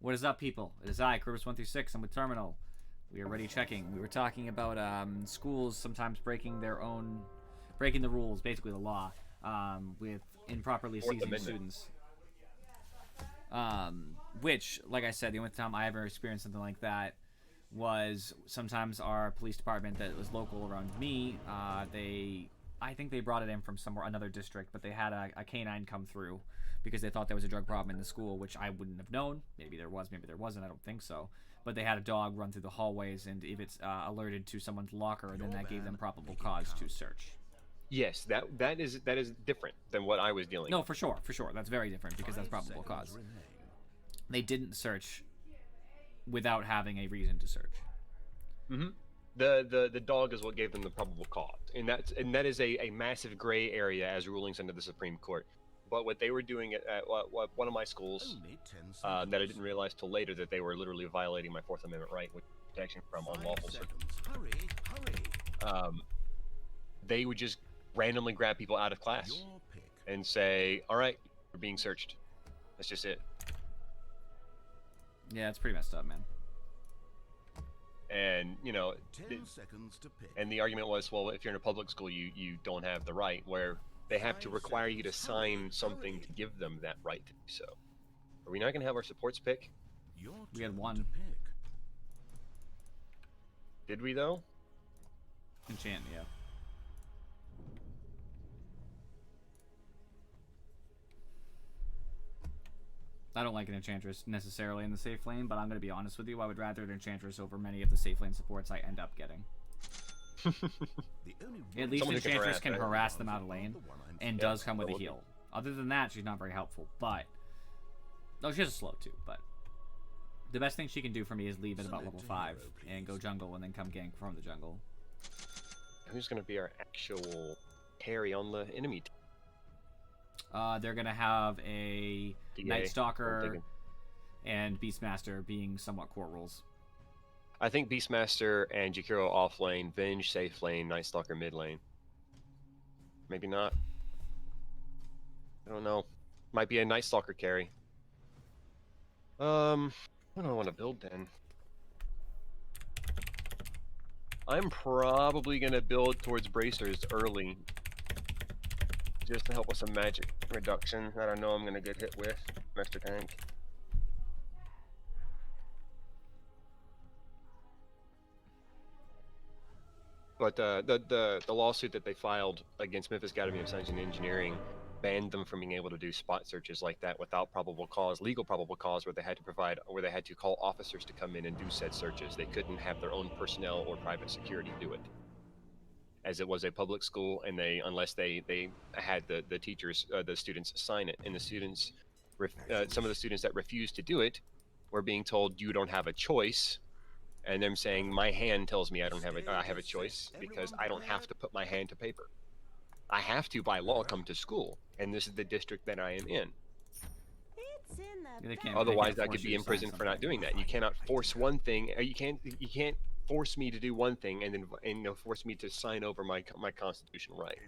What is up, people? It is I, Curtis 1 through 6. I'm with Terminal. We are ready checking. We were talking about schools sometimes breaking the rules, basically the law, with improperly Fourth seizing Amendment. students. Which, like I said, the only time I ever experienced something like that was sometimes our police department that was local around me. I think they brought it in from somewhere, another district, but they had a canine come through because they thought there was a drug problem in the school, which I wouldn't have known. Maybe there was, maybe there wasn't. I don't think so. But they had a dog run through the hallways, and if it's alerted to someone's locker, then that gave them probable cause to search. Yes, that is different than what I was dealing No, with. for sure. That's very different because that's probable cause. They didn't search without having a reason to search. Mm-hmm. The dog is what gave them the probable cause, and that is a massive gray area as rulings under the Supreme Court. But what they were doing at one of my schools, that I didn't realize till later, that they were literally violating my Fourth Amendment right, with protection from unlawful search. They would just randomly grab people out of class and say, "All right, you're being searched." That's just it. Yeah, it's pretty messed up, man. And and the argument was, well, if you're in a public school, you don't have the right, where they have to require you to sign something to give them that right to do so. Are we not going to have our supports pick? We had one. Did we, though? Enchant, yeah. I don't like an Enchantress necessarily in the safe lane, but I'm going to be honest with you. I would rather an Enchantress over many of the safe lane supports I end up getting. At least Enchantress can harass them out of lane, and does come with a heal. Other than that, she's not very helpful, but... No, she has a slow too, but... The best thing she can do for me is leave at about level 5, and go jungle, and then come gank from the jungle. Who's going to be our actual carry on the enemy team? They're going to have a Night Stalker and Beastmaster being somewhat core roles. I think Beastmaster and Jakiro off lane, Venge safe lane, Night Stalker mid lane. Maybe not. I don't know. Might be a Night Stalker carry. What do I want to build then? I'm probably going to build towards bracers early, just to help with some magic reduction that I know I'm going to get hit with, Master Tank. But the lawsuit that they filed against Memphis Academy of Science and Engineering banned them from being able to do spot searches like that without probable cause, legal probable cause, where they had to call officers to come in and do said searches. They couldn't have their own personnel or private security do it, as it was a public school, and unless they had the teachers, the students sign it, and the students, some of the students that refused to do it were being told, you don't have a choice, and them saying, my hand tells me I have a choice, because I don't have to put my hand to paper. I have to, by law, come to school, and this is the district that I am in. Otherwise, I could be in prison for not doing that. You cannot force one thing. You can't force me to do one thing and then force me to sign over my constitutional right.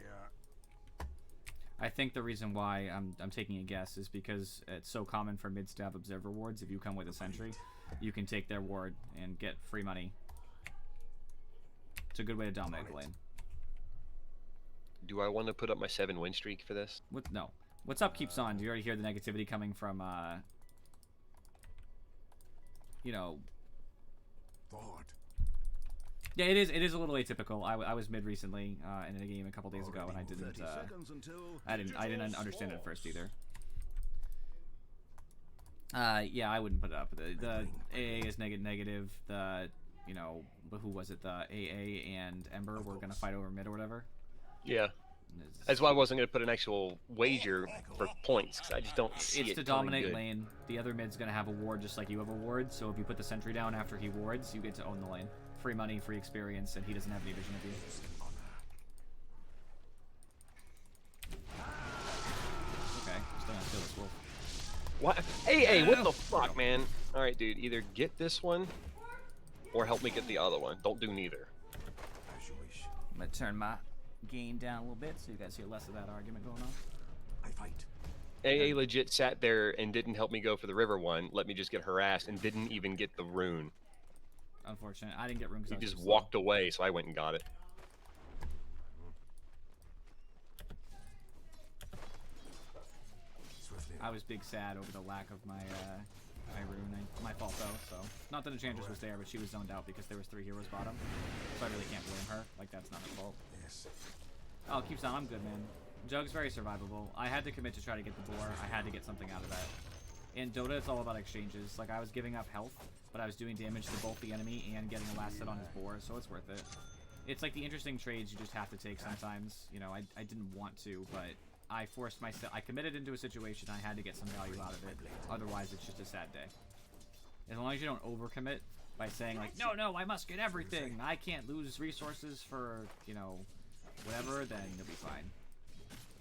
I think the reason why I'm taking a guess is because it's so common for mid-stab observer wards. If you come with a sentry, you can take their ward and get free money. It's a good way to dominate the lane. Do I want to put up my 7 win streak for this? No. What's up keeps on. Do you already hear the negativity coming from, you know... Yeah, it is a little atypical. I was mid recently in a game a couple days ago, and I didn't understand it at first either. Yeah, I wouldn't put it up. The AA is negative. Who was it? The AA and Ember were gonna fight over mid or whatever. Yeah. That's why I wasn't going to put an actual wager for points, because I just don't see it. It's to dominate lane. The other mid's going to have a ward just like you have a ward, so if you put the sentry down after he wards, you get to own the lane. Free money, free experience, and he doesn't have any vision of you. Okay, still gonna kill this wolf. What? Hey, what the fuck, man? Alright, dude, either get this one, or help me get the other one. Don't do neither. I'm going to turn my gain down a little bit so you guys hear less of that argument going on. I fight. AA legit sat there and didn't help me go for the river one. Let me just get harassed and didn't even get the rune. Unfortunate. I didn't get rune because He I was just too slow. walked away, so I went and got it. I was big sad over the lack of my my rune. My fault though. So not that Enchantress was there, but she was zoned out because there was 3 heroes bottom. So I really can't blame her. Like that's not her fault. Yes. Oh, keeps on. I'm good, man. Jug's very survivable. I had to commit to try to get the boar. I had to get something out of that. In Dota, it's all about exchanges. Like, I was giving up health, but I was doing damage to both the enemy and getting a last hit on his boar, so it's worth it. It's like the interesting trades you just have to take sometimes. You know, I didn't want to, but I forced myself. I committed into a situation. I had to get some value out of it. Otherwise, it's just a sad day. As long as you don't overcommit by saying, like, no, I must get everything. I can't lose resources for, you know, whatever, then you'll be fine.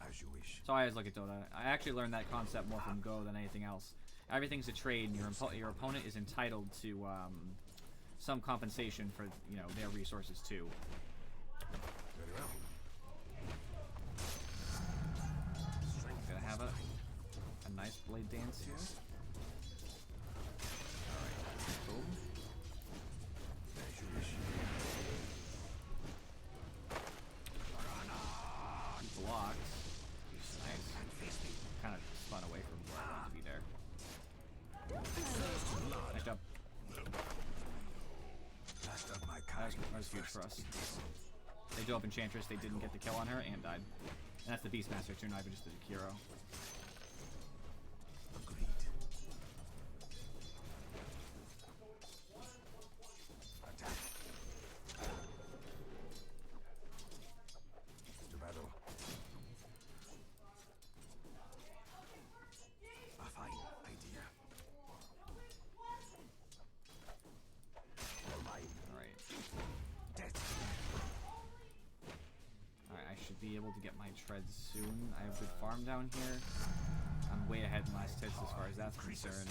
As you wish. So I always look at Dota. I actually learned that concept more from Go than anything else. Everything's a trade, and your opponent is entitled to some compensation for, you know, their resources too. Very well. Gonna have a nice blade dance here. All right, boom. As you wish. He blocks. Nice. Kind of spun away from where I wanted to be there. Nice job. Last of my That kind. was huge for us. They drew up Enchantress, they didn't get the kill on her, and died. And that's the Beastmaster too, not even just the Jakiro. Agreed. Attack. To battle. A fine idea. All mine. Alright. Death. Alright, I should be able to get my treads soon. I have good farm down here. I'm way ahead in last hits as far as that's concerned.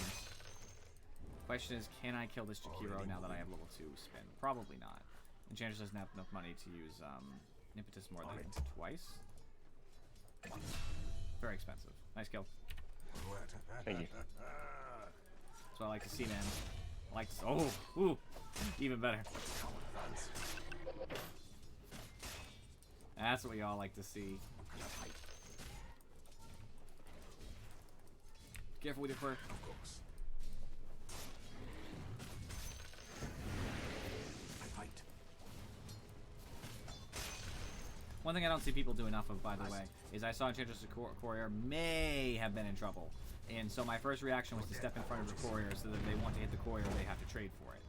Question is, can I kill this Jakiro now that I have level 2 spin? Probably not. Enchantress doesn't have enough money to use Impetus more than twice. Very expensive. Nice kill. Thank you. That's what I like to see, man. I like to, oh, ooh, even better. That's what we all like to see. Careful with your fur. Of course. I fight. One thing I don't see people do enough of, by the way, is I saw Enchantress Courier may have been in trouble. And so my first reaction was to step in front of the Courier so that if they want to hit the Courier, they have to trade for it.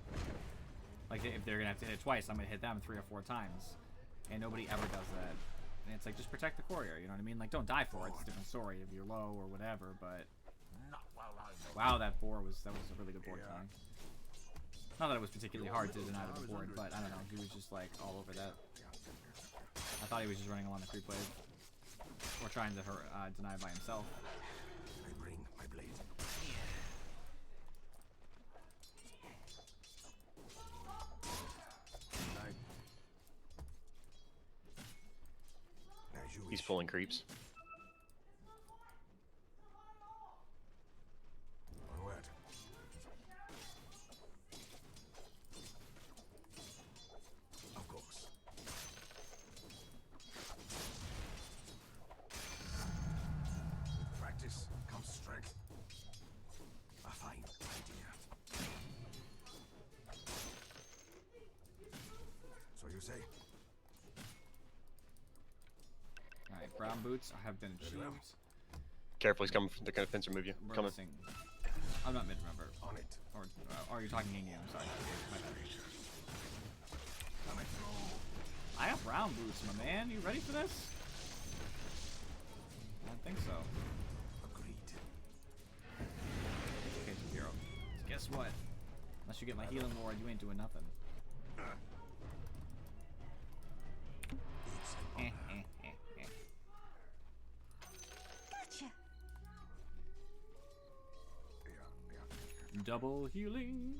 Like, if they're going to have to hit it twice, I'm going to hit them 3 or 4 times. And nobody ever does that. And it's like, just protect the Courier, you know what I mean? Like, don't die for it. It's a different story if you're low or whatever, but... Wow, that was a really good board design. Not that it was particularly hard to deny the board, but I don't know, he was just like all over that. I thought he was just running along the creep wave. Or trying to deny by himself. I bring my blade. As you He's wish. pulling creeps. Onward. Of course. With practice comes strength. A fine idea. So you say? Alright, brown boots have been achieved. Careful, he's coming from the fence move you. We're Coming. missing. I'm not mid, remember. On it. Or are you talking in game? I'm sorry. My bad. Coming through. I have brown boots, my man. You ready for this? I don't think so. Agreed. Okay, Jakiro. Guess what? Unless you get my healing ward, you ain't doing nothing. It's an honor. Double healing.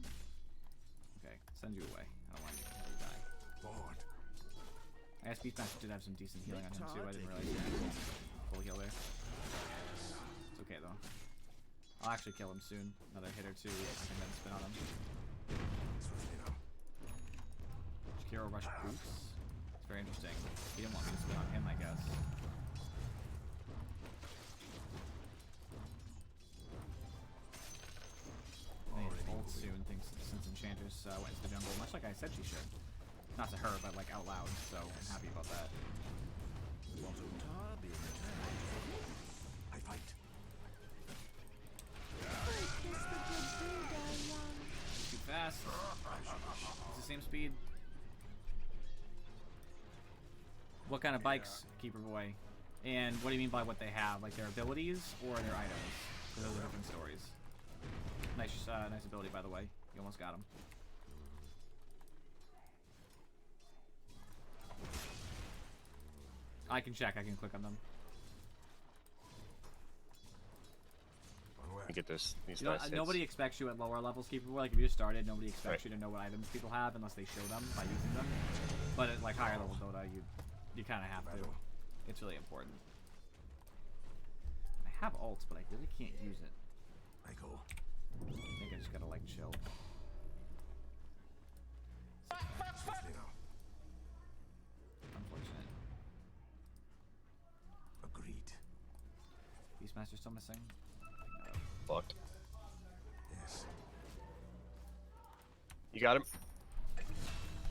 Okay, send you away. I don't want you to die. Board. I guess Beastmaster did have some decent healing on him too. I didn't realize he had full heal there. It's okay though. I'll actually kill him soon. Another hit or two, I can then spin on him. Swiftly now. Shakiro rush boots. It's very interesting. He didn't want me to spin on him, I guess. Ult soon, thinks since Enchantress went to the jungle, much like I said she should. Not to her, but like out loud, so I'm happy about that. Bottom tower being attacked. I fight. Too fast. It's the same speed. What kind of bikes, Keeper Boy? And what do you mean by what they have? Like their abilities or their items? 'Cause those are different stories. Nice, nice ability, by the way. You almost got him. I can check. I can click on them. Get these You know, nice hits. nobody expects you at lower levels, Keeper Boy. Like if you just started, nobody expects you to know what items people have unless they show them by using them. But at like higher level Dota, you kind of have to. It's really important. I have ults, but I really can't use it. I go. I think I just gotta like chill. Swiftly now. Unfortunate. Agreed. Beastmaster still missing. Fucked. Yes. You got him.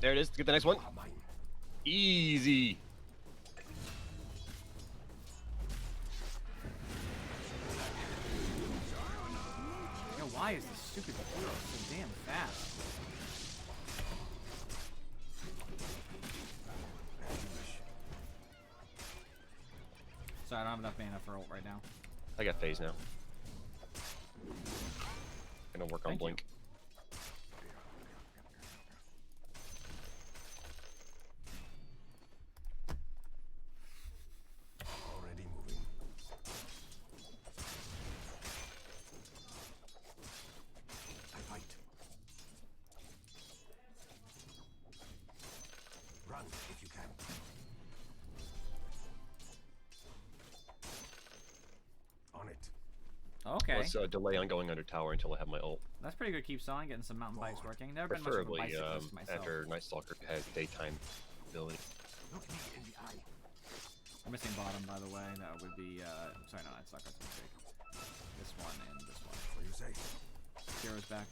There it is. Get the next one. Ah, mine. Easy. Yo, why is this stupid hero so damn fast? Sorry, I don't have enough mana for ult right now. I got phase now. Gonna work on Thank you. blink. Already moving. I fight. Run if you can. On it. Okay, Let's delay on going under tower until I have my ult. that's pretty good. Keep sawing, getting some mountain bikes working. Never been much of a Preferably bicyclist myself. after Night Stalker has daytime ability. Look me in the eye. I'm missing bottom, by the way. That would be, sorry, no, that's not that's a mistake. This one and this one. What do you say? Hero's back.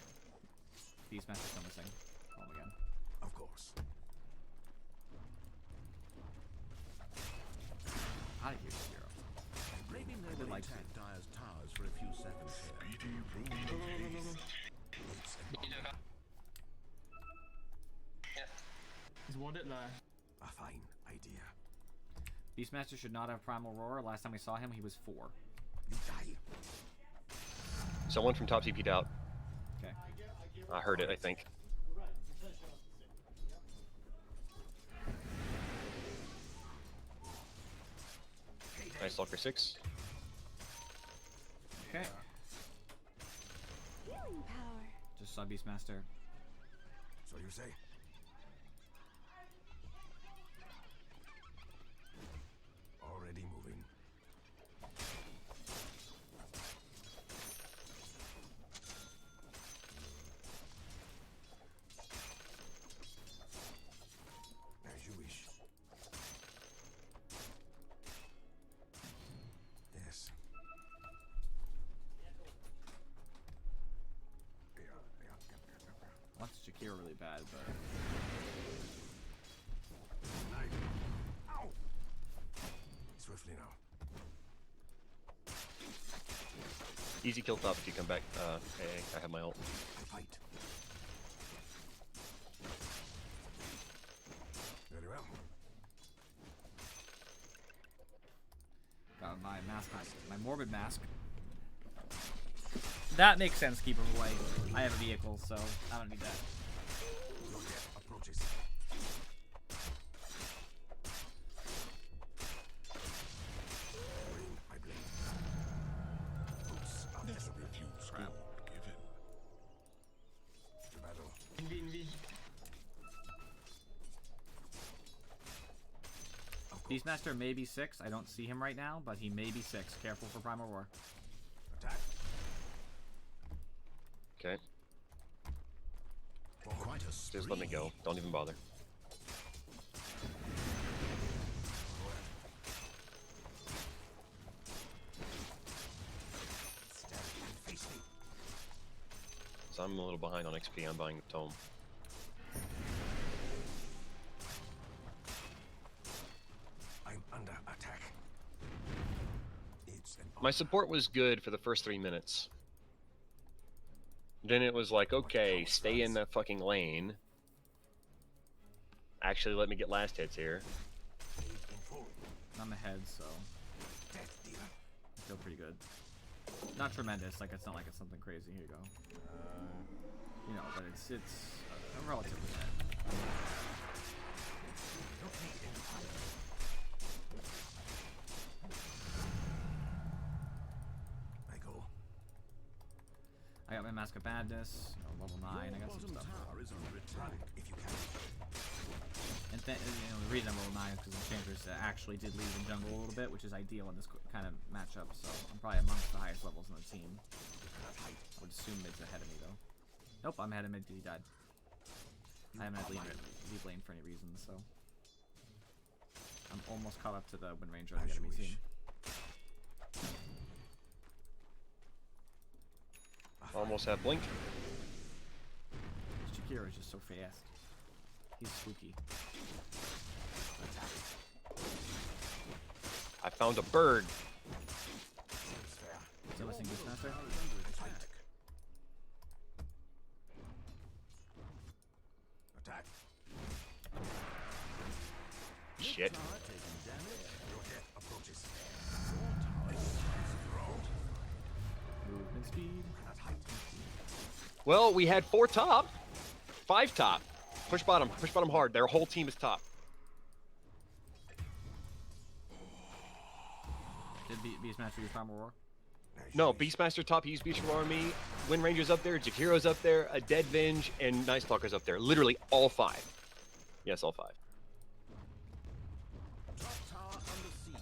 Beastmaster still missing. Call him again. Of course. Out of here, Hero. Maybe would nobody like attacked Dyer's towers for a few seconds here. He's warded low. A fine idea. Beastmaster should not have Primal Roar. Last time we saw him, he was 4. You die. Someone from top TP'd out. Okay. I heard it, I think. Night Stalker 6. Okay. Healing power. Just saw Beastmaster. So you say? Already moving. As you wish. Yes. I want Shakira really bad, but Ow! Swiftly now. Easy kill top if you come back. Hey, I have my ult. I fight. Very well. got my mask, my morbid mask. That makes sense, Keeper Boy. I have a vehicle, so I don't need that. Look at approaches. Bring my blade. Boots are visible. Scrap given. To battle. Invi. Of course. Beastmaster may be 6. I don't see him right now, but he may be 6. Careful for Primal Roar. Okay. Quite a Just let me go. Don't even bother. So I'm a little behind on XP. I'm buying the tome. I'm under attack. It's an My support was good for the first 3 minutes. Then it was like, okay, stay in that fucking lane. Actually, let me get last hits here. I'm ahead, so death dealer. I feel pretty good. Not tremendous, like it's not like it's something crazy. Here you go. You know, but it's relatively ahead. I go. I got my Mask of Madness, you know, level 9. I got some Bottom stuff. tower is under attack. If you can. And you know, the reason I'm level 9 is because Enchanters actually did lead in jungle a little bit, which is ideal in this kind of matchup. So I'm probably amongst the highest levels on the team. I would assume mid's ahead of me though. Nope, I'm ahead of mid because he died. I haven't had lead lane for any reason, so I'm almost caught up to the Wind Ranger of the enemy team. Almost have blink. Shakira is just so fast. He's spooky. I found a bird. Is that listening Beastmaster? Attack. Shit. Your death approaches. Movement speed. Well, we had 4 top, 5 top. Push bottom hard. Their whole team is top. Did Beastmaster use Primal Roar? No, Beastmaster top, he used Beast Roar on me. Wind Ranger's up there, Jakiro's up there, a Dead Venge, and Night Stalker's up there. Literally all 5. Yes, all 5. Top tower under siege.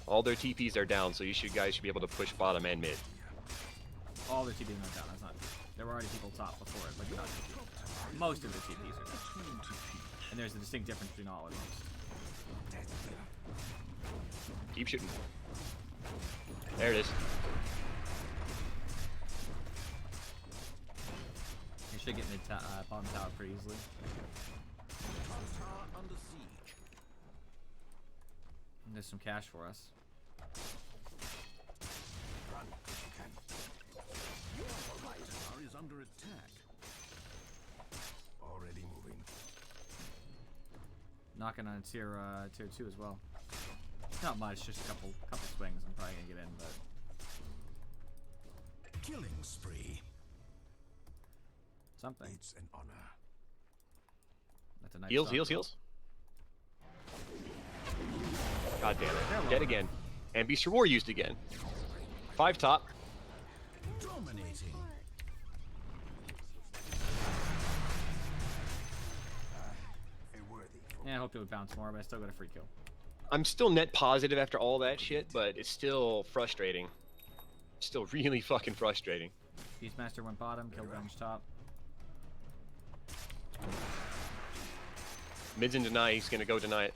All their TPs are down, so you guys should be able to push bottom and mid. All the TPs went down. That's not. There were already people top before it, like not TP. Most of the TPs are down. And there's a distinct difference between all of these. Keep shooting. There it is. You should get bottom tower pretty easily. Top tower under siege. And there's some cash for us. Run if you can. Your right tower is under attack. Already moving. Knocking on tier 2 as well. Not much, just a couple swings. I'm probably gonna get in, but Killing spree. something. It's an honor. That's a nice. Heals, start, heals, though. heals. God damn it. Dead again. And Beast Roar used again. 5 top. Dominating. A worthy. Yeah, I hoped it would bounce more, but I still got a free kill. I'm still net positive after all that shit, but it's still frustrating. Still really fucking frustrating. Beastmaster went bottom, killed Venge top. Mid's in deny, he's gonna go deny it.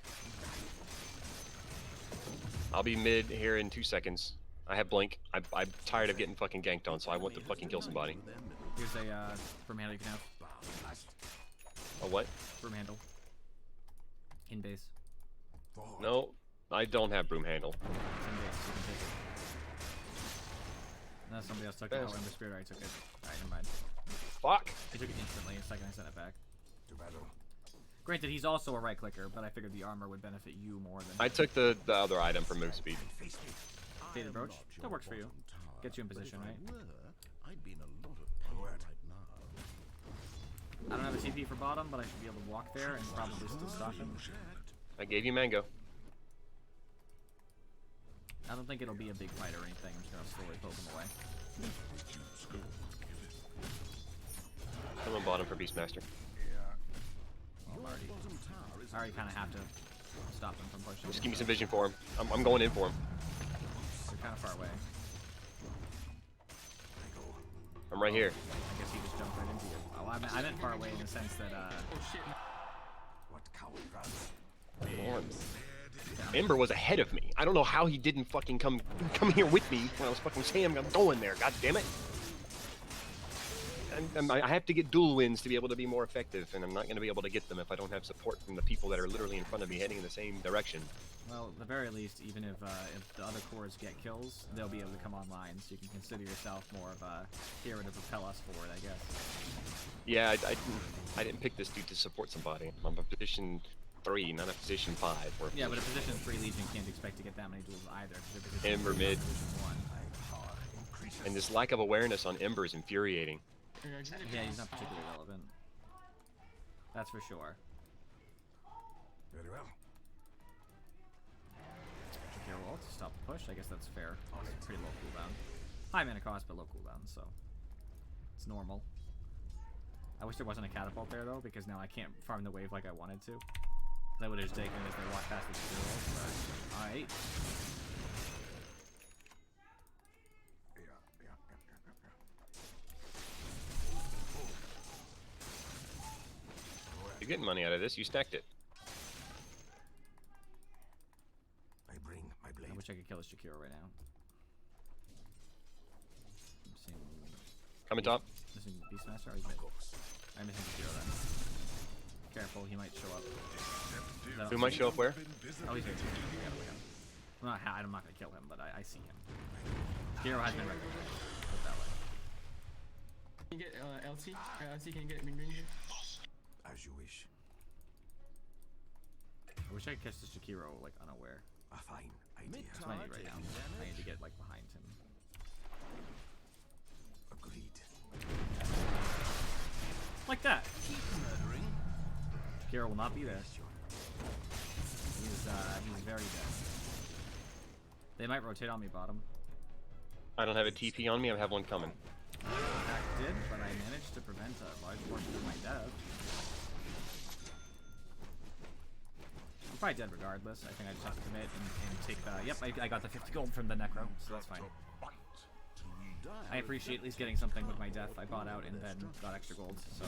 I'll be mid here in 2 seconds. I have blink. I'm tired of getting fucking ganked on, so I want to fucking kill somebody. Here's a broom handle you can have. A what? Broom handle. In base. No, I don't have broom handle. It's in base, you can take it. No, somebody else took it. Oh, Ember Spirit already took it. Alright, never mind. Fuck! He took it instantly, the second I sent it back. To battle. Granted, he's also a right clicker, but I figured the armor would benefit you more than. I took the other item for move speed. Face me. Faded Brooch? That works for you. Gets you in position, right? I'd be in a lot of pain right now. I don't have a TP for bottom, but I should be able to walk there and probably still stop him. I gave you mango. I don't think it'll be a big fight or anything. I'm just gonna slowly poke him away. Come on bottom for Beastmaster. I already kind of have to stop him from pushing. Just give me some vision for him. I'm going in for him. They're kind of far away. I'm I'm right here. I guess he just jumped right into you. Oh, I meant far away in the sense that, Oh shit. What coward runs? Arms. Ember was ahead of me. I don't know how he didn't fucking come here with me when I was fucking saying I'm going there. God damn it. I have to get dual wins to be able to be more effective, and I'm not going to be able to get them if I don't have support from the people that are literally in front of me heading in the same direction. well, at the very least, even if the other cores get kills, they'll be able to come online, so you can consider yourself more of a hero to propel us forward, I guess. Yeah, I didn't pick this dude to support somebody. I'm a position 3, not a position 5. Or Yeah, but a position 3 Legion can't expect to get that many duels either. 'Cause they're position Ember 3, mid. position 1. And this lack of awareness on Ember is infuriating. Yeah, he's not particularly relevant. That's for sure. Very well. Okay, well, to stop the push, I guess that's fair. It's pretty low cooldown. High mana cost, but low cooldown, so it's normal. I wish there wasn't a catapult there though, because now I can't farm the wave like I wanted to. I would have just taken it as they walk past the duels, but alright. You're getting money out of this. You stacked it. I bring my blade. I wish I could kill this Shakiro right now. I'm missing, Coming top. missing Beastmaster. I'm missing Shakiro then. Careful, he might show up. Who might show up where? Oh, he's here. Well, I'm not gonna kill him, but I see him. Shakiro has been recognized. Put it that way. Can you get LT? LT can you get mid-range? As you wish. I wish I could catch the Shakiro like unaware. A fine idea. That's what I need right now. I need to get like behind him. Agreed. Like that. Shakiro will not be there. He's very dead. They might rotate on me bottom. I don't have a TP on me. I have one coming. Attack did, but I managed to prevent a large portion of my death. I'm probably dead regardless. I think I just have to commit and take the... Yep, I got the 50 gold from the Necro, so that's fine. I appreciate at least getting something with my death. I bought out and then got extra gold, so...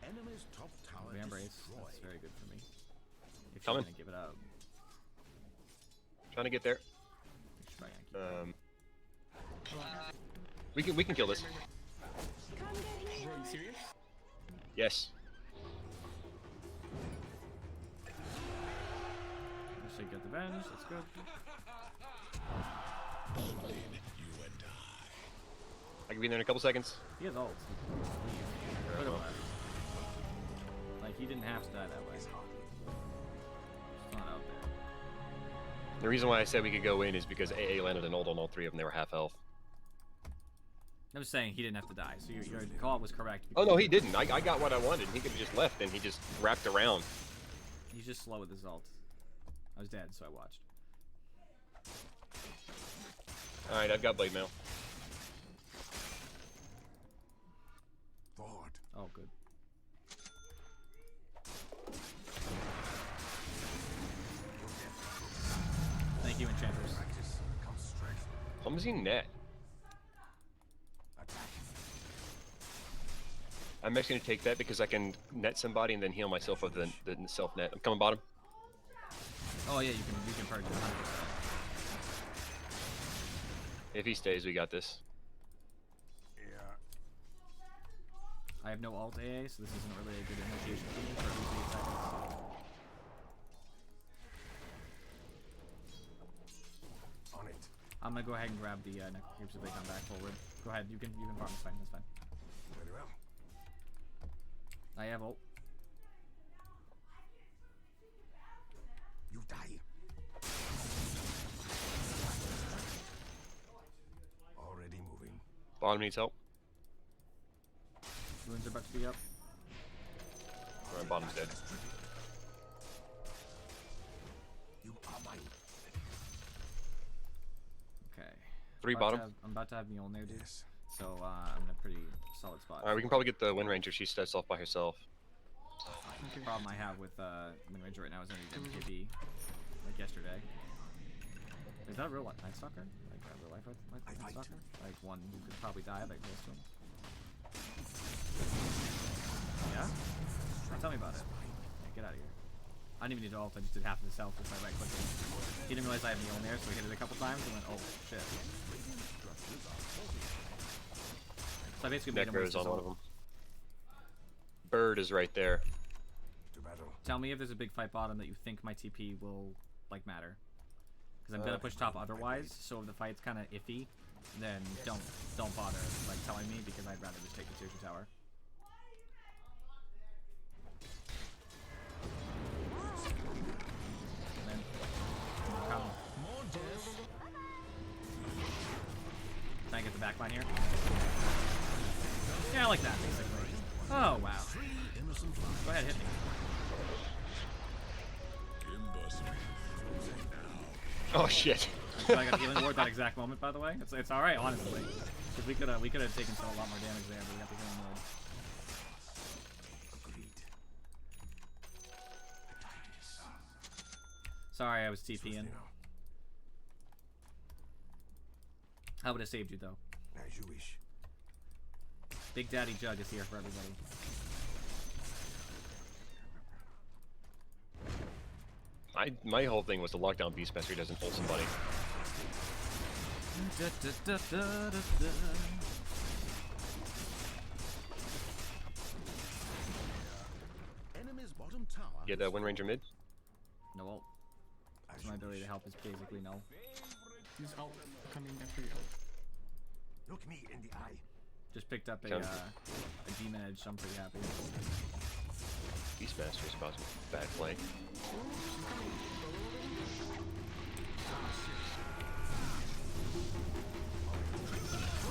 Enemy's top tower Vambrace, destroyed. that's very good for me. If Coming. you're gonna give it up. Trying to get there. You're probably gonna keep We can kill this. Bro, you serious? Yes. So you get the venge, that's good. I can be there in a couple seconds. He has ult. Could have left. Like, he didn't have to die that way. It's not out there. The reason why I said we could go in is because AA landed an ult on all 3 of them. They were half health. I'm just saying he didn't have to die, so your call was correct. Oh no, he didn't. I got what I wanted. He could have just left and he just wrapped around. He's just slow with his ult. I was dead, so I watched. Alright, I've got blade mail. Forward. Oh, good. Thank you, Enchantress. Practice comes strength. Clumsy net. Attack. I'm actually going to take that because I can net somebody and then heal myself with the self net. I'm coming bottom. Oh yeah, you can purge it 100%. If he stays, we got this. Yeah. I have no alt AA, so this isn't really a good initiation for me for at least 8 seconds. On it. I'm gonna go ahead and grab the necro cubes if they come back forward. Go ahead, you can farm. It's fine. That's fine. Very well. I have ult. You die. Already moving. Bottom needs help. Ruins are about to be up. Alright, bottom's dead. You are mine. Okay. 3 bottom. I'm about to have Mjolnir, dude. Yes. So I'm in a pretty solid spot. Alright, we can probably get the Wind Ranger. She steps off by herself. The problem I have with Wind Ranger right now is I need MKB, like yesterday. Is that a real Night Stalker? Like a real life Night Stalker? Like one who could probably die if I close to him? Yeah? Tell me about it. Yeah, get out of here. I didn't even need to ult, I just did half of his health with my right clicking. He didn't realize I have Neil in there, so he hit it a couple times and went, oh shit. So I basically made him Necro waste is his on one ult. of them. Bird is right there. To battle. Tell me if there's a big fight bottom that you think my TP will, like, matter. Because I'm gonna push top otherwise, so if the fight's kind of iffy, then don't bother, like, telling me, because I'd rather just take the tier 2 tower. And then, come. Can I get the back line here? Yeah, I like that, basically. Oh, wow. Go ahead, hit me. Oh shit. So I got the healing ward that exact moment, by the way. It's all right, honestly. Because we could have taken a lot more damage there, but we got the healing ward. Sorry, I was TPing. How would have saved you though? As you wish. Big Daddy Jug is here for everybody. My whole thing was to lock down Beastmaster who doesn't ult somebody. Enemy's bottom tower. Get the Wind Ranger mid. No ult. My ability to help is basically null. He's out coming after you. Look me in the eye. Just picked up a Sounds demon edge, so I'm pretty happy. Beastmaster is about to bad play.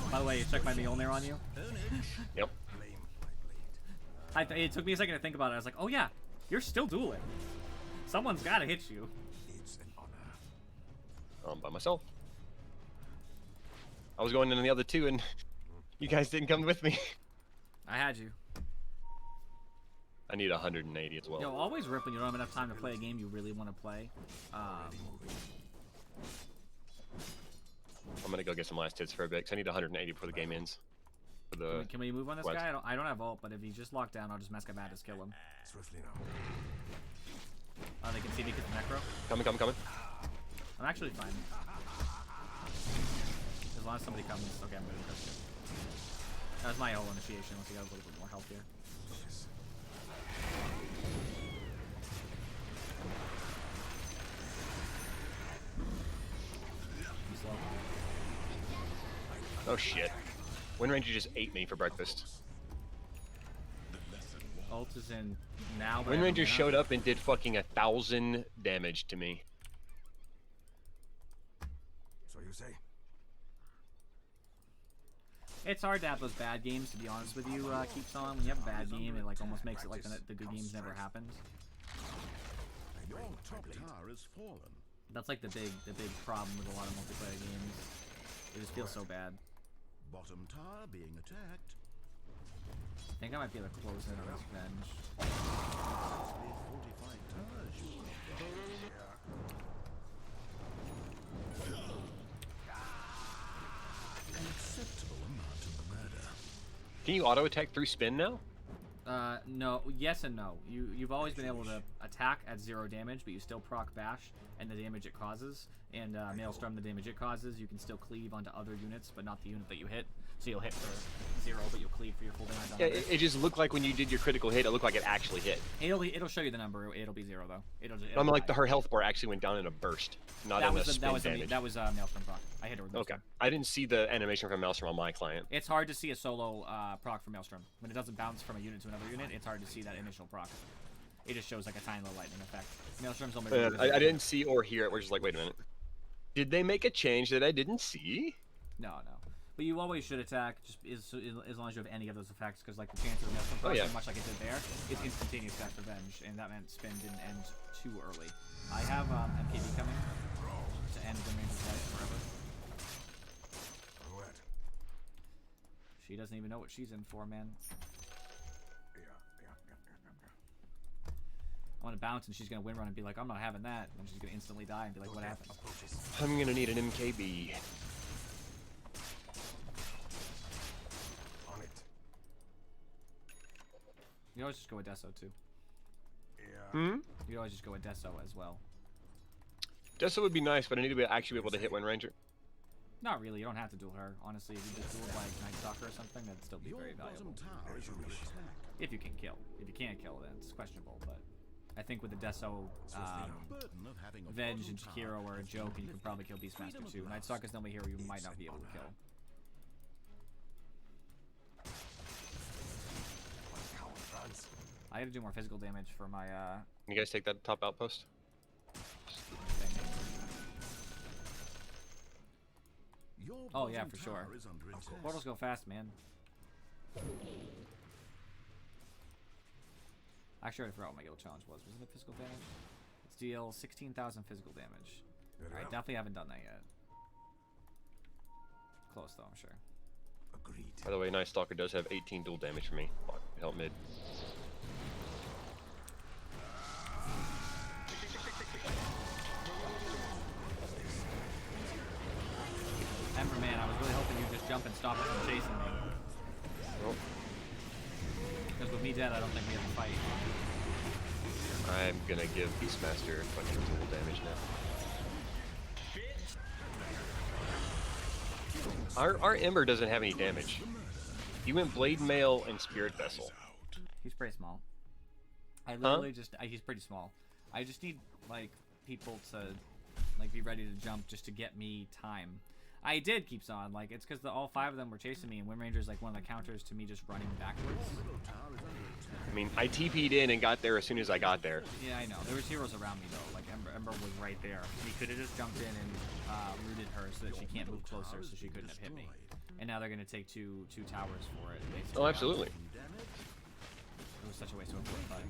By the way, you check my Mjolnir on you? Yep. Blame my blade. It took me a second to think about it. I was like, oh yeah, you're still dueling. Someone's gotta hit you. It's an honor. By myself. I was going in the other two and you guys didn't come with me. I had you. I need 180 as well. Yo, always rip when you don't have enough time to play a game you really want to play. I'm gonna go get some last hits for a bit because I need 180 before the game ends. For the Can we move on this what? guy? I don't have ult, but if he's just locked down, I'll just Mask of Madness kill him. Swiftly now. Oh, they can see me because the Necro. coming. I'm actually fine. As long as somebody comes. Okay, I'm gonna push it. That was my whole initiation, once you got a little bit more health here. I'm slow. Oh shit. Wind Ranger just ate me for breakfast. Ult is in now. but I Wind have Ranger mana. showed up and did fucking 1,000 damage to me. So you say? It's hard to have those bad games, to be honest with you, Keeps On. When you have a bad game, it like almost makes it like the good games never happened. Your Top tower is fallen. That's like the big problem with a lot of multiplayer games. It just feels so bad. Bottom tower being attacked. I think I might be able to close in on this Venge. The fortified towers you an acceptable amount of murder. Can you auto attack through spin now? No, yes and no. You've always been able to attack at 0 damage, but you still proc bash and the damage it causes, and Maelstrom the damage it causes. You can still cleave onto other units, but not the unit that you hit. So you'll hit for 0, but you'll cleave for your full damage on Yeah, others. it just looked like when you did your critical hit, it looked like it actually hit. It'll show you the number. It'll be 0 though. It'll I mean, like her health bar actually went down in a burst, not in a spin damage. That was Maelstrom proc. I hit her with Okay, Maelstrom. I didn't see the animation from Maelstrom on my client. It's hard to see a solo proc from Maelstrom. When it doesn't bounce from a unit to another unit, it's hard to see that initial proc. It just shows like a tiny little lightning effect. Maelstrom's only I didn't see or hear it. We're just like, wait a minute. Did they make a change that I didn't see? No. But you always should attack just as long as you have any of those effects, because like the chance of Maelstrom proc, yeah. much like it did there, is instantaneous cast revenge, and that meant spin didn't end too early. I have MKB coming to end the Ranger's life forever. What? She doesn't even know what she's in for, man. Yeah. gonna bounce and she's gonna win run and be like, I'm not having that, and then she's gonna instantly die and be like, what happened? I'm gonna need an MKB. On it. You always just go with Deso too. Hmm? You always just go with Deso as well. Deso would be nice, but I need to actually be able to hit Wind Ranger. Not really, you don't have to duel her. Honestly, if you just duel like Night Stalker or something, that'd still be Your very valuable. bottom tower is under attack. If you can kill. If you can't kill, then it's questionable, but I think with the Deso, Burden of having a Venge bottom and Jakiro tower or a has joke, and you been can probably kill lifted. Beastmaster Freedom too. of Night blast Stalker's the only hero you is might not an be able to honor. kill. I gotta do more physical damage for my You guys take that top outpost? thing. Your Oh, yeah, bottom for sure. tower is under attack. Portals go fast, man. Actually, I forgot what my guild challenge was. Wasn't it physical damage? Let's deal 16,000 physical damage. Alright, definitely haven't done that yet. Close though, I'm sure. Agreed. By the way, Night Stalker does have 18 dual damage for me. Help mid. Ember man, I was really hoping you'd just jump and stop it from chasing me. Well, Because with me dead, I don't think we have a fight. I'm gonna give Beastmaster a bunch of dual damage now. Our Ember doesn't have any damage. He went Blade Mail and Spirit Vessel. He's pretty small. I literally just, he's pretty small. I just need, like, people to, like, be ready to jump just to get me time. I did keeps on, like, it's because all 5 of them were chasing me, and Wind Ranger's, like, one of the counters to me just running backwards. I mean, I TP'd in and got there as soon as I got there. Yeah, I know. There was heroes around me, though. Like, Ember was right there. He could have just jumped in and rooted her so that she can't move closer, so she couldn't have hit me. And now they're going to take two towers for it, basically. Oh, absolutely. It was such a waste of a fortify. Like,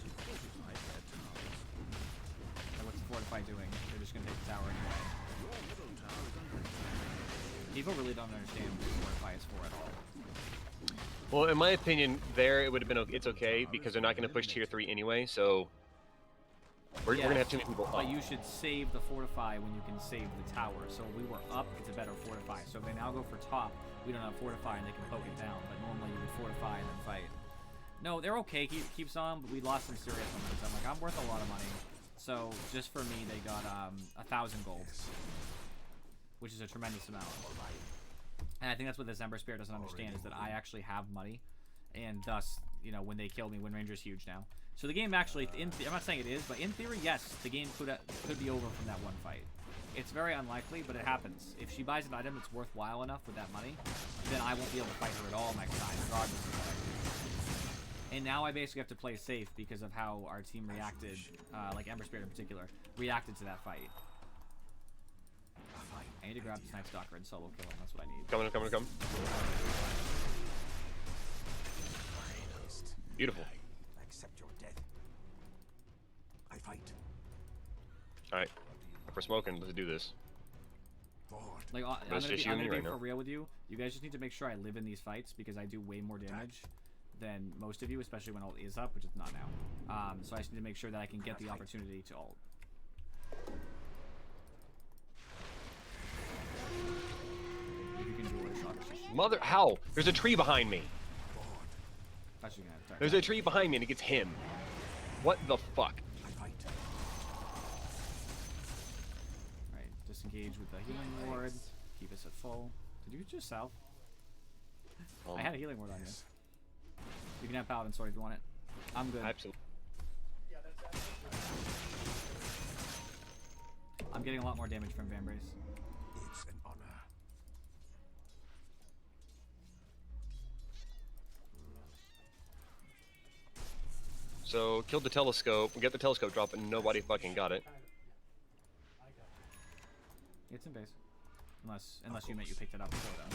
what's the fortify doing? They're just going to take the tower anyway. People really don't understand what fortify is for at all. Well, in my opinion, there it would have been it's okay because they're not going to push tier 3 anyway. So we're going to have too many people But up. you should save the fortify when you can save the tower. So if we were up, it's a better fortify. So if they now go for top, we don't have fortify and they can poke it down. But normally you would fortify and then fight. No, they're okay. Keeps on, but we lost some serious momentum. Like, I'm worth a lot of money. So just for me, they got 1,000 gold, which is a tremendous amount. And I think that's what this Ember Spirit doesn't understand, is that I actually have money, and thus, you know, when they kill me, Wind Ranger's huge now. So the game actually, I'm not saying it is, but in theory, yes, the game could be over from that one fight. It's very unlikely, but it happens. If she buys an item that's worthwhile enough with that money, then I won't be able to fight her at all next time, regardless of what I do. And now I basically have to play safe because of how our team reacted, like Ember Spirit in particular, reacted to that fight. I need to grab this Night Stalker and solo kill him. That's what I need. Coming. Beautiful. I accept your death. I fight. All right, if we're smoking, let's do this. Forward. Like, I'm That's gonna just be, you I'm and gonna me be right for now. real with you. You guys just need to make sure I live in these fights because I do way more damage than most of you, especially when ult is up, which it's not now. So I just need to make sure that I can get the opportunity to ult. If you can duel it, obviously. Mother, how? There's a tree behind me. Thought you were gonna attack There's that. a tree behind me and it gets him. What the fuck? I fight. Alright, disengage with the healing ward. Keep us at full. Did you just south? I had a healing ward on you. You can have Paladin Sword if you want it. I'm good. Absolutely. I'm getting a lot more damage from Vambrace. It's an honor. So, killed the telescope, we get the telescope drop, and nobody fucking got it. It's in base. Unless you meant you picked it up before that.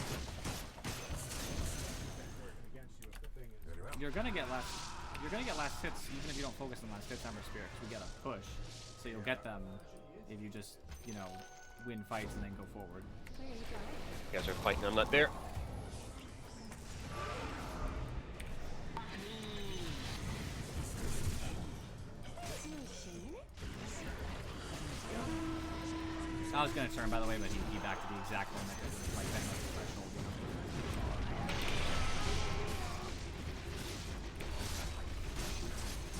Very well. You're gonna get last hits even if you don't focus on last hits Ember Spirit, 'cause we get a push. So you'll get them if you just, you know, win fights and then go forward. You guys are fighting, I'm not there. I was gonna turn, by the way, but he backed to the exact one that was like bang like professional. You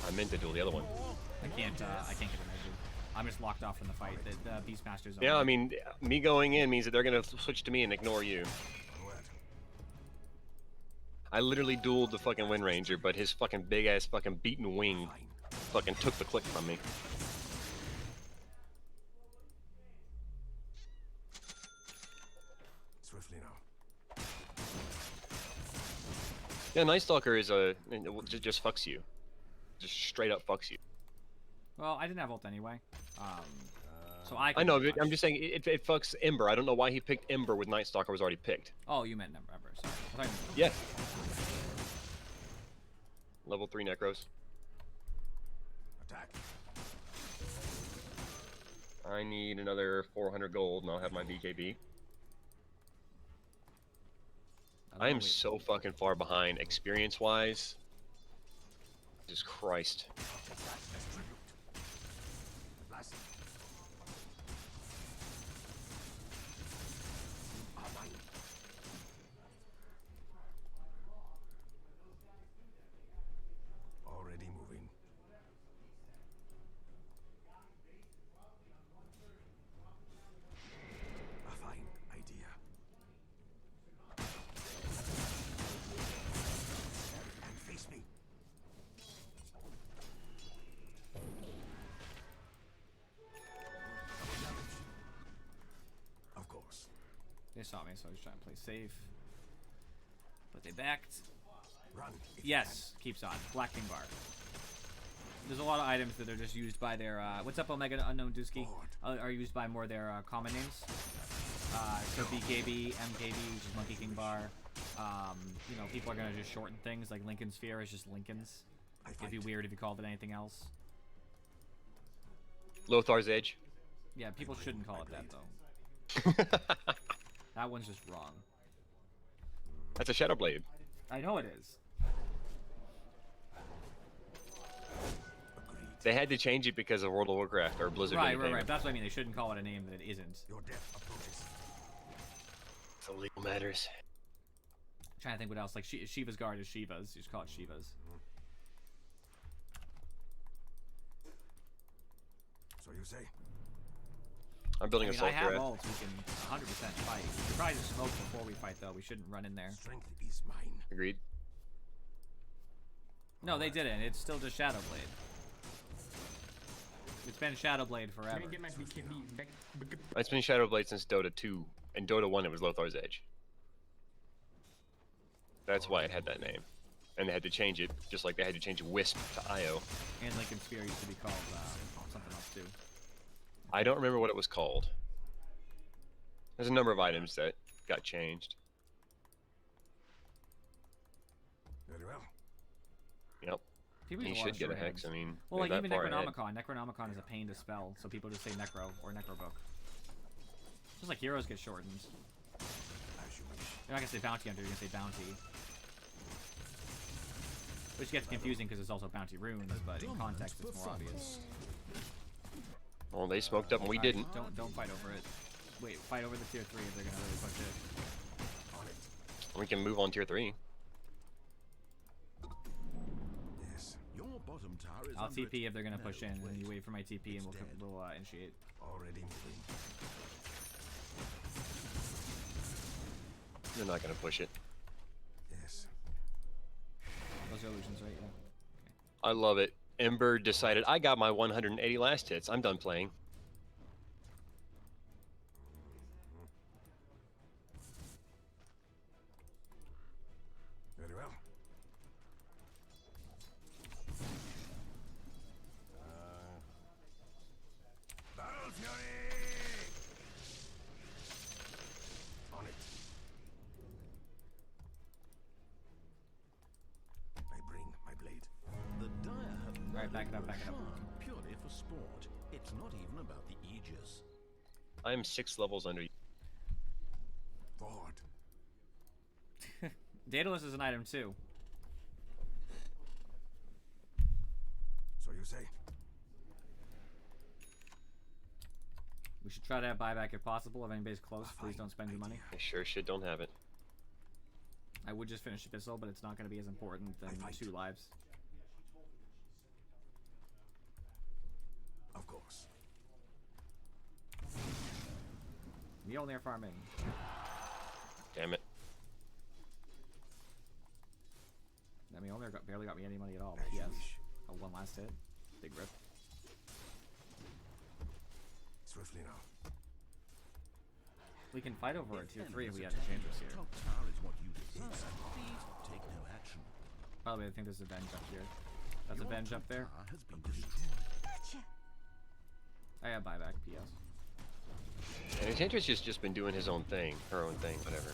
know? I meant to duel the other one. I can't get a measure. I'm just locked off from the fight. The Beastmaster's on. Yeah, I mean, me going in means that they're gonna switch to me and ignore you. I literally dueled the fucking Wind Ranger, but his fucking big ass fucking beaten wing fucking took the click from me. Swiftly now. Yeah, Night Stalker is just fucks you, just straight up fucks you. Well, I didn't have ult anyway. So I couldn't know, do but I'm much. just saying it fucks Ember. I don't know why he picked Ember with Night Stalker was already picked. Oh, you meant number. Sorry. I thought you Yeah. Level 3 Necros. Attack. I need another 400 gold and I'll have my BKB. I am so fucking far behind experience-wise. Jesus Christ. Already moving. A fine idea. And face me. Of course. They saw me, so I was trying to play safe. But they backed. Run. if Yes, keeps on. Black King Bar. There's a lot of items that are just used by their, what's up, Omega Unknown Dusky? Are used by more of their common names. So BKB, MKB, which is Monkey King Bar. You know, people are going to just shorten things, like Lincoln Sphere is just Lincoln's. It'd be weird if you called it anything else. Lothar's Edge. Yeah, people shouldn't call it that, though. That one's just wrong. That's a Shadow Blade. I know it is. They had to change it because of World of Warcraft or Blizzard. Right. Entertainment. That's what I mean. They shouldn't call it a name that it isn't. Your death approaches. So legal matters. I'm trying to think what else. Like Shiva's Guard is Shiva's. You just call it Shiva's. So you say? I'm building I mean, a I have Sulfur. ults. We can 100% fight. We should probably just smoke before we fight, though. We shouldn't run in there. Strength is mine. Agreed. No, they didn't. It's still just Shadow Blade. It's been Shadow Blade Let forever. me get my BKB back. It's been Shadow Blade since Dota 2, and Dota 1 it was Lothar's Edge. That's why it had that name. And they had to change it, just like they had to change Wisp to Io. And Lincoln Sphere used to be called something else, too. I don't remember what it was called. There's a number of items that got changed. Very well. Yep. People He use a lot should of get a shorthands. hex. I mean, Well, like they're even that far ahead. Necronomicon. Necronomicon is a pain to spell, so people just say Necro or Necrobook. Just like heroes get shortened. As you wish. You're not gonna say bounty hunter, you're gonna say bounty. Which gets confusing because it's also bounty runes, but in context it's more obvious. Well, they smoked up and we Alright, didn't. Don't fight over it. Wait, fight over the tier 3 if they're gonna really push it. On it. We can move on tier 3. Yes. Your bottom tower is I'll under TP if they're gonna push in, and then wait. you wait for my TP and It's we'll dead. initiate. Already moving. They're not gonna push it. Yes. Those are illusions, right? Yeah. I love it. Ember decided, I got my 180 last hits. I'm done playing. Very well. Battle Fury! On it. I bring my blade. The dire have Alright, back it up, murdered back it up. Roshan purely for sport. It's not even about the Aegis. I am 6 levels under you. Forward. Daedalus is an item too. So you say? We should try to have buyback if possible. If anybody's close, please don't spend your money. I sure shit don't have it. I would just finish Abyssal, but it's not going to be as important than 2 lives. Of course. Mjolnir farming. Damn it. That Mjolnir barely got me any money at all. As you Yes. wish. Oh, one last hit. Big rip. Swiftly now. We can fight over a tier 3 if we have Enemy's Enchantress here. top tower is what you desire. Please take no action. By the way, I think there's a Venge up here. That's a Venge up there. Tower has been destroyed. I have buyback, PS. And Enchantress has just been doing his own thing, her own thing, whatever.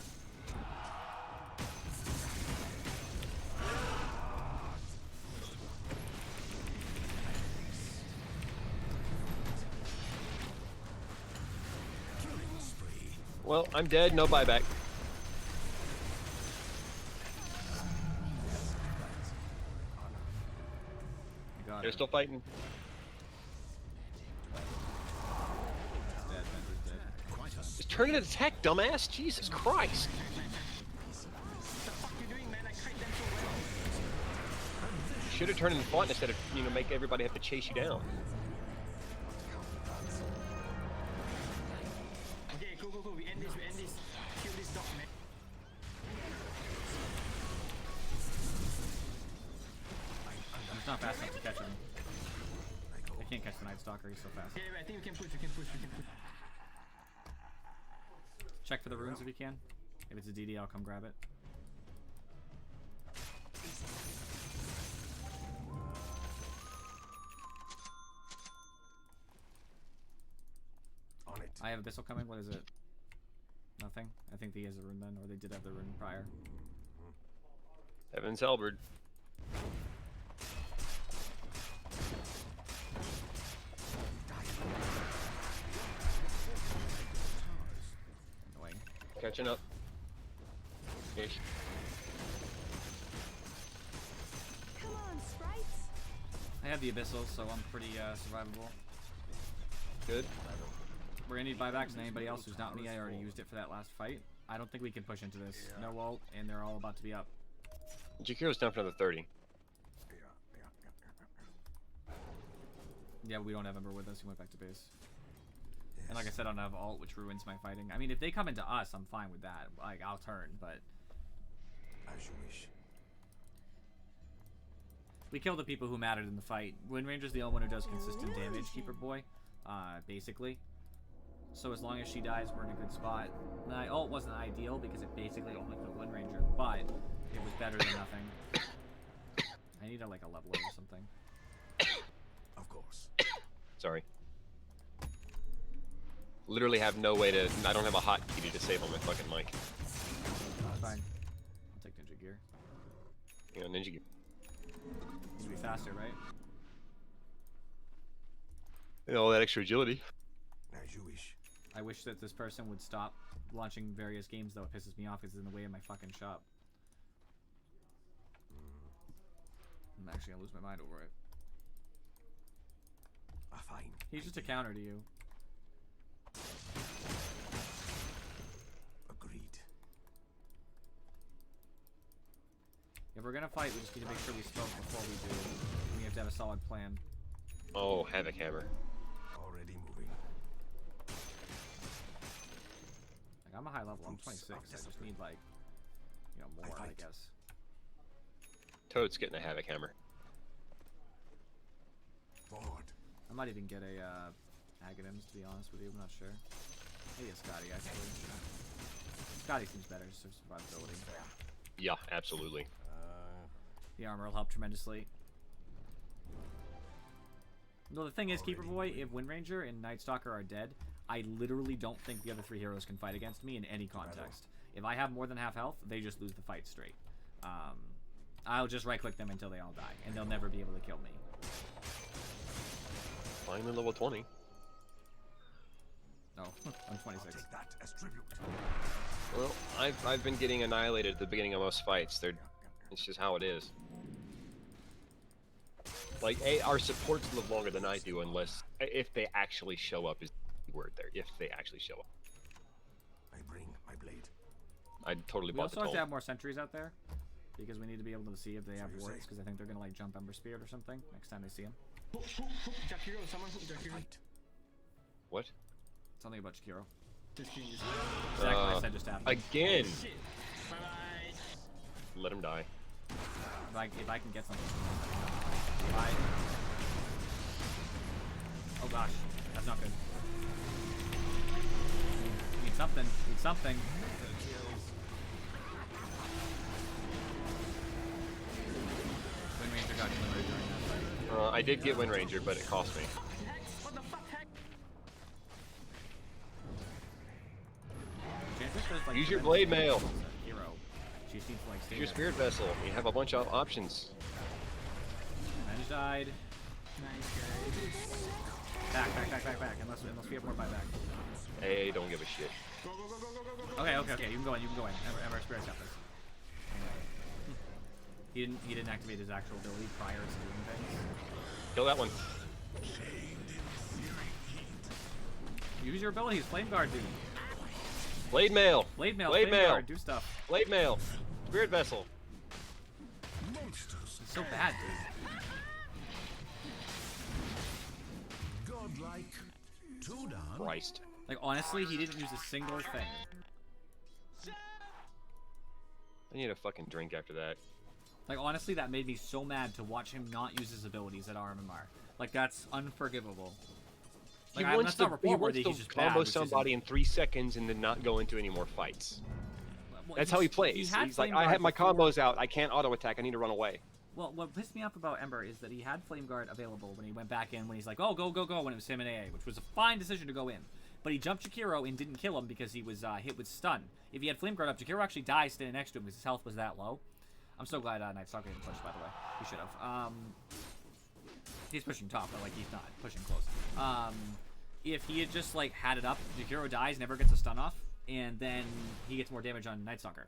Killing spree. Well, I'm dead, no buyback. I got They're it. still fighting. Dead, Venger's dead. Quite a Just turn it and attack, dumbass! Jesus Christ! What the fuck you doing, man? I kite them so well. Should have turned and fought instead of, you know, make everybody have to chase you down. Okay, go, go, go. We end this, we end this. Kill this dog, man. I'm just not fast enough to catch him. I can't catch the Night Stalker, he's so fast. Okay, I think we can push, we can push, we can push. Check for the runes if you can. If it's a DD, I'll come grab it. On it. I have Abyssal coming, what is it? Nothing? I think he has a rune then, or they did have the rune prior. Heaven's Halberd. Annoying. Catching up. Ish. Come on, sprites. I have the Abyssal, so I'm pretty survivable. Good. We're gonna need buybacks, and anybody else who's not me, I already used it for that last fight. I don't think we can push into this. No ult, and they're all about to be up. Jakiro's down for another 30. Yeah, we don't have Ember with us, he went back to base. And like I said, I don't have ult, which ruins my fighting. I mean, if they come into us, I'm fine with that. Like, I'll turn, but... As you wish. We kill the people who mattered in the fight. Wind Ranger's the only one who does consistent damage, Keeper Boy, basically. So as long as she dies, we're in a good spot. My ult wasn't ideal because it basically only killed Wind Ranger, but it was better than nothing. I need a, like a leveler or something. Of course. Sorry. Literally have no way to. I don't have a hotkey to disable my fucking mic. That's fine. I'll take Ninja Gear. You know, Ninja Gear. Needs to be faster, right? And all that extra agility. As you wish. I wish that this person would stop launching various games, though it pisses me off because it's in the way of my fucking shop. I'm actually gonna lose my mind over it. Fine. He's just a counter to you. Agreed. If we're gonna fight, we just need to make sure we smoke before we do. We have to have a solid plan. Oh, Havoc Hammer. Already moving. Like, I'm a high level, I'm 26. I just need, like, you know, more, I fight. guess. Toad's getting a Havoc Hammer. Forward. I might even get a, Aghanims, to be honest with you, I'm not sure. Maybe a Scotty, actually. Scotty seems better, just for survivability. Yeah, absolutely. The armor will help tremendously. No, the thing is, Keeper Boy, if Wind Ranger and Night Stalker are dead, I literally don't think the other 3 heroes can fight against me in any context. If I have more than half health, they just lose the fight straight. I'll just right-click them until they all die, and they'll never be able to kill me. Finally level 20. No, I'm I'll 26. take that as tribute. Well, I've been getting annihilated at the beginning of most fights. It's just how it is. Like, our supports live longer than I do, unless if they actually show up as word there if they actually show up. I bring my blade. I totally We bought also the have toll. to have more sentries out there because we need to be able to see if they have you wards say. because I think they're gonna like jump Ember Spirit or something next time they see him. Hook Jakiro, someone hook Jakiro. Fight. What? Something about Shakiro. Just kidding. Exactly what I said just happened. Again. Shit. Bye bye. Let him die. If I can get something. If I... Oh gosh, that's not good. Need something. Need something. Wind Ranger got glimmered during that fight. I did get Wind Ranger, but it cost me. Hex. What the fuck, Hex? Chances there's, like, Use your tremendous blade mail. damage against a hero. She just needs to like stay Use your there. Spirit Vessel. You have a bunch of options. Revenge died. Nice guys. Back. Unless we have more buyback. Hey, don't give a shit. Go, go, go, go, go, go, go. Okay. You can go in. Ember Spirit's got this. He didn't activate his actual ability prior to doing things. Kill that one. Use your abilities, Flame Guard, dude. Blade Mail. Blade Mail, Blade Flame Mail. Guard, do stuff. Blade Mail. Spirit Vessel. Monsters. It's so bad, dude. Godlike. Two down. Christ. Like honestly, he didn't use a single thing. I need a fucking drink after that. Like honestly, that made me so mad to watch him not use his abilities at RMMR. Like that's unforgivable. Like, He wants that's to, not report worthy. he He's wants just to bad, combo which isn't- somebody in 3 seconds and then not go into any more fights. Well, That's how he he's- plays. had He's like, Flame I Guard have my before. combos out. I can't auto attack. I need to run away. Well, what pissed me off about Ember is that he had Flame Guard available when he went back in, when he's like, oh, go, when it was him and AA, which was a fine decision to go in. But he jumped Jakiro and didn't kill him because he was hit with stun. If he had Flame Guard up, Jakiro actually dies standing next to him because his health was that low. I'm so glad Night Stalker didn't push, by the way. He should have. He's pushing top, but like he's not pushing close. If he had just like had it up, Jakiro dies, never gets a stun off, and then he gets more damage on Night Stalker.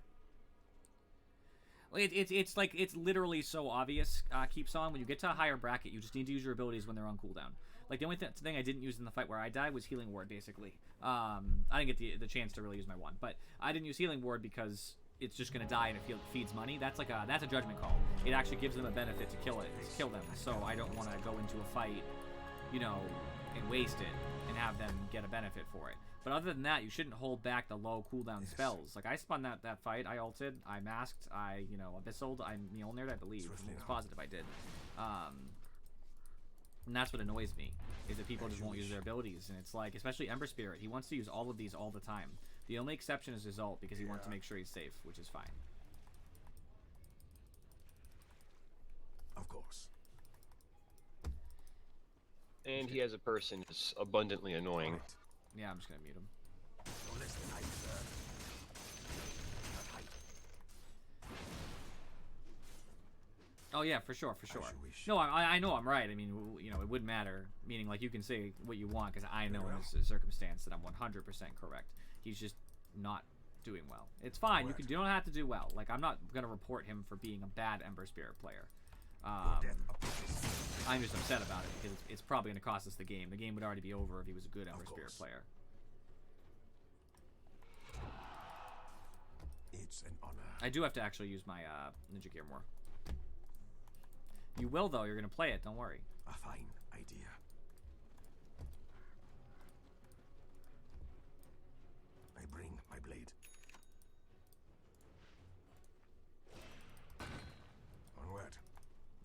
It's like, it's literally so obvious, Keeps On. When you get to a higher bracket, you just need to use your abilities when they're on cooldown. Like, the only thing I didn't use in the fight where I died was Healing Ward, basically. I didn't get the chance to really use my one, but I didn't use Healing Ward because it's just gonna die and it feeds money. That's a judgment call. It actually gives them a benefit to kill them, so I don't want to go into a fight, you know, and waste it and have them get a benefit for it. But other than that, you shouldn't hold back the low cooldown spells. Like, I spun that fight, I ulted, I masked, I, abyssaled, I Mjolnired, I believe. It's positive I did. And that's what annoys me, is that people just won't use their abilities. And it's like, especially Ember Spirit, he wants to use all of these all the time. The only exception is his ult, because he wants to make sure he's safe, which is fine. Of course. And he has a person who's abundantly annoying. Right. Yeah, I'm just gonna mute him. No less than I deserve. Fight. Oh yeah, for sure. As you wish. No, I know I'm right. I mean, it wouldn't matter. Meaning, like, you can say what you want, because I know in this circumstance that I'm 100% correct. He's just not doing well. It's fine. You don't have to do well. Like, I'm not gonna report him for being a bad Ember Spirit player. Death approaches. I'm just upset about it because it's probably gonna cost us the game. The game would already be over if he was a good Ember Spirit course. player. It's an honor. I do have to actually use my Ninja Gear more. You will, though. You're gonna play it. Don't worry. A fine idea. I bring my blade. Onward.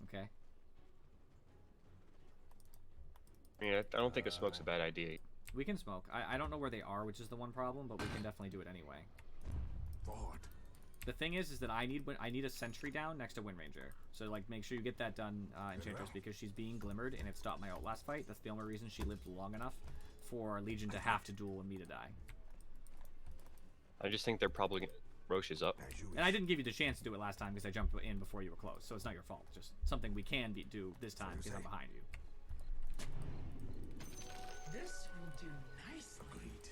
Okay. Yeah, I don't think a smoke's a bad idea. We can smoke. I don't know where they are, which is the one problem, but we can definitely do it anyway. Forward. The thing is that I need a sentry down next to Wind Ranger. So, like, make sure you get that done, Enchantress, because she's being glimmered and it stopped my ult last fight. That's the only reason she lived long enough for Legion to have to duel and me to die. I just think they're probably Roche is up. As you wish. And I didn't give you the chance to do it last time because I jumped in before you were close, so it's not your fault. Just something we can do this time because I'm behind you. This will do nice. Agreed.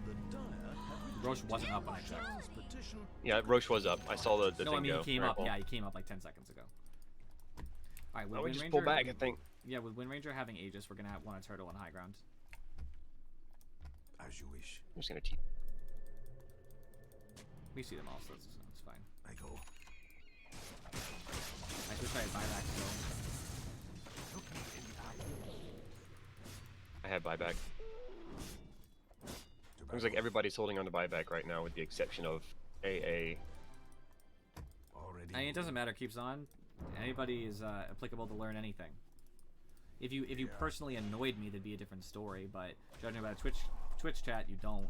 The dire have Roche wasn't up when I checked. John's petition. Yeah, Roche was up. I saw the No, thing I mean, go. he came Very up. well. Yeah, he came up like 10 seconds ago. Alright, with I would Wind just Ranger... pull back, I think. Yeah, with Wind Ranger having Aegis, we're going to want a turtle on high ground. As you wish. I'm just gonna teach. We see them all, so that's fine. I go. I wish I had buyback still. I have buyback. To Seems like battle. everybody's holding on to buyback right now, with the exception of AA. Already. I mean, it doesn't matter. Keeps on. Anybody is applicable to learn anything. If you Yeah. personally annoyed me, that'd be a different story. But judging by Twitch chat, you don't.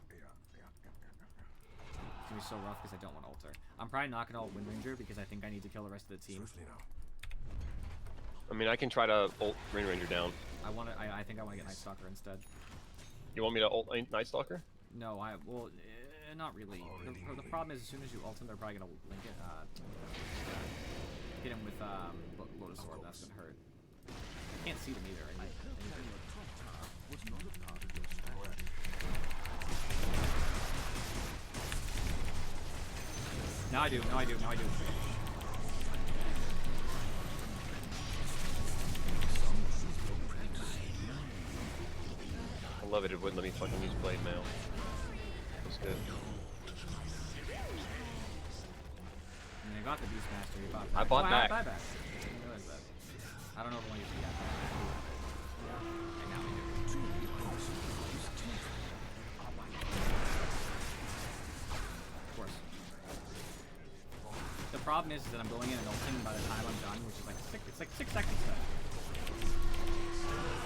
It's gonna be so rough because I don't want to alter. I'm probably not gonna ult Wind Ranger because I think I need to kill the rest of the team. Swiftly now. I mean, I can try to ult Rain Ranger down. I think I want to get Night Stalker instead. You want me to ult Night Stalker? No, not really. The problem is, as soon as you ult him, they're probably gonna link it. Hit him with Lotus Orb. That's gonna hurt. I can't see them either. I hope that your top tower was not a part of your strategy. Now I do. Now I do. Now I do. I love it. It wouldn't let me fucking use Blade Mail. That's good. And I got the Beastmaster. You bought I bought back. I didn't realize that. I don't know if I want to use the gap. And now we do. Of course. The problem is that I'm going in and ulting by the time I'm done, which is like it's like 6 seconds then.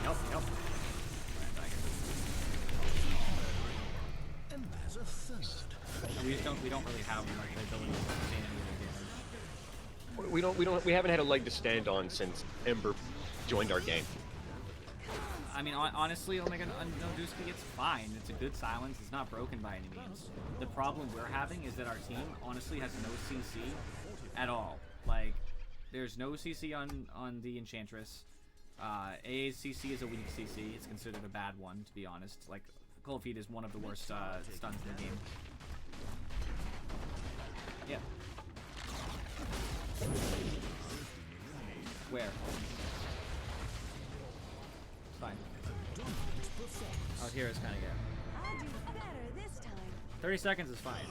Help, help. And there's a third. We don't really have like the ability to sustain any of the damage. We haven't had a leg to stand on since Ember joined our game. I mean, honestly, Omega no Dusky, it's fine. It's a good silence. It's not broken by any means. The problem we're having is that our team honestly has no CC at all. Like, there's no CC on the Enchantress. AA's CC is a weak CC. It's considered a bad one, to be honest. Like, Cold Feet is one of the worst stuns in the game. Yeah. Where? It's fine. Out here is kind of good. I'll do better this time. 30 seconds is fine.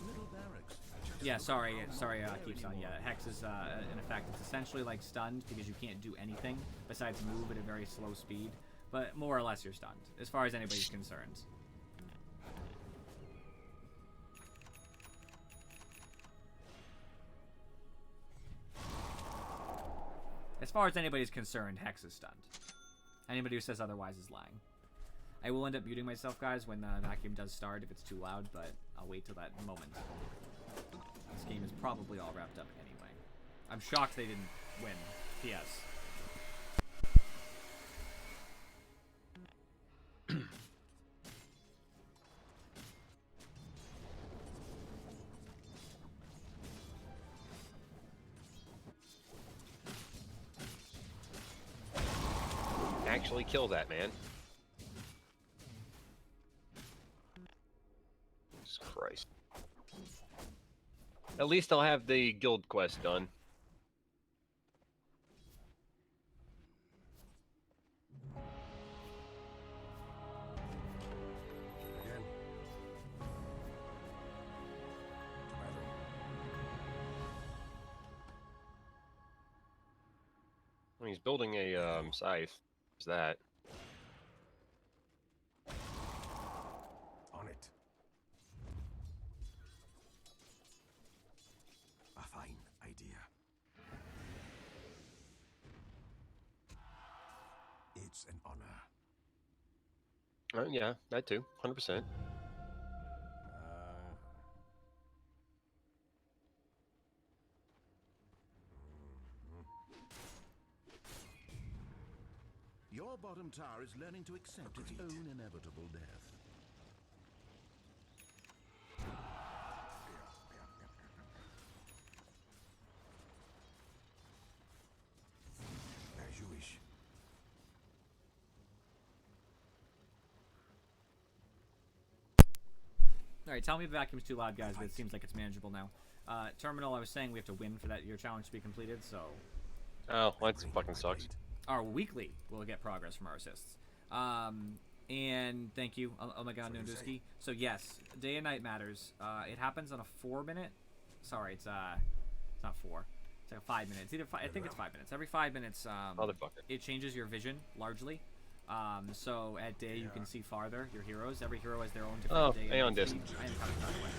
Middle barracks. Yeah, sorry, keeps on. Yeah, Hex is in effect. It's essentially like stunned because you can't do anything besides move at a very slow speed. But more or less, you're stunned, as far as anybody's concerned. As far as anybody's concerned, Hex is stunned. Anybody who says otherwise is lying. I will end up muting myself, guys, when the vacuum does start if it's too loud, but I'll wait till that moment. This game is probably all wrapped up anyway. I'm shocked they didn't win. P.S. Actually kill that man. Jesus Christ. At least I'll have the guild quest done. Again. To battle. I mean, he's building a scythe. Is that? On it. A fine idea. It's an honor. Yeah, that too. 100%. Your bottom tower is learning to accept its own inevitable death. As you wish. Alright, tell me if the vacuum's too loud, guys, but it seems like it's manageable now. Terminal, I was saying we have to win for your challenge to be completed, so... Oh, that fucking sucks. Our weekly will get progress from our assists. And thank you, oh my god, Nunduski. So yes, day and night matters. It happens on a 4-minute... Sorry, it's not 4. It's like a 5 minutes. I think it's 5 minutes. Every 5 minutes, Motherfucker. it changes your vision, largely. So at day, you can see farther, your heroes. Every hero has their own different day. Aeon and night distance. speed. I didn't cut it that way.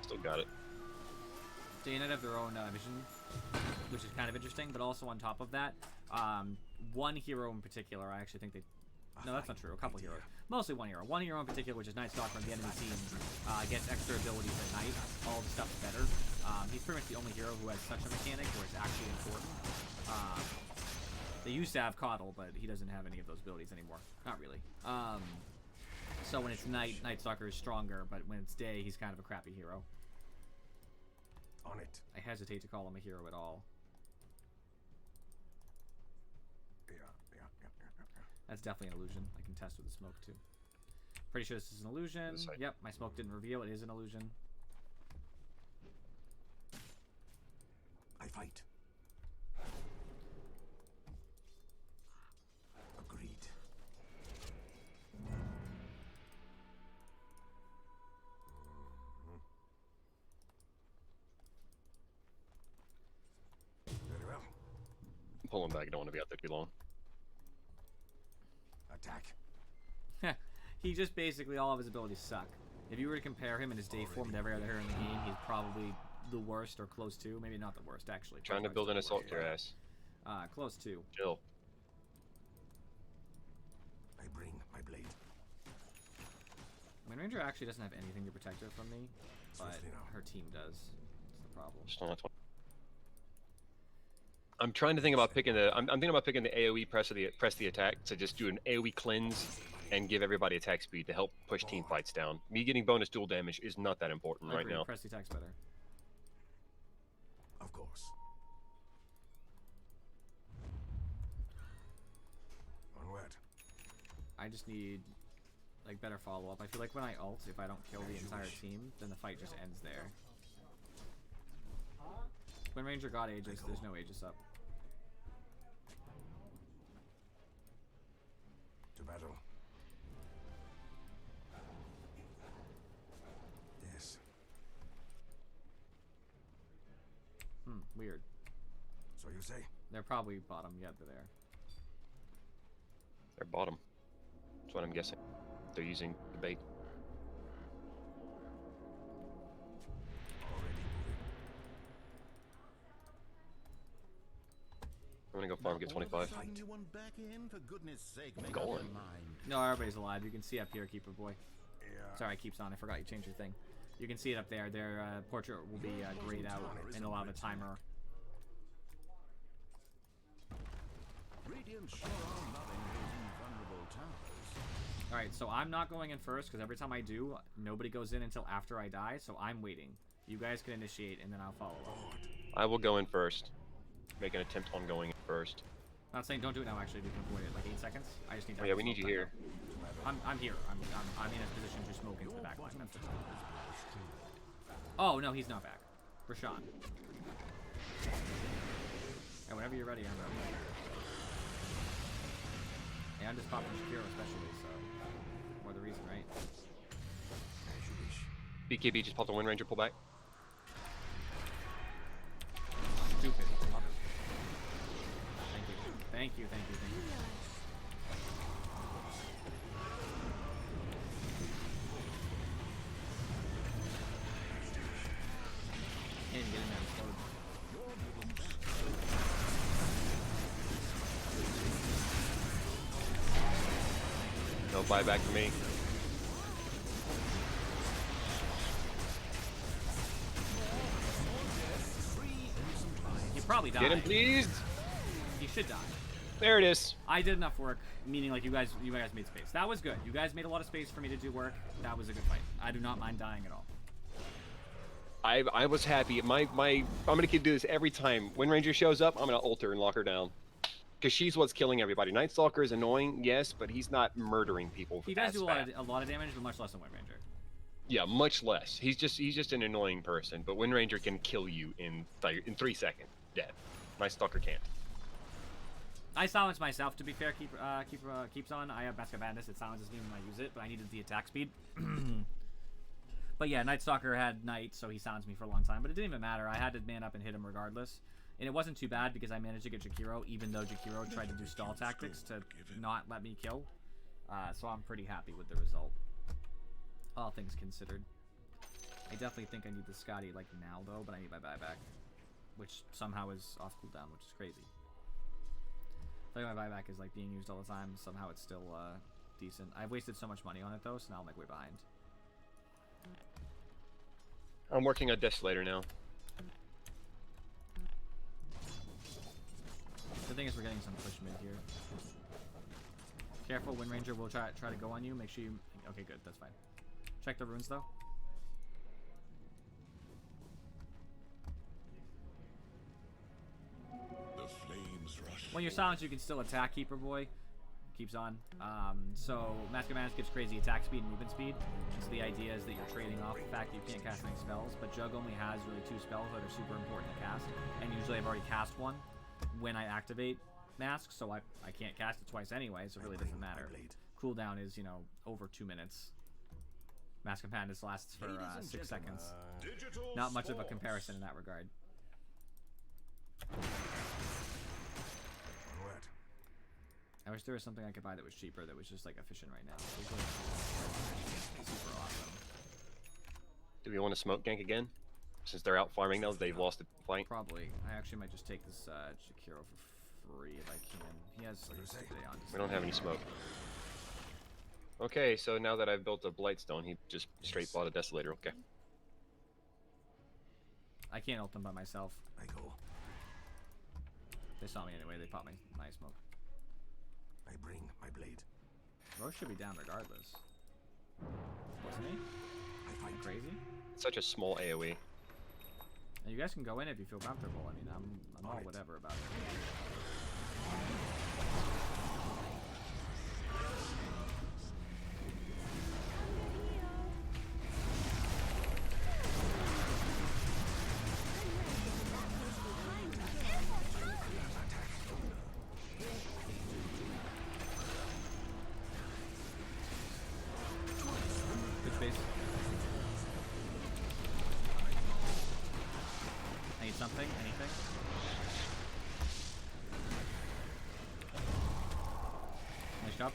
Still got it. Day and night have their own vision, which is kind of interesting, but also on top of that, one hero in particular, I actually think they... No, that's not true. A couple heroes. Mostly one hero. One hero in particular, which is Night Stalker on the enemy team, gets extra abilities at night. All the stuff's better. He's pretty much the only hero who has such a mechanic where it's actually important. They used to have Coddle, but he doesn't have any of those abilities anymore. Not really. So when it's night, Night Stalker is stronger, but when it's day, he's kind of a crappy hero. On it. I hesitate to call him a hero at all. That's definitely an illusion. I can test with the smoke too. Pretty sure this is an illusion. Yep, my smoke didn't reveal. It is an illusion. I fight. Agreed. Very well. Pull him back. I don't want to be out there too long. Attack. He just basically, all of his abilities suck. If you were to compare him in his day form to every other hero in the game, he's probably the worst or close to. Maybe not the worst, actually. Trying to build an assault to your ass. Close to. Chill. I bring my blade. Wind Ranger actually doesn't have anything to protect her from me, but Swiftly now. her team does. That's the problem. Just on that one. I'm trying to think about picking the. I'm thinking about picking the AOE press the attack to just do an AOE cleanse and give everybody attack speed to help push team fights down. Me getting bonus dual damage is not that important I right agree, now. Press the attack's better. Of course. Onward. I just need like better follow up. I feel like when I ult, if I don't kill the entire team, then the fight just ends there. When Ranger got Aegis, there's no Aegis up. To battle. Yes. Weird. So you say? They're probably bottom. Yeah, they're there. They're bottom. That's what I'm guessing. They're using the bait. Already moving. I'm gonna go farm, get 25. Sudden you want back in? For goodness sake, make Going. up your mind. No, everybody's alive. You can see up here, Keeper Boy. Yeah. Sorry, keeps on. I forgot you changed your thing. You can see it up there. Their portrait will be grayed out, and it'll have a timer. Radiant sure are loving those invulnerable towers. Alright, so I'm not going in first, because every time I do, nobody goes in until after I die, so I'm waiting. You guys can initiate, and then I'll follow up. I will go in first. Make an attempt on going in first. Not saying don't do it now, actually. We can avoid it. Like 8 seconds. I just need to... Oh yeah, we need you here. I'm here. I'm in a position to smoke into the back line. That's the time. Oh, no, he's not back. Rashawn. Yeah, whenever you're ready, I'm ready. Yeah, I'm just popping Shakiro especially, so... More the reason, right? As you wish. BKB just popped a Wind Ranger, pull back. Stupid. Love it. Thank you. Thank you, thank you, thank you. Can't even get in there. It's loaded. No buyback for me. He probably died. Get him, please. He should die. There it is. I did enough work, meaning like you guys made space. That was good. You guys made a lot of space for me to do work. That was a good fight. I do not mind dying at all. I was happy. I'm gonna keep doing this every time. When Ranger shows up, I'm gonna ult her and lock her down. Because she's what's killing everybody. Night Stalker is annoying, yes, but he's not murdering people. He does as do fast. a lot of damage, but much less than Wind Ranger. Yeah, much less. He's just an annoying person. But Wind Ranger can kill you in 3 seconds. Dead. My Stalker can't. I silence myself, to be fair. Keeps on. I have Mask of Madness. It silences me when I use it, but I needed the attack speed. But yeah, Night Stalker had Night, so he silenced me for a long time. But it didn't even matter. I had to man up and hit him regardless. And it wasn't too bad because I managed to get Jakiro, even though Jakiro tried to do stall tactics to not let me kill. So I'm pretty happy with the result. All things considered. I definitely think I need the Scotty, like, now, though, but I need my buyback. Which somehow is off cooldown, which is crazy. I feel like my buyback is, like, being used all the time. Somehow it's still, decent. I've wasted so much money on it, though, so now I'm, like, way behind. I'm working on Desolator now. The thing is, we're getting some push mid here. Careful, Wind Ranger will try to go on you. Make sure you... Okay, good. That's fine. Check the runes, though. The flames rush. When you're silenced, you can still attack Keeper Boy. Keeps on. So Mask of Madness gives crazy attack speed and movement speed. So the idea is that you're trading off the fact that you can't cast any spells, but Jug only has really 2 spells that are super important to cast, and usually I've already cast one when I activate Mask, so I can't cast it twice anyway, so it really doesn't matter. Cooldown is, you know, over 2 minutes. Mask of Madness lasts for 6 seconds. Not much of a comparison in that regard. Alright. I wish there was something I could buy that was cheaper, that was just like efficient right now. Super awesome. Do we want to smoke gank again? Since they're out farming now, they've lost the fight. Probably. I actually might just take this Jakiro for free if I can. He has like, today on. We don't have any smoke. Okay, so now that I've built a Blightstone, he just straight bought a Desolator. Okay. I can't ult them by myself. I go. They saw me anyway. They popped my smoke. I bring my blade. Roche should be down regardless. Wasn't he? I fight. Crazy? Such a small AoE. And you guys can go in if you feel comfortable. I mean, I'm all whatever about it. Good space. I need something? Anything? Nice job.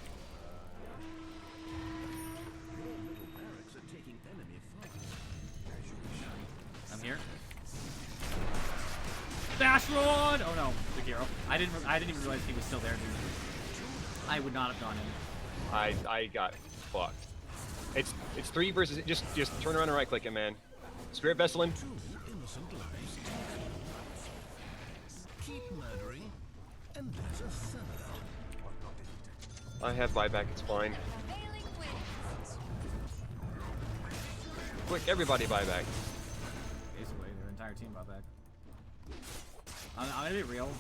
Barracks are taking enemy fire. I'm here. Bash Rod! Oh no, Jakiro. I didn't even realize he was still there, dude. I would not have gone in. I got fucked. It's 3 versus... Just turn around and right-click it, man. Spirit Vessel in. 2 innocent lives. Keep murdering, and there's a third. I have buyback, it's fine. Quick, everybody buyback. Basically, their entire team bought back. I'm gonna be real.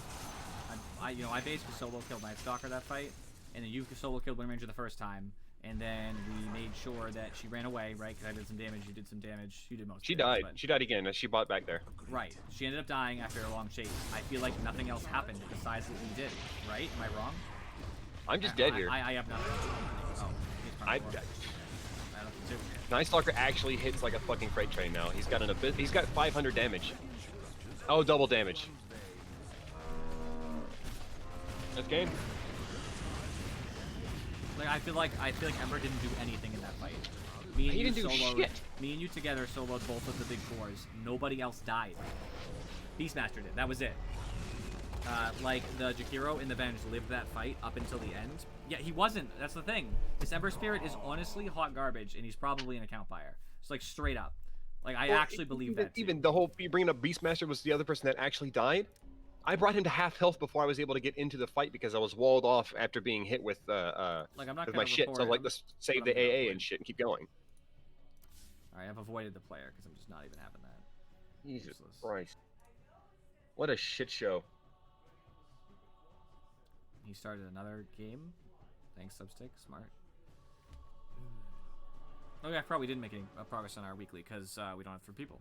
I basically solo killed Night Stalker that fight, and then you solo killed Wind Ranger the first time, and then we made sure that she ran away, right? Because I did some damage, you did some damage, you did most. She damage, died. but- She died again. She bought back there. Right. She ended up dying after a long chase. I feel like nothing else happened besides what we did, right? Am I wrong? I'm just dead here. I have nothing. Oh, he's I, probably I have nothing too. Night Stalker actually hits like a fucking freight train now. He's got he's got 500 damage. Oh, double damage. That's game. Like I feel like Ember didn't do anything in that fight. Me and He you didn't do soloed, shit. Me and you together soloed both of the big fours. Nobody else died. Beastmaster did. That was it. Like the Jakiro in the bench lived that fight up until the end. Yeah, he wasn't. That's the thing. This Ember Spirit is honestly hot garbage, and he's probably an account buyer. It's like straight up. Like I actually believe that. Too. Even the whole you bringing up Beastmaster was the other person that actually died. I brought him to half health before I was able to get into the fight because I was walled off after being hit with like I'm not with gonna my shit. So I was report like, him, let's save but the I'm gonna AA avoid and shit and keep going. Alright, I've avoided the player because I'm just not even having that. Jesus Useless. Christ. What a shit show. He started another game. Thanks, Substick. Smart. Oh yeah, I forgot we didn't make any progress on our weekly because we don't have 3 people.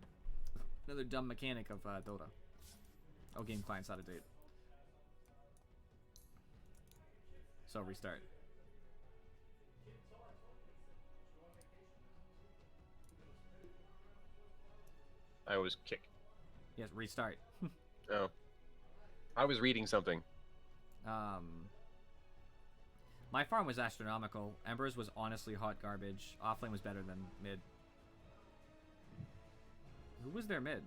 Another dumb mechanic of DotA. Oh, game client's out of date. So restart. I was kick. Yes, restart. Oh. I was reading something. My farm was astronomical. Embers was honestly hot garbage. Offlane was better than mid. Who was their mid?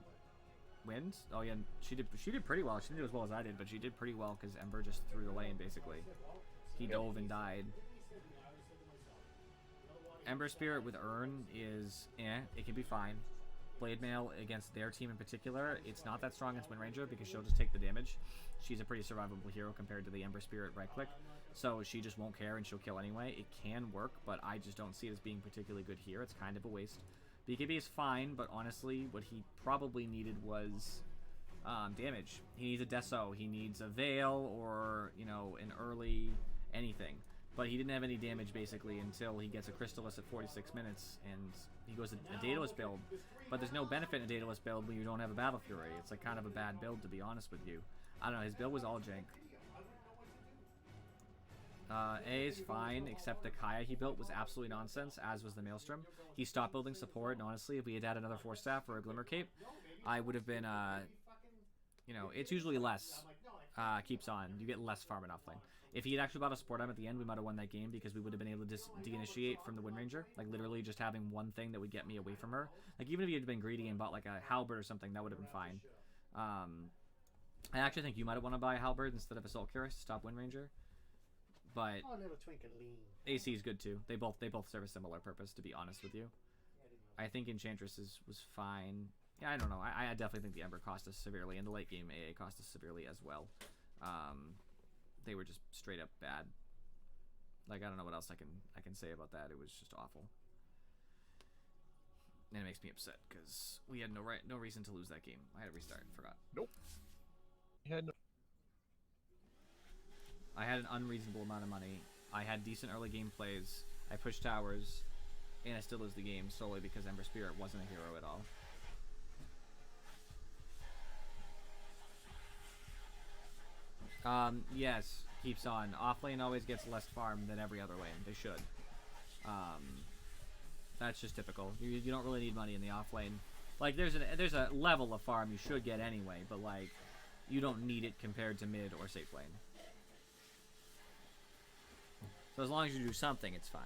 Wind? Oh yeah, she did pretty well. She didn't do as well as I did, but she did pretty well because Ember just threw the lane basically. He dove and died. Ember Spirit with Urn is it can be fine. Blade Mail against their team in particular, it's not that strong against Wind Ranger because she'll just take the damage. She's a pretty survivable hero compared to the Ember Spirit right click. So she just won't care and she'll kill anyway. It can work, but I just don't see it as being particularly good here. It's kind of a waste. BKB is fine, but honestly, what he probably needed was damage. He needs a Deso. He needs a Veil or, you know, an early anything. But he didn't have any damage, basically, until he gets a Crystallis at 46 minutes, and he goes a Daedalus build. But there's no benefit in a Daedalus build when you don't have a Battle Fury. It's like kind of a bad build, to be honest with you. I don't know, his build was all jank. A is fine, except the Kaya he built was absolutely nonsense, as was the Maelstrom. He stopped building support, and honestly, if we had had another Force Staff or a Glimmer Cape, I would have been, you know, it's usually less. Keeps on. You get less farm in offlane. If he had actually bought a support item at the end, we might have won that game because we would have been able to de-initiate from the Wind Ranger. Like, literally just having one thing that would get me away from her. Like, even if he had been greedy and bought, like, a Halberd or something, that would have been fine. I actually think you might have want to buy a Halberd instead of Assault Cuirass to stop Wind Ranger. But I'll never twinkle lean. AC is good, too. They both serve a similar purpose, to be honest with you. I think Enchantress was fine. Yeah, I don't know. I definitely think the Ember cost us severely, and the late game AA cost us severely as well. They were just straight up bad. Like, I don't know what else I can say about that. It was just awful. And it makes me upset because we had no reason to lose that game. I had to restart. Forgot. Nope. You had no. I had an unreasonable amount of money. I had decent early game plays. I pushed towers, and I still lose the game solely because Ember Spirit wasn't a hero at all. Yes, keeps on. Offlane always gets less farm than every other lane. They should. That's just typical. You don't really need money in the offlane. Like, there's a level of farm you should get anyway, but, like, you don't need it compared to mid or safe lane. So as long as you do something, it's fine.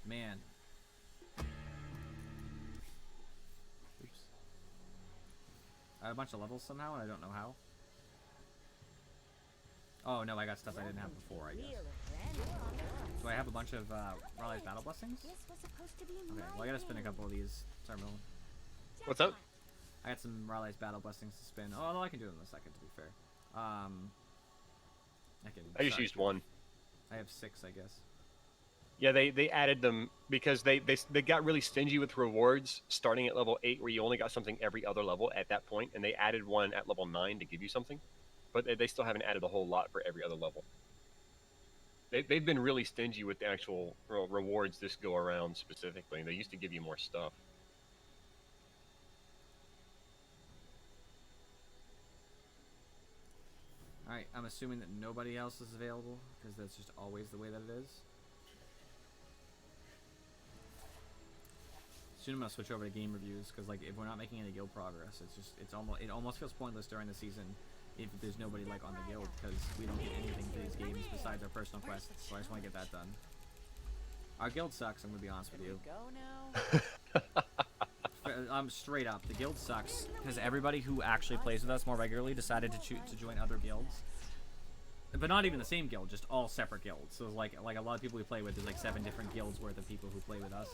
Man. Oops. I have a bunch of levels somehow, and I don't know how. Oh, no, I got stuff I didn't have before, I guess. Do I have a bunch of Raleigh's Battle Blessings? Okay, well, I gotta spin a couple of these. Sorry, Merlin. What's up? I got some Raleigh's Battle Blessings to spin. Oh, although I can do it in a second, to be fair. I just used one. I have 6, I guess. Yeah, they added them because they got really stingy with rewards starting at level 8 where you only got something every other level at that point, and they added one at level 9 to give you something. But they still haven't added a whole lot for every other level. They've been really stingy with the actual rewards this go around specifically. They used to give you more stuff. Alright, I'm assuming that nobody else is available, because that's just always the way that it is. Soon I'm gonna switch over to game reviews, because like if we're not making any guild progress, it almost feels pointless during the season if there's nobody like on the guild, because we don't get anything for these games besides our personal quests. So I just want to get that done. Our guild sucks. I'm gonna be honest with you. Straight up, the guild sucks because everybody who actually plays with us more regularly decided to join other guilds, but not even the same guild, just all separate guilds. So like a lot of people we play with, there's like 7 different guilds worth of people who play with us.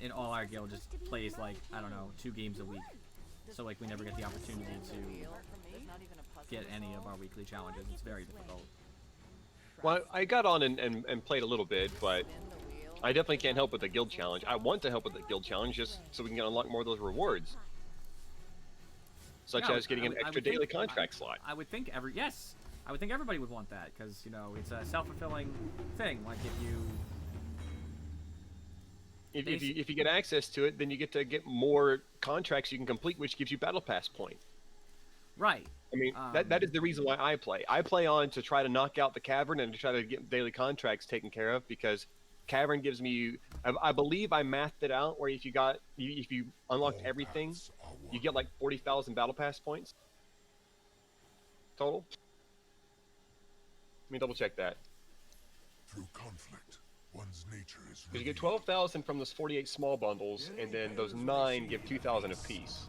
And all our guild just plays like, I don't know, 2 games a week. So like we never get the opportunity to get any of our weekly challenges. It's very difficult. Well, I got on and played a little bit, but I definitely can't help with the guild challenge. I want to help with the guild challenge just so we can unlock more of those rewards. Such Yeah, as getting an I extra would think- daily contract slot. I would think I would think everybody would want that because you know it's a self-fulfilling thing. Like If you get access to it, then you get to get more contracts you can complete, which gives you battle pass points. right. I mean, that is the reason why I play. I play on to try to knock out the cavern and to try to get daily contracts taken care of because cavern gives me. I believe I mathed it out where if you unlocked everything, you get like 40,000 battle pass points total. Let me double check that. Through conflict, one's nature is Because you get 12,000 from those 48 small bundles, and then those 9 give 2,000 apiece.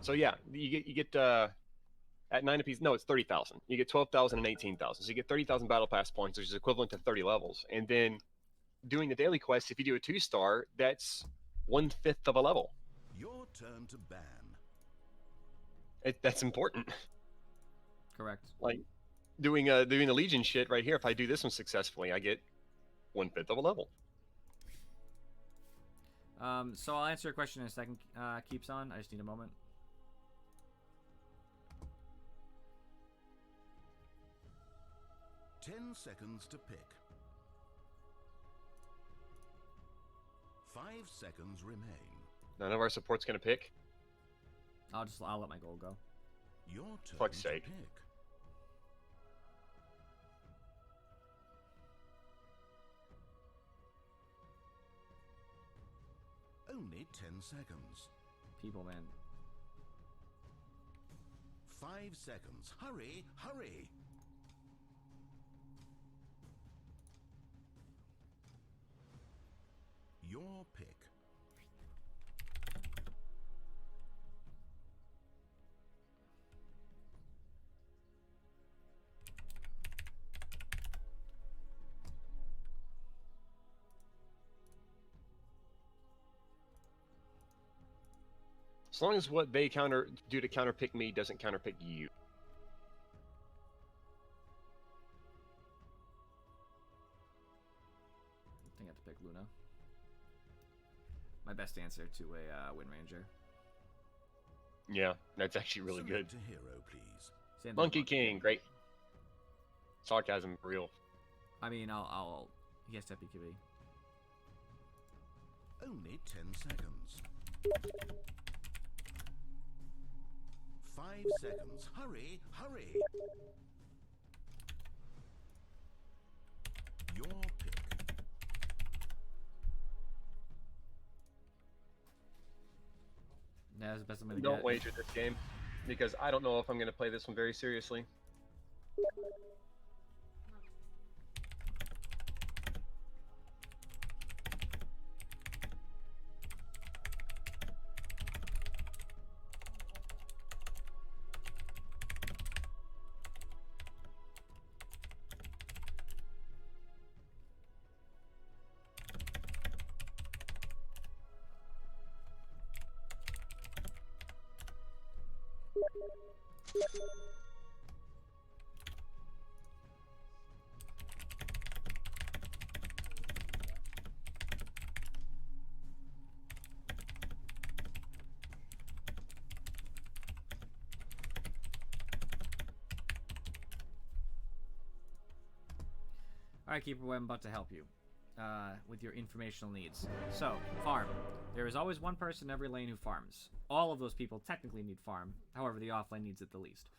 So yeah, you get at 9 apiece. No, it's 30,000. You get 12,000 and 18,000. So you get 30,000 battle pass points, which is equivalent to 30 levels. And then doing the daily quest, if you do a 2-star, that's 1/5 of a level. Your turn to ban. That's important. Correct. Like doing the Legion shit right here. If I do this one successfully, I get 1/5 of a level. So I'll answer your question in a second. Keeps on. I just need a moment. Ten seconds to pick. 5 seconds remain. None of our support's gonna pick. I'll let my goal go. Your turn Fuck's to sake. pick. Only 10 seconds. People, man. 5 seconds. Hurry, hurry. Your pick. As long as what they do to counterpick me doesn't counterpick you. I think I have to pick Luna. My best answer to a Wind Ranger. Yeah, that's actually really good. Select a hero, please. Same thing Monkey with King, great. Sarcasm, for real. I mean, I'll. He has to have PQE. Only 10 seconds. 5 seconds. Hurry, hurry. Your pick. Yeah, that's the best I'm gonna Don't get. wager this game, because I don't know if I'm going to play this one very seriously. Alright, Keeper, I'm about to help you with your informational needs. So, farm. There is always one person in every lane who farms. All of those people technically need farm. However, the offlane needs it the least.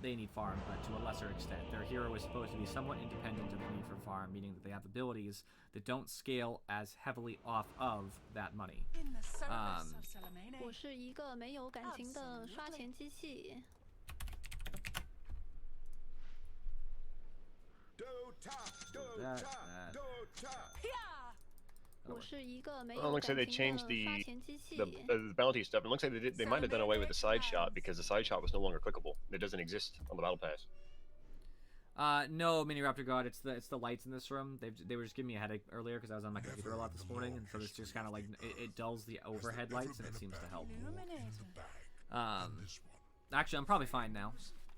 They need farm, but to a lesser extent. Their hero is supposed to be somewhat independent of the need for farm, meaning that they have abilities that don't scale as heavily off of that money. In the service Um, of Salamene. 我是一个没有感情的刷钱机器。 That, Yeah. 我是一个没有 Well, it looks like 感 they 情 changed 的刷钱机器。 the bounty stuff. It looks like they might have done away with the side shot because the side shot was no longer clickable. It doesn't exist on the battle pass. No, Mini Raptor God, it's the lights in this room. They were just giving me a headache earlier because I was on my computer a lot this morning, and so it's just kind of like it dulls the overhead lights and it seems to help. Illuminated. This one. Actually, I'm probably fine now.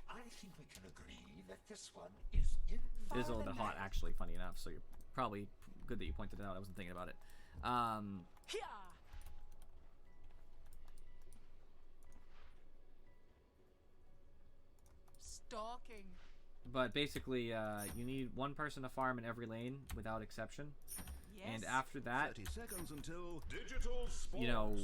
I think we can agree that this one is in. It is a little bit hot, actually, funny enough, so you're probably good that you pointed it out. I wasn't thinking about it. Stalking. But basically, you need one person to farm in every lane without exception. Yes. And after that, 30 seconds until digital sports. you know,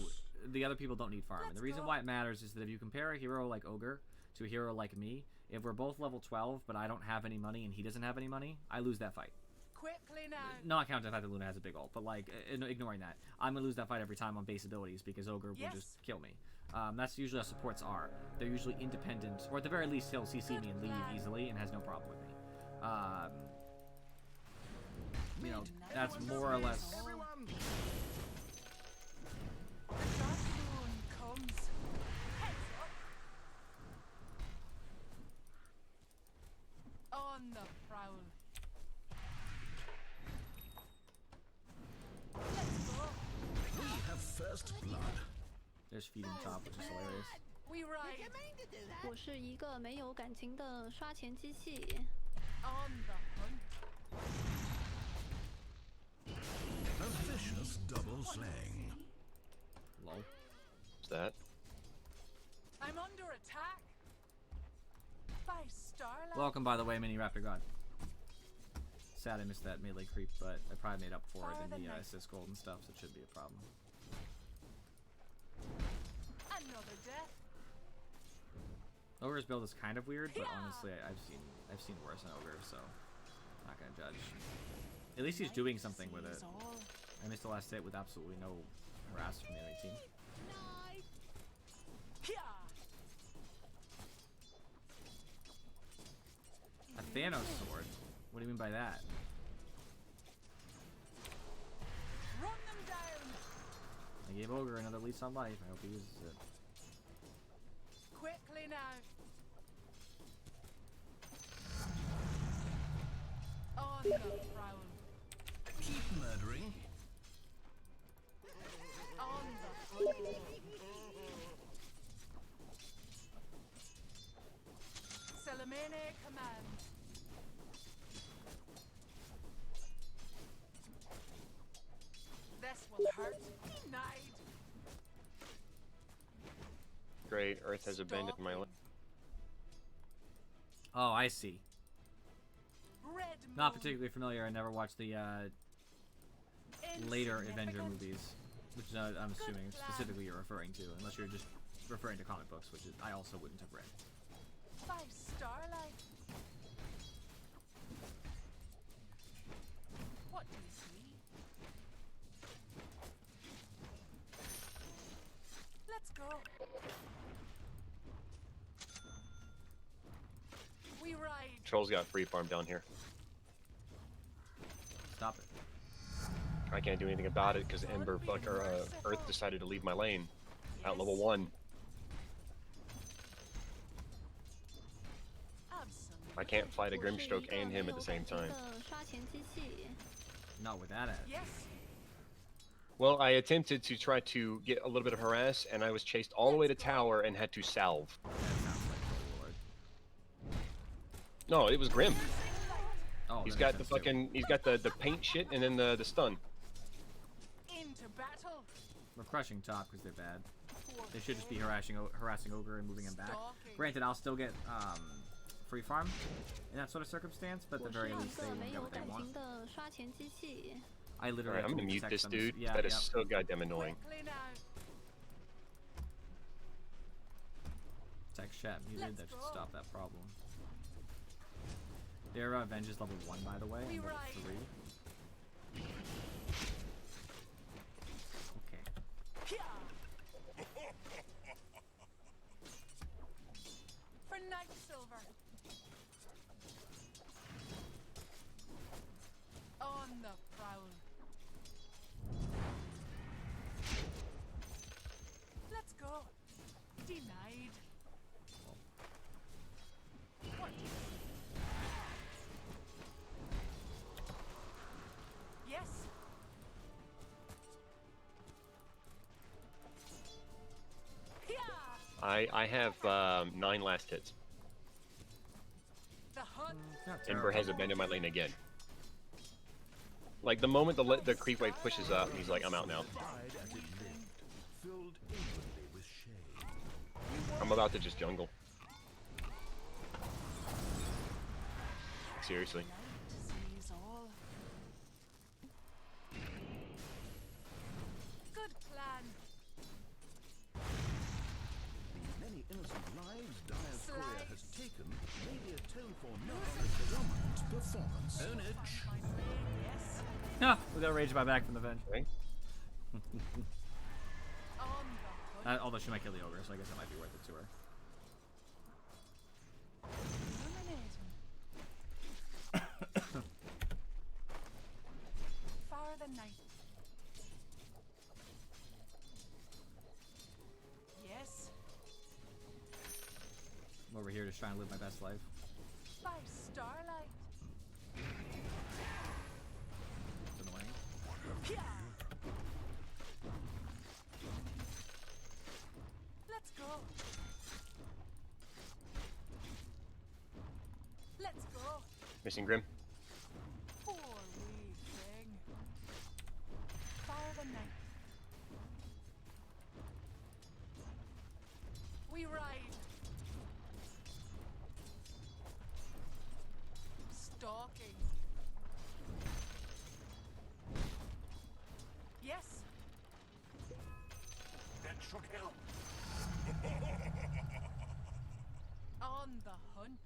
the other people don't need farm. And Let's the reason go. why it matters is that if you compare a hero like Ogre to a hero like me, if we're both level 12, but I don't have any money and he doesn't have any money, I lose that fight. Quickly now. Not counting the fact that Luna has a big ult, but like ignoring that, I'm gonna lose that fight every time on base abilities because Ogre will Yes. just kill me. That's usually how supports are. They're usually independent, or at the very least, he'll CC me and leave easily and has no problem with me. You know, that's more or less. Everyone. The dark moon comes. Heads up. On the prowl. Let's go. We have first blood. There's feeding top, which is hilarious. We ride. 我是一个没有感情的刷钱机器。 On the hunt. A vicious double slaying. Lol. What's that? I'm under attack. By starlight. Welcome, by the way, Mini Raptor God. Sad I missed that melee creep, but I probably made up for it in the assist gold and stuff, so it shouldn't be a problem. Another death. Ogre's build is kind of weird, but honestly, I've seen worse than Ogre, so not gonna judge. At least he's doing something with it. Is all. I missed the last hit with absolutely no harass from the enemy team. A Thanos sword? What do you mean by that? Run them down. I gave Ogre another lease on life. I hope he uses it. Quickly now. On the prowl. Keep murdering. On the hunt. Salamene command. This will hurt. Denied. Great, Earth has abandoned my life. Oh, I see. Red Not moon. particularly familiar. I never watched the later Avenger Insignificant. movies, which I'm assuming specifically you're referring to, unless you're just referring to comic books, which is, I also wouldn't have read. By starlight. What do you see? Let's go. We ride. Troll's got free farm down here. Stop it. I can't do anything about it because Ember Earth decided to leave my lane at level 1. Absolutely. I can't fight a Grimstroke and him at the same time. 刷钱机器。 Not with that ad. Yes. Well, I attempted to try to get a little bit of harass, and I was chased all the way to tower and had to salve. That sounds like Troll Lord. No, it was Grim. Oh, He's that got makes the sense, too. fucking, he's got the paint shit and then the stun. Into battle. We're crushing top because they're bad. For They should just be pain. harassing Ogre and moving him back. Stalking. Granted, I'll still get free farm in that sort of circumstance, but at 我 the 是 very 一 least they 个 won't 没 get 有 what they 感 want. 情的刷钱机器。 I literally Alright, I'm have gonna to mute text this them. dude. Yeah, That is yeah. so goddamn annoying. Quickly now. Text chat muted. That should Let's go. stop that problem. Their Avenge is level 1, by the way, We and level ride. 3. Okay. For night silver. On the prowl. Let's go. Denied. What? Yes. I have 9 last hits. The hunt. Not Ember terrible. has abandoned my lane again. Like the moment the creep wave pushes up, he's like, I'm out now. Died as it lived, filled inwardly with shade. I'm about to just jungle. Seriously. Night sees all. Good plan. The many innocent lives Dire's courier Slice. has taken may be atoned for now with dominant performance. Ownage. My blade, yes. Ah, we got a rage buy back from the venge. Okay. On the hunt. Although she might kill the ogre, so I guess it might be worth it to her. Illuminating. Far the night. Yes, I'm over here just trying to live my best life. by starlight. It's annoying. Yeah. Let's go. Let's go. Missing Grim. Poor wee thing. Fire the night. We ride. Stalking. Yes. That should help. On the hunt.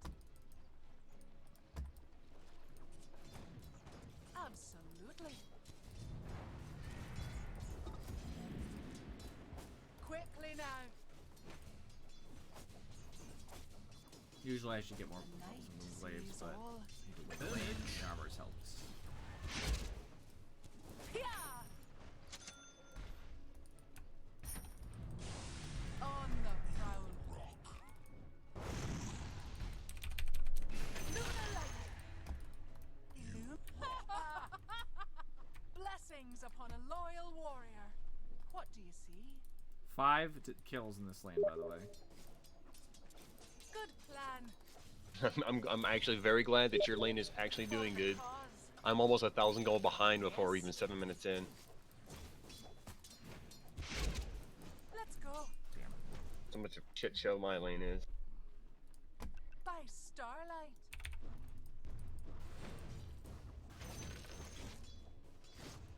Absolutely. Quickly now. Usually I should get more The night moon waves, sees but all. with the lane, the armors helps. Yeah. On the prowl. Lunar light. Blessings upon a loyal warrior. What do you see? 5 kills in this lane, by the way. Good plan. I'm actually very glad that your lane is actually doing good. Cause. I'm almost 1,000 gold behind before we're even 7 minutes in. Let's go. Damn it. So much of a shit show my lane is. By starlight.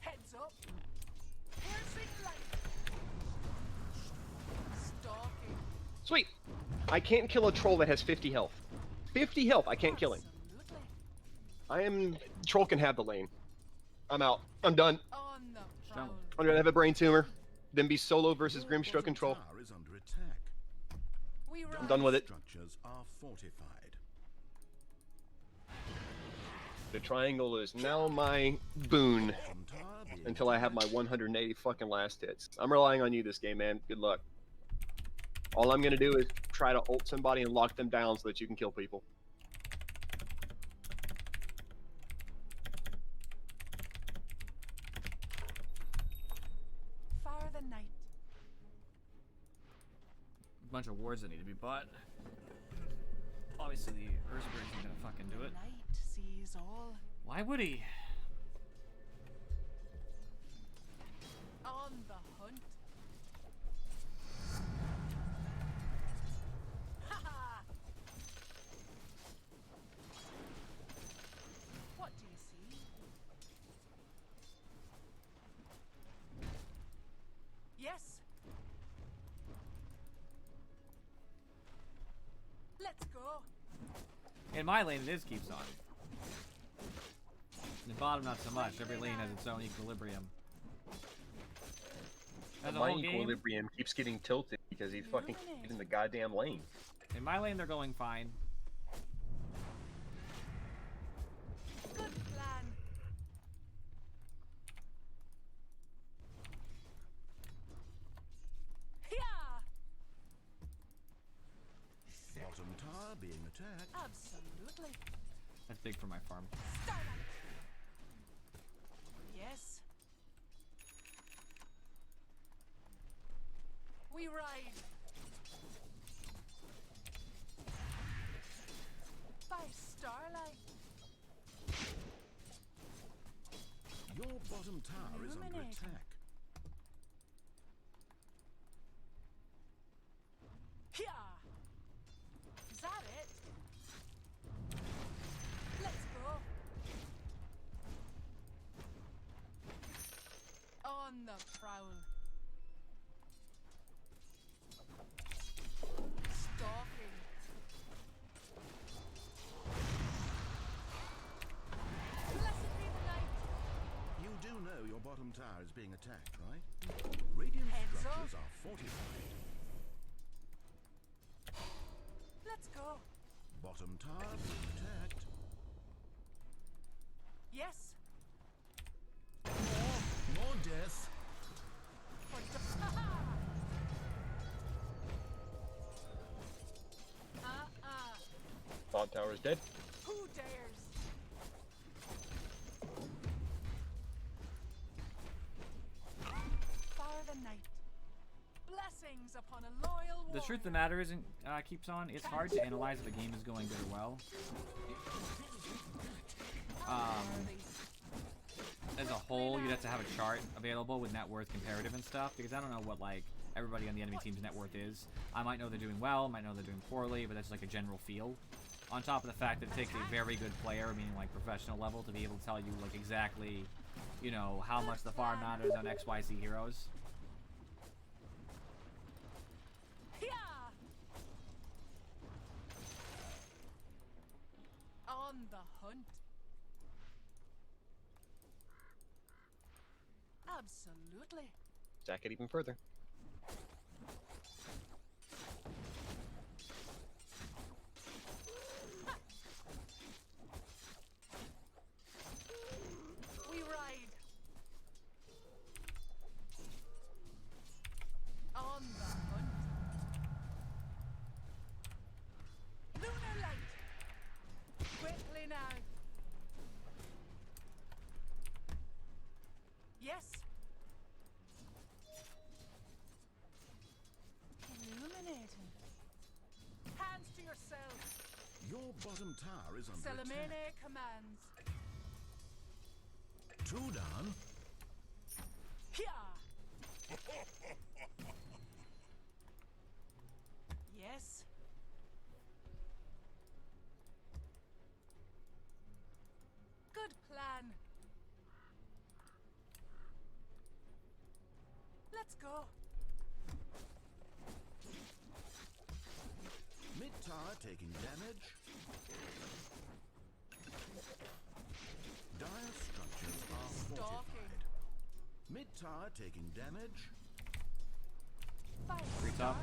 Heads up. Piercing light. Stalking. Sweet! I can't kill a troll that has 50 health. 50 health, I can't kill him. Absolutely. Troll can have the lane. I'm out. I'm done. On the Don't. prowl. I'm gonna have a brain tumor. Then be solo versus Grimstroke and Troll. Tower is under attack. We I'm ride. done with it. Structures are fortified. The triangle is now my boon Bottom tower being until I have my 180 fucking last hits. I'm relying on you this game, man. Good luck. All I'm gonna do is try to ult somebody and lock them down so that you can kill people. Far the night. Bunch of wards that need to be bought. Obviously, the Erzberg isn't gonna fucking do it. Night sees all. Why would he? On the hunt. Ha ha! What do you see? Yes. Let's go. In my lane, it is keeps on. In the bottom, not so much. Every lane has its own equilibrium. As a My whole game, equilibrium keeps getting tilted because he's fucking in the goddamn lane. in my lane, they're going fine. Good plan. Yeah. Bottom tower being attacked. Absolutely. That's big for my farm. Starlight. Yes. We ride. bottom tower is under Illuminating. attack. Here. Is that it? Let's go. On the prowl. Stalking. Blessed be the night. You do know your bottom tower is being attacked, right? Radiant Heads up. structures are fortified. Let's go. Bottom tower being attacked. Yes. More death. For Thought tower is dead. Who dares? For the night. Blessings upon a loyal The truth of the matter isn't keeps on. It's hard to analyze if a game is going good or well. As a whole, you'd have to have a chart available with net worth comparative and stuff, because I don't know what like everybody on the enemy team's net worth is. I might know they're doing well, might know they're doing poorly, but that's like a general feel. On top of the fact that it takes a very good player, meaning like professional level, to be able to tell you like exactly, you know, how much the farm matters on XYZ heroes. Here. On the hunt. Absolutely. Stack it even further. We ride. On the hunt. Lunar light. Quickly now. Yes. Illuminating. Hands to yourself. Your bottom tower is under Salamene attack. commands. 2 down. Here. Yes. Good plan. Let's go. Mid tower taking damage. Dire structures are fortified. Mid tower taking damage. Fight. Free top.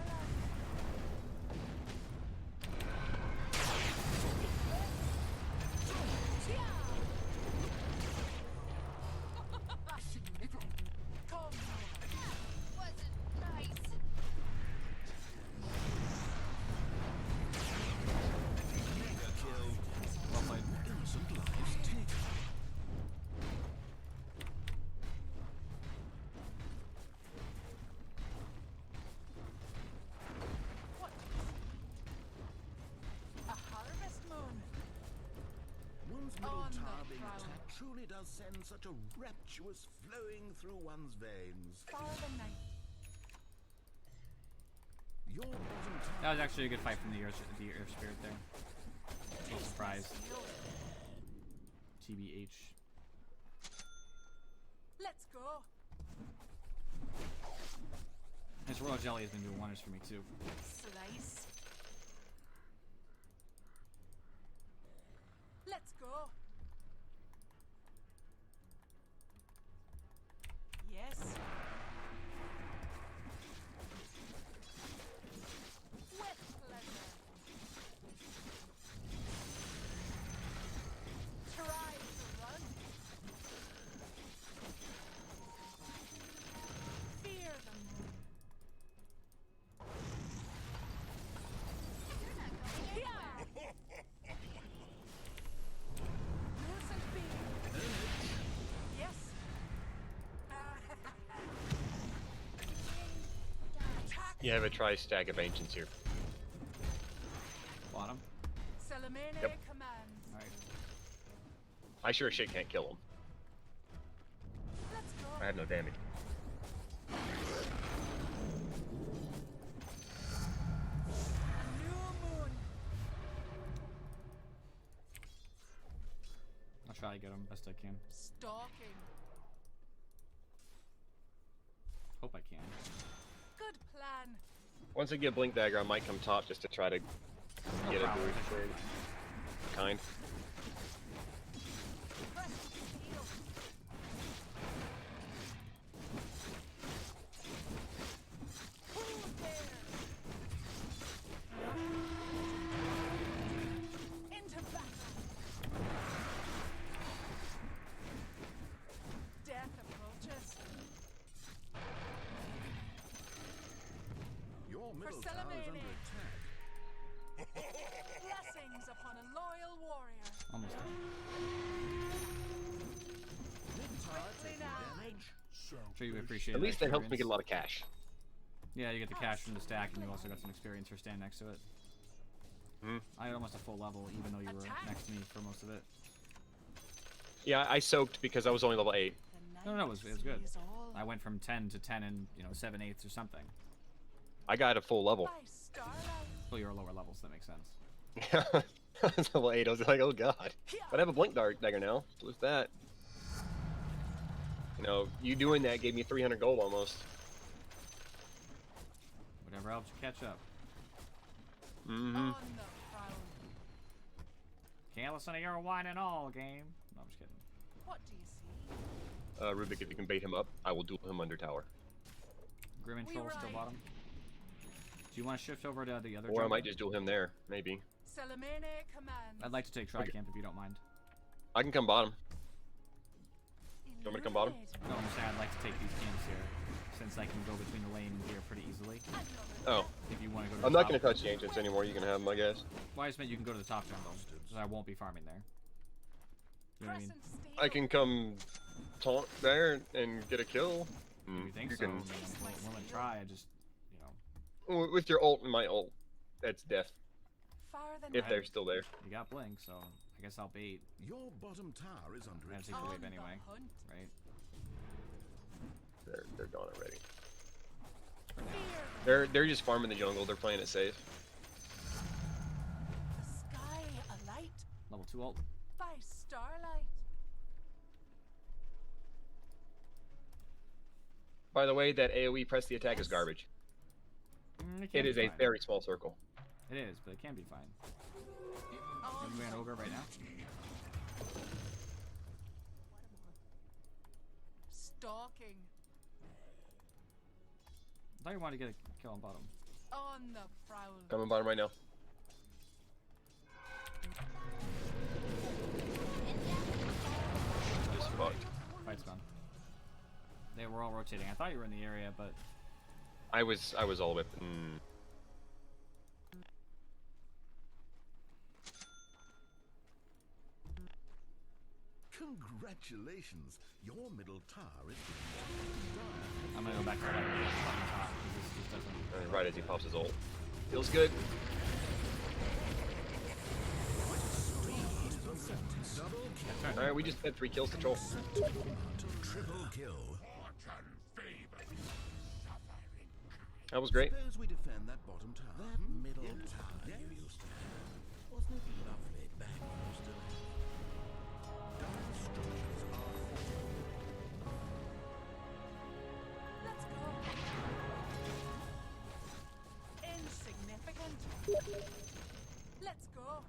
Come. Wasn't nice. Mega kill. Well played. Innocent lives taken. What? A harvest moon. One's middle On the tower being prowl. attacked truly does send such a rapturous flowing through one's veins. For the night. Your bottom That tower was actually a good fight from the Earth Spirit there. No surprise. TBH. Let's go. This Royal Jelly has been doing wonders for me too. Slice. Let's go. Yes. With pleasure. Try to run. Fear the moon. Here. Lucent beam. Yes. You have a tri-stack of ancients here. Bottom. Salamene Yep. commands. Alright. I sure as shit can't kill him. Let's I have no damage. New moon. I'll try to get him best I can. Stalking. Hope I can. Good plan. Once I get Blink Dagger, I might come top just to try to No get problem. a kind. Press steel. Who's there? Into battle. Death approaches. Your middle For tower is under Salamene. attack. Blessings upon a loyal warrior. Almost done. Mid tower Quickly taking now. damage. Sure you appreciate At that least that helps me get a experience. lot of cash. Yeah, you get the cash from the stack, and you also got some experience for standing next to it. Hmm. I had almost a full level, even though you were Attack. next to me for most of it. Yeah, I soaked because I was only level 8. The No, it was good. night sees all. I went from 10 to 10 in 7/8 or something. I got a full level. By starlight. Well, you're lower levels, that makes sense. I was level 8. I was like, oh god. But I have a Blink Dagger now. So with that. You know, you doing that gave me 300 gold almost. Whatever helps you catch up. Mm-hmm. On the prowl. Can't listen to your whine and all, game. No, I'm just kidding. What do you see? Rubik, if you can bait him up, I will duel him under tower. Grim and We Troll still ride. bottom. Do you want to shift over to the other Or I jungle? might just duel him there, maybe. Salamene commands. I'd like to take Tri-Camp if you don't mind. I can come bottom. You want me to come bottom? No, I'm saying I'd like to take these camps here, since I can go between the lane and here pretty easily. Oh, If you want to go to I'm the not top. going to touch the ancients anymore. You can have them, I guess. Well, I just meant you can go to the top jungle, so I won't be farming there. You know what I mean? Crescent steel. I can come taunt there and get a kill. If you think so, I mean, I'm willing to try. I just, With your ult and my ult, that's death. Far than If night. they're still there. you got Blink, so I guess I'll bait. Your bottom tower is under I have to attack. take the On wave the anyway, hunt. right? They're gone already. Fear They're just farming the jungle. They're playing it safe. the sky alight Level 2 ult. by starlight. By the way, that AoE press the attack is garbage. It, It is a very small circle. It is, but it can be fine. On You ran the Ogre right now? stalking. I thought you wanted to get a kill on bottom. On the prowl. Coming bottom right now. Just fucked. Fight's gone. They were all rotating. I thought you were in the area, but I was all whip. Congratulations. Your middle tower is I'm gonna go back to the top because this doesn't. Right as he pops his ult. Feels good. Alright, we just had 3 kills to troll. triple kill. That was great. Suppose we defend that bottom tower. That middle tower you used to have. Wasn't it lovely back when you still had it? Dark structures are Let's go. Insignificant. Let's go.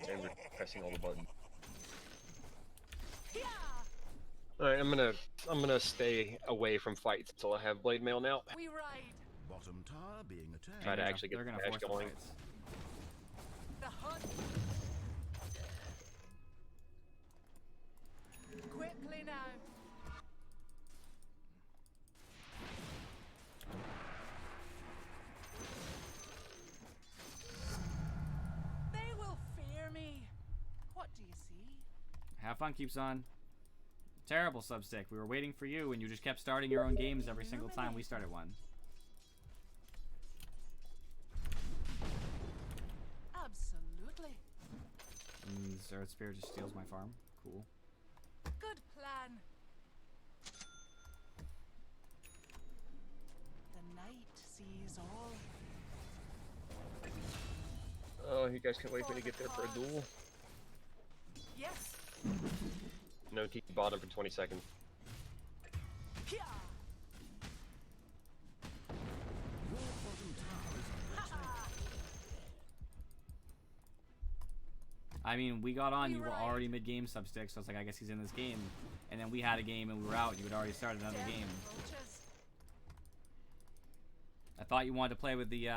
And we're pressing all the buttons. Yeah. Alright, I'm gonna stay away from fights until I have blade mail now. We ride. bottom tower being attacked. Try to Yeah, actually get they're the gonna cash force the going. fights. The hunt. Quickly now. They will fear me. What do you see? Have fun keeps on. Terrible substick. We were waiting for you, and you just kept starting your own games every single time we started one. Absolutely. And this Earth Spirit just steals my farm. Cool. Good sees all. Oh, you guys can't wait for me to get there for a duel. Yes. No T bottom for 20 seconds. Pia. Your bottom tower is under attack. I mean, we got on, We you were ride. already mid-game substick, so it's like, I guess he's in this game. And then we had a game and we were out, and you had already started another Death game. approaches. I thought you wanted to play with the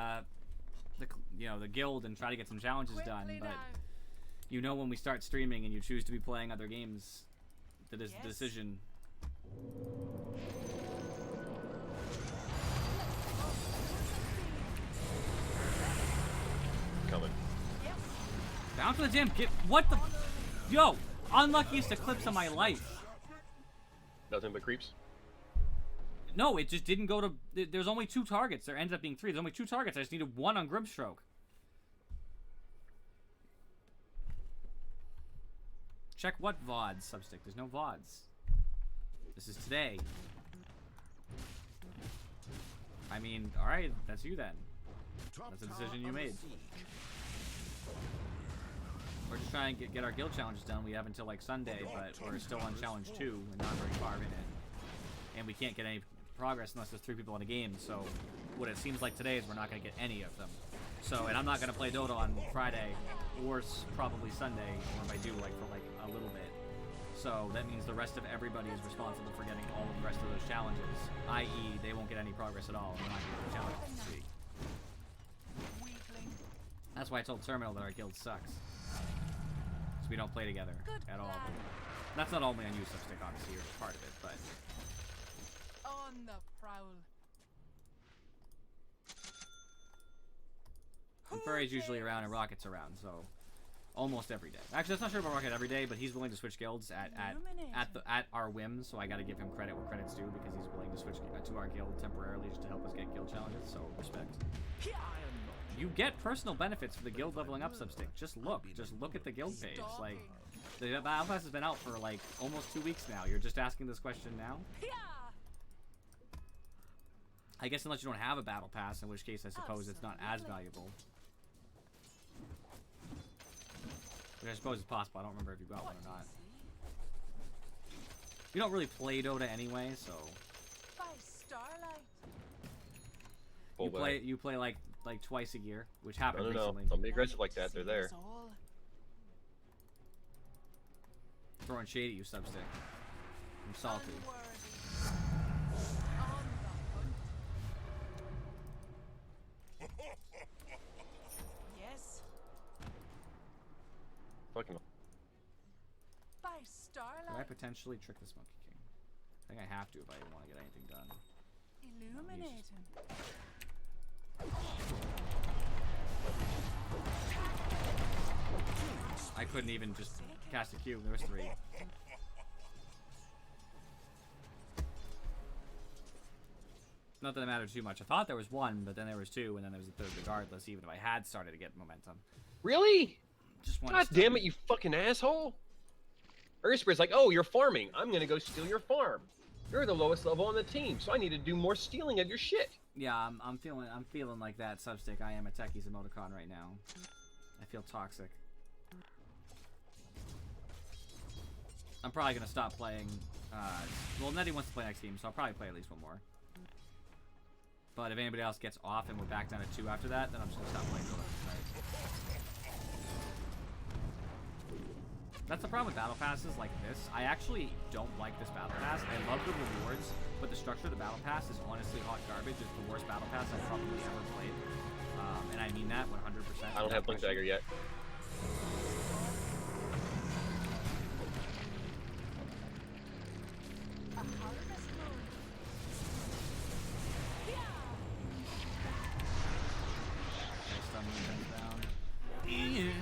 guild and try to get some challenges done, Quickly but now. you know when we start streaming and you choose to be playing other games, that is the Yes. decision. Coming. Yes. Down to the damn get what the yo! Unluckiest eclipse of my life. Nothing but creeps. No, it just didn't go to. There's only 2 targets. There ended up being 3. There's only 2 targets. I just needed 1 on Grimstroke. Check what VODs, Substick. There's no VODs. This is today. I mean, alright, that's you then. Top That's a tower decision you under made. siege. We're just trying to get our guild challenges done. We have until like Sunday, but we're still on challenge 2 and not very far in it. And we can't get any progress unless there's 3 people in a game, so what it seems like today is we're not going to get any of them. So, and I'm not going to play Dota on Friday, or probably Sunday, or if I do, like, for like a little bit. So that means the rest of everybody is responsible for getting all of the rest of those challenges, i.e. they won't get any progress at all, and we're not going to get the challenge this week. Weakling. That's why I told Terminal that our guild sucks. So we don't play together Good at all. plan. That's not only on you, Substick, obviously, you're part of it, but... On the prowl. And Furry's usually around and Rocket's around, so almost every day. Actually, that's not sure about Rocket every day, but he's willing to switch guilds at our whim. So I got to give him credit where credit's due because he's willing to switch to our guild temporarily just to help us get guild challenges. So respect. You get personal benefits for the guild leveling up, Substick. Just look at the guild page. Like the battle pass has been out for like almost 2 weeks now. You're just asking this question now. Pia. I guess unless you don't have a battle pass, in which case I suppose it's not as valuable. Which I suppose is possible. I don't remember if you got one or not. You don't really play Dota anyway, so By starlight. Full you play like twice a year, which happened No. recently. Don't be aggressive like that. They're there. Sees all. Throwing shade at you, Substick. I'm salty. Unworthy. On the hunt. Yes. Fucking. By Could I starlight. potentially trick this Monkey King? I think I have to if I want to get anything done. Illuminating. I couldn't even just cast a Q. There was 3. Not that it mattered too much. I thought there was 1, but then there was 2, and then there was a 3rd regardless, even if I had started to get momentum. Really? Just one. God damn it, you fucking asshole! Earthspirit's like, oh, you're farming. I'm gonna go steal your farm. You're the lowest level on the team, so I need to do more stealing of your shit. Yeah, I'm feeling like that, Substick. I am a Techies emoticon right now. I feel toxic. I'm probably gonna stop playing. Well, Nettie wants to play next game, so I'll probably play at least 1 more. But if anybody else gets off and we're back down to 2 after that, then I'm just gonna stop playing Dota tonight. That's the problem with battle passes like this. I actually don't like this battle pass. I love the rewards, but the structure of the battle pass is honestly hot garbage. It's the worst battle pass I've probably ever played. And I mean that 100%. I don't have Blink Dagger yet. A harvest moon. Nice stun when it comes down. Yeah.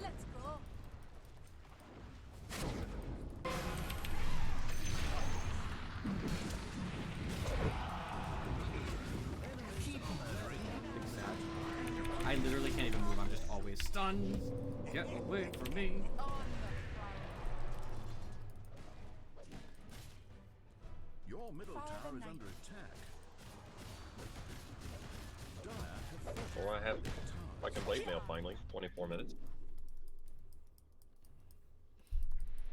Let's go. Big sad. I literally can't even move. I'm just always stunned. Get away from me. On the prowl. Your Your middle Fire tower the is knight. under attack. Dire have fortified Well, I have their towers. my complete mail finally. 24 minutes.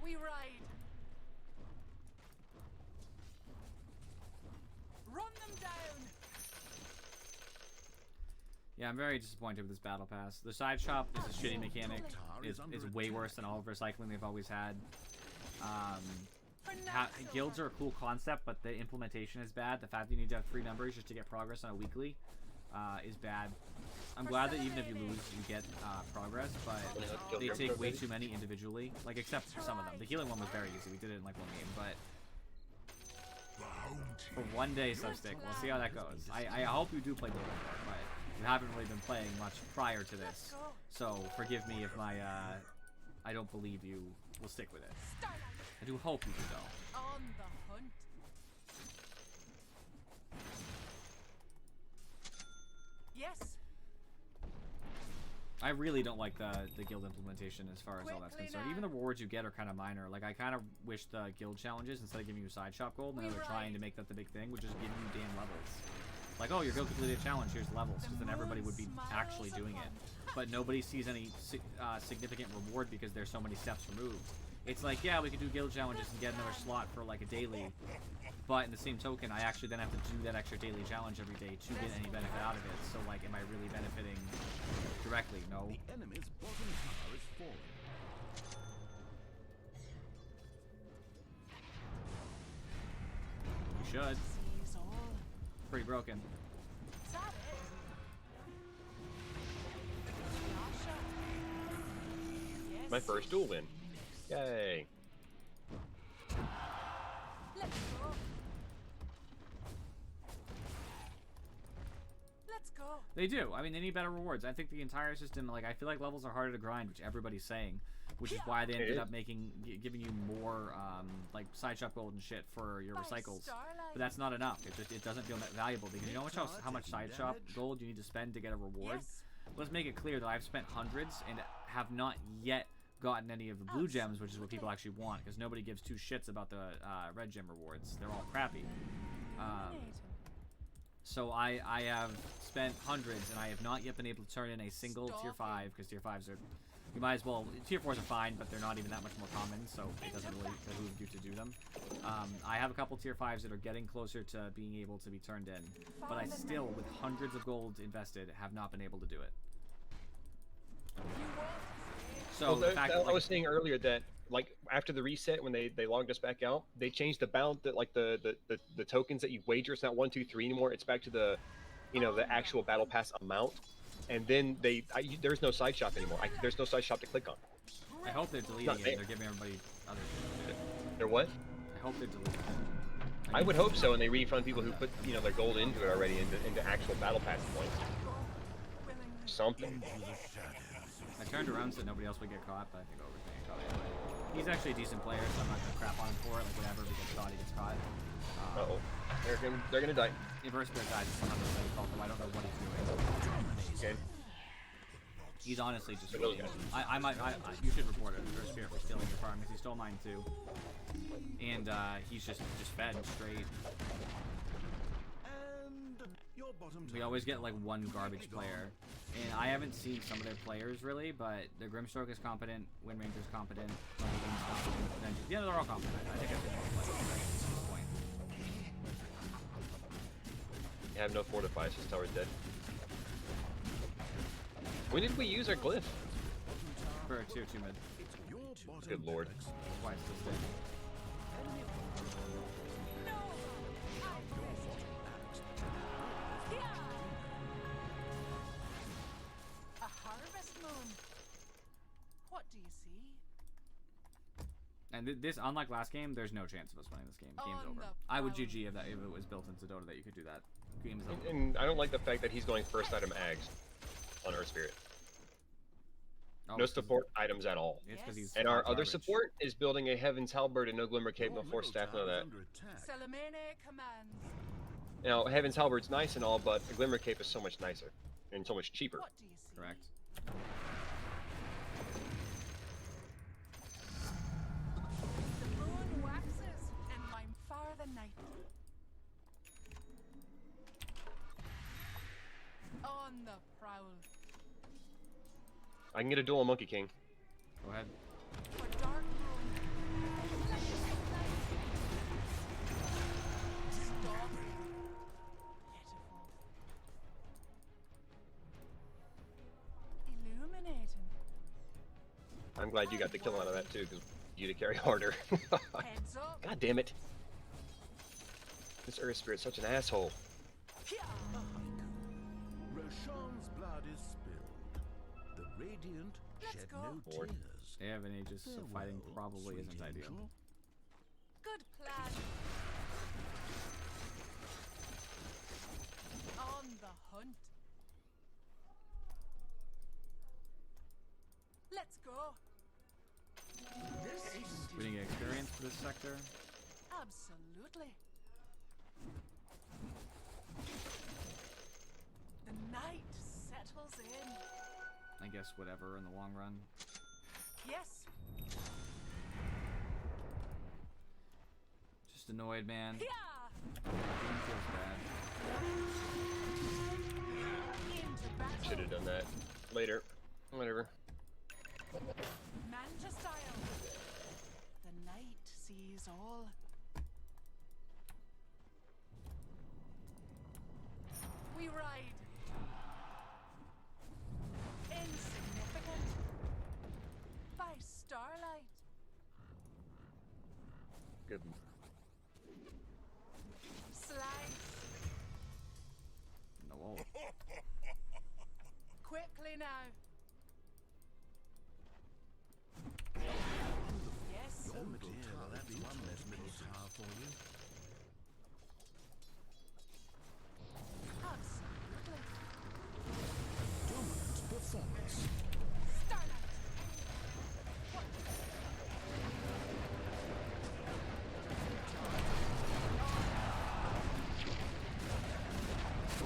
We ride. Run them down. Yeah, I'm very disappointed with this battle pass. The side shop is a shitty mechanic. Tower is under It's way attack. worse than all of recycling they've always had. For Guilds are a cool concept, but the implementation is bad. The fact that you need to have 3 numbers just to get progress on a weekly is bad. I'm glad that even if you lose, you get progress, but they take way too many individually. Like, except for some of them. The healing one was very easy. We did it in like 1 game, but for 1 day substick, we'll see how that goes. I hope you do play Guild Wars, but you haven't really been playing much prior to this, so forgive me if my I don't believe you will stick with it. Starlight. I do hope you do, though. On the hunt. Yes. I really don't like the guild implementation as far as all that's concerned. Even the rewards you get are kind of minor. Like, I kind of wish the guild challenges, instead of giving you side shop gold, now they're trying to make that the big thing, which is giving you damn levels. Like, oh, your guild completed a challenge, here's levels, because then everybody would be actually doing it. But nobody sees any significant reward because there's so many steps removed. It's like, yeah, we could do guild challenges and get another slot for like a daily, but in the same token, I actually then have to do that extra daily challenge every day to get any benefit out of it. So like, am I really benefiting directly? No. The enemy's bottom tower is falling. You should. Sees all. Pretty broken. Is that it? Lasha. Yes. My first duel win. Yay. Let's go. Let's go. They do. I mean, they need better rewards. I think the entire system, like, I feel like levels are harder to grind, which everybody's saying, which is why they ended up giving you more, like, side shop gold and shit for your By recycles. starlight. But that's not enough. It doesn't feel that valuable, because you know how much side shop gold you need to spend to get a reward? Yes. Let's make it clear that I've spent hundreds and have not yet gotten any of the blue gems, which is what people actually want, because nobody gives 2 shits about the red gem rewards. They're all crappy. So I have spent hundreds, and I have not yet been able to turn in a single tier 5, because tier 5s are, you might as well, tier 4s are fine, but they're not even that much more common, so it doesn't really behoove you to do them. I have a couple tier 5s that are getting closer to being able to be turned in, but I still, with hundreds of gold invested, have not been able to do it. So Well, the fact that, I was saying earlier that, like, after the reset, when they logged us back out, they changed the bound that, like, the tokens that you wager. It's not 1, 2, 3 anymore. It's back to the, you know, the actual battle pass amount. And then there's no side shop anymore. There's no side shop to click on. I hope they're deleting it. They're giving everybody other shit. They're what? I hope they're deleting it. I would hope so, and they refund people who put, you know, their gold into it already, into actual battle pass points. Something. I turned around so nobody else would get caught, but I think overthinking probably anyway. He's actually a decent player, so I'm not gonna crap on him for it, like whatever, because I thought he gets caught. Uh-oh. They're gonna die. Inverse spirit dies, it's 100% his fault, though I don't know what he's doing. Okay. He's honestly just For those waiting. guys. You should report it. Inverse spirit for stealing your farm, because he stole mine too. And he's just fed straight. And your bottom We tower always is get like gone. one garbage player. And I haven't seen some of their players really, but the Grimstroke is competent, Wind Ranger's competent, Thunderwind's competent, yeah, they're all competent. I think I've been all players right at this point. You have no fortifies, his tower's dead. When did we use our glyph? For a tier 2 mid. Your bottom Good lord. barracks. That's why it's still staying. A harvest moon. What do you see? And this, unlike last game, there's no chance of us winning this game. Game's On over. the I would prowl. GG if it was built into Dota that you could do that. Game's over. And I don't like the fact that he's going first item Ags on Earth Spirit. Oh, No it's 'cause- support items at all. It's because he's And our garbage. other support is building a Heaven's Halberd and no Glimmer Cape, no Your Force middle Staff, none of tower is that. under attack. Salamene commands. Now, Heaven's Halberd's nice and all, but the Glimmer Cape is so much nicer and so much cheaper. What do you see? Correct. The moon waxes and I'm far the night. foul. I can get a duel on Monkey King. Go ahead. For dark room. Stop. Pitiful. Illuminating. I'm glad you got the kill out of that too, because you to carry harder. Heads up. God damn it! This Earth Spirit's such an asshole. Pia. Roshan's blood is spilled. The Radiant Let's shed go. no Lord. tears. They have an Aegis, so fighting Farewell, probably sweet isn't ideal. angel. Good plan. On the hunt. Let's go. We didn't get experience for this sector. Absolutely. The night settles in. I guess whatever in the long run. Yes. Just annoyed, man. Yeah. Game feels bad. Into battle. Should have done that later. Whatever. Manta style. The night sees all. We ride. Insignificant. By starlight. Good. Slice. No ult. Quickly now. Yes. Your middle tower, that's one less middle tower for you. Absolutely. Dominant performance. Starlight.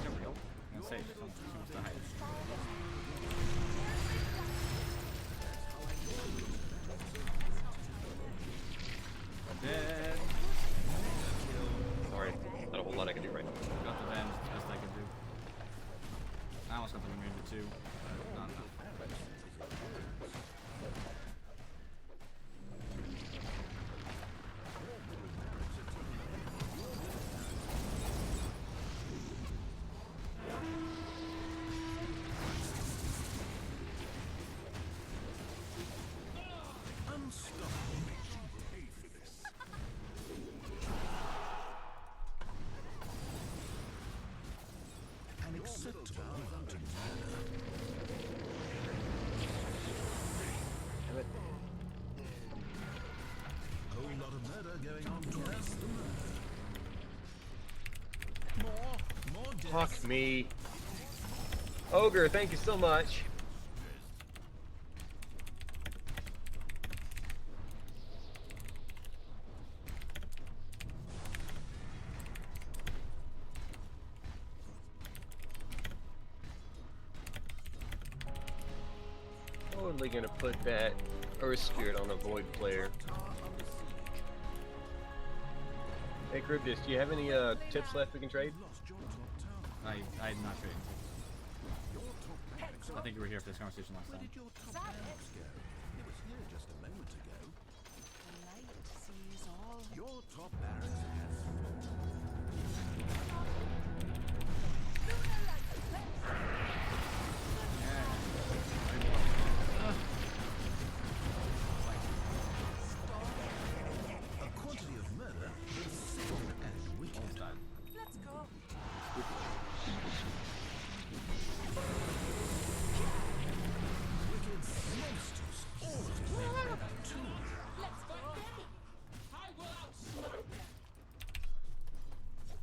There we go. I'm safe. Someone's to hide. Dead. Sorry. Not a whole lot I can do right now. Got the Venge, best I could do. I almost got the Ranger too, but not enough. Unstoppable. An acceptable amount of murder. Damn it. Whole lot of murder going on here. More death. Fuck me. Ogre, thank you so much. Totally gonna put that Earth Spirit on a Void player. Hey Cryptus, do you have any tips left we can trade? Lost your top tower. I'm not trading. Your top barracks. I think you were here for this conversation last Where time. did your top barracks go? It was here just a moment ago. The night sees all. Your top barracks has fallen. Lunar like eclipse. A quantity of murder is sick and wicked. Almost died. Let's go. Wicked monsters. All of them make better too. Let's go.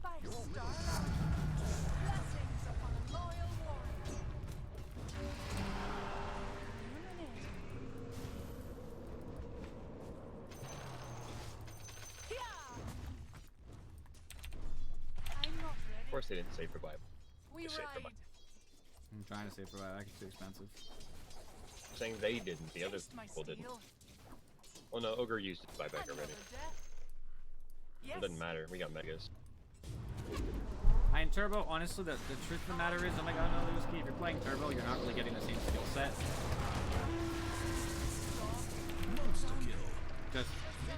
By starlight. Blessings upon a loyal warrior. Illuminating. Yeah. I'm not ready. Of course they didn't save revival. We Just say for ride. I'm trying to save for that. It's too expensive. I'm saying they didn't, the other Taste my people didn't. steel. Oh no, Ogre used his buyback Another already. death. Yes. It doesn't matter, we got megas. In Turbo, honestly, the truth of the matter is, oh my god, no, Lewis Key, if you're playing Turbo, you're not really getting the same skill set. Monster kill. Just,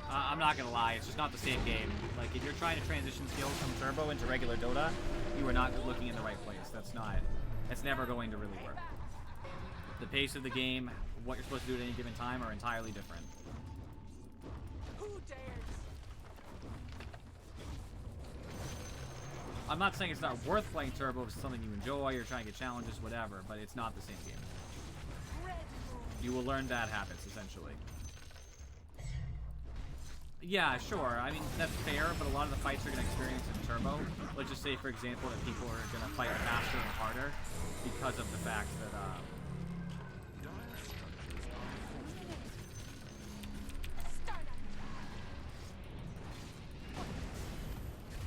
I'm not gonna lie, it's just not the same game. Like, if you're trying to transition skills from Turbo into regular Dota, you are not looking in the right place. That's never going to really work. The pace of the game, what you're supposed to do at any given time are entirely different. Who dares? I'm not saying it's not worth playing Turbo if it's something you enjoy, you're trying to get challenges, whatever, but it's not the same game. Red Moon. You will learn bad habits, essentially. Yeah, sure. I mean, that's fair, but a lot of the fights you're going to experience in Turbo, let's just say, for example, that people are going to fight faster and harder because of the fact that,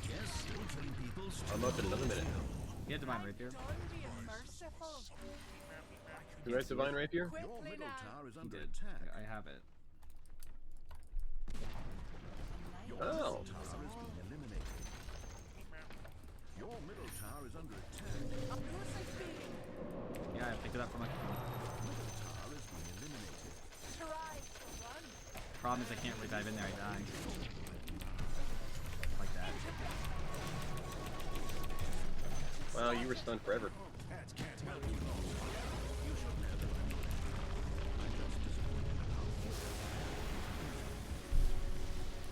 Yes, still telling people I'm up in another minute. you had Divine Rapier. Don't be merciful. You ready, Divine Rapier? your Quickly middle now. tower is He under did. attack. I have it. Your Oh. middle tower is being eliminated. Your middle tower is under attack. A Lucy's being Yeah, I picked it up from my Middle tower is being eliminated. tried to run. problem is I can't really dive in there, I die. Like that. Wow, you were stunned forever. Cats can't help you. You should never. I'm just disappointed.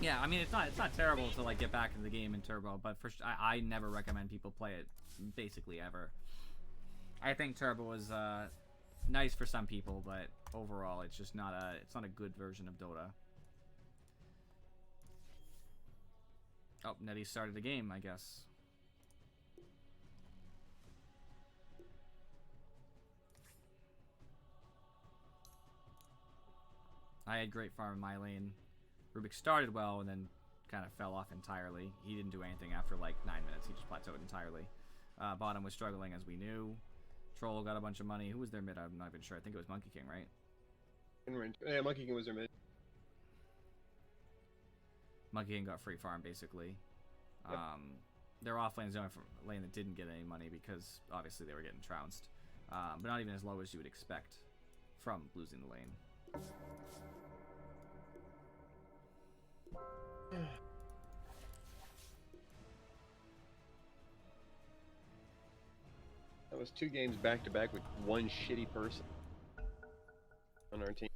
Yeah, I mean it's not terrible to like get back into the game in Turbo, but I never recommend people play it basically ever. I think Turbo is nice for some people, but overall it's just not a good version of Dota. Oh, Nettie started the game, I guess. I had great farm in my lane. Rubik started well and then kind of fell off entirely. He didn't do anything after like 9 minutes. He just plateaued entirely. Bottom was struggling as we knew. Troll got a bunch of money. Who was their mid? I'm not even sure. I think it was Monkey King, right? Yeah, Monkey King was their mid. Monkey King got free farm basically. Yep. Their offlane zone for lane that didn't get any money because obviously they were getting trounced. But not even as low as you would expect from losing the lane. That was 2 games back to back with one shitty person on our team.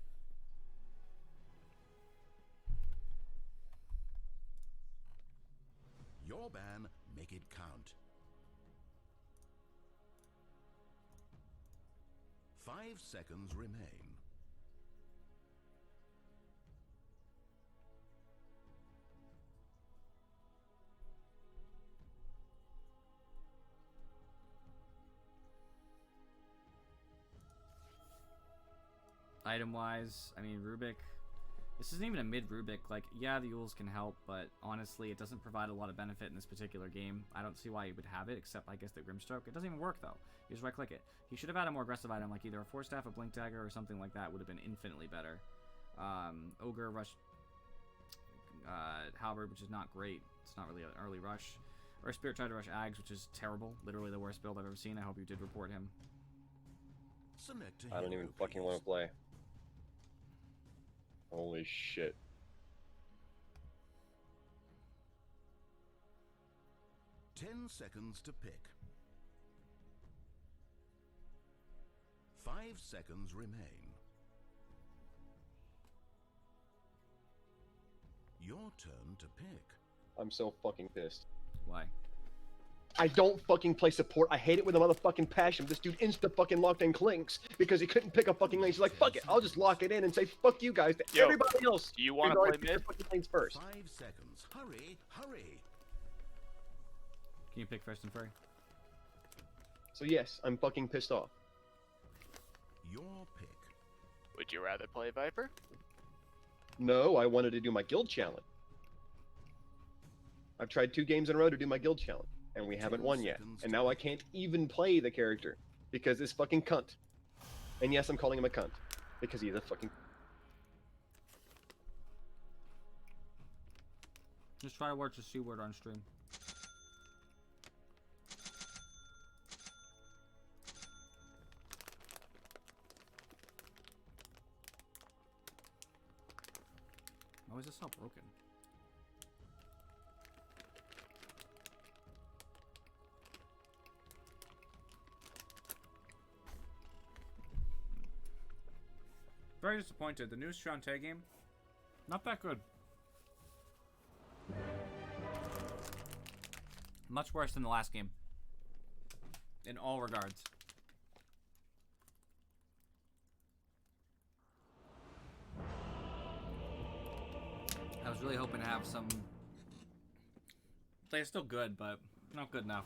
Your ban, make it count. 5 seconds remain. Item wise, I mean Rubik. This isn't even a mid Rubik. Like, yeah, the Yules can help, but honestly, it doesn't provide a lot of benefit in this particular game. I don't see why you would have it, except I guess the Grimstroke. It doesn't even work though. You just right click it. You should have had a more aggressive item, like either a Force Staff, a Blink Dagger, or something like that would have been infinitely better. Ogre Rush, Halberd, which is not great. It's not really an early rush. Or Spirit tried to rush Ags, which is terrible. Literally the worst build I've ever seen. I hope you did report him. Select a I don't hero, even fucking please. want to play. Holy shit. Seconds to pick. 5 seconds remain. Your turn to pick. I'm so fucking pissed. Why? I don't fucking play support. I hate it with a motherfucking passion. This dude insta fucking locked in Clinks because he couldn't pick up fucking lanes. He's like, fuck it, I'll just lock it in and say fuck you guys to Yo, everybody else. do you wanna Figure out play pick your mid? fucking lanes first. 5 seconds. Hurry, hurry. Can you pick first and furry? So yes, I'm fucking pissed off. Your pick. Would you rather play Viper? No, I wanted to do my guild challenge. I've tried 2 games in a row to do my guild challenge, and we haven't 10 won yet. seconds And to now I can't even play the character because this fucking cunt. And yes, I'm calling him a cunt because he's a fucking. Just try to watch the C word on stream. is this all broken? Very disappointed. The new Shantae game, not that good. Much worse than the last game. In all regards. I was really hoping to have some... Like, it's still good, but not good enough.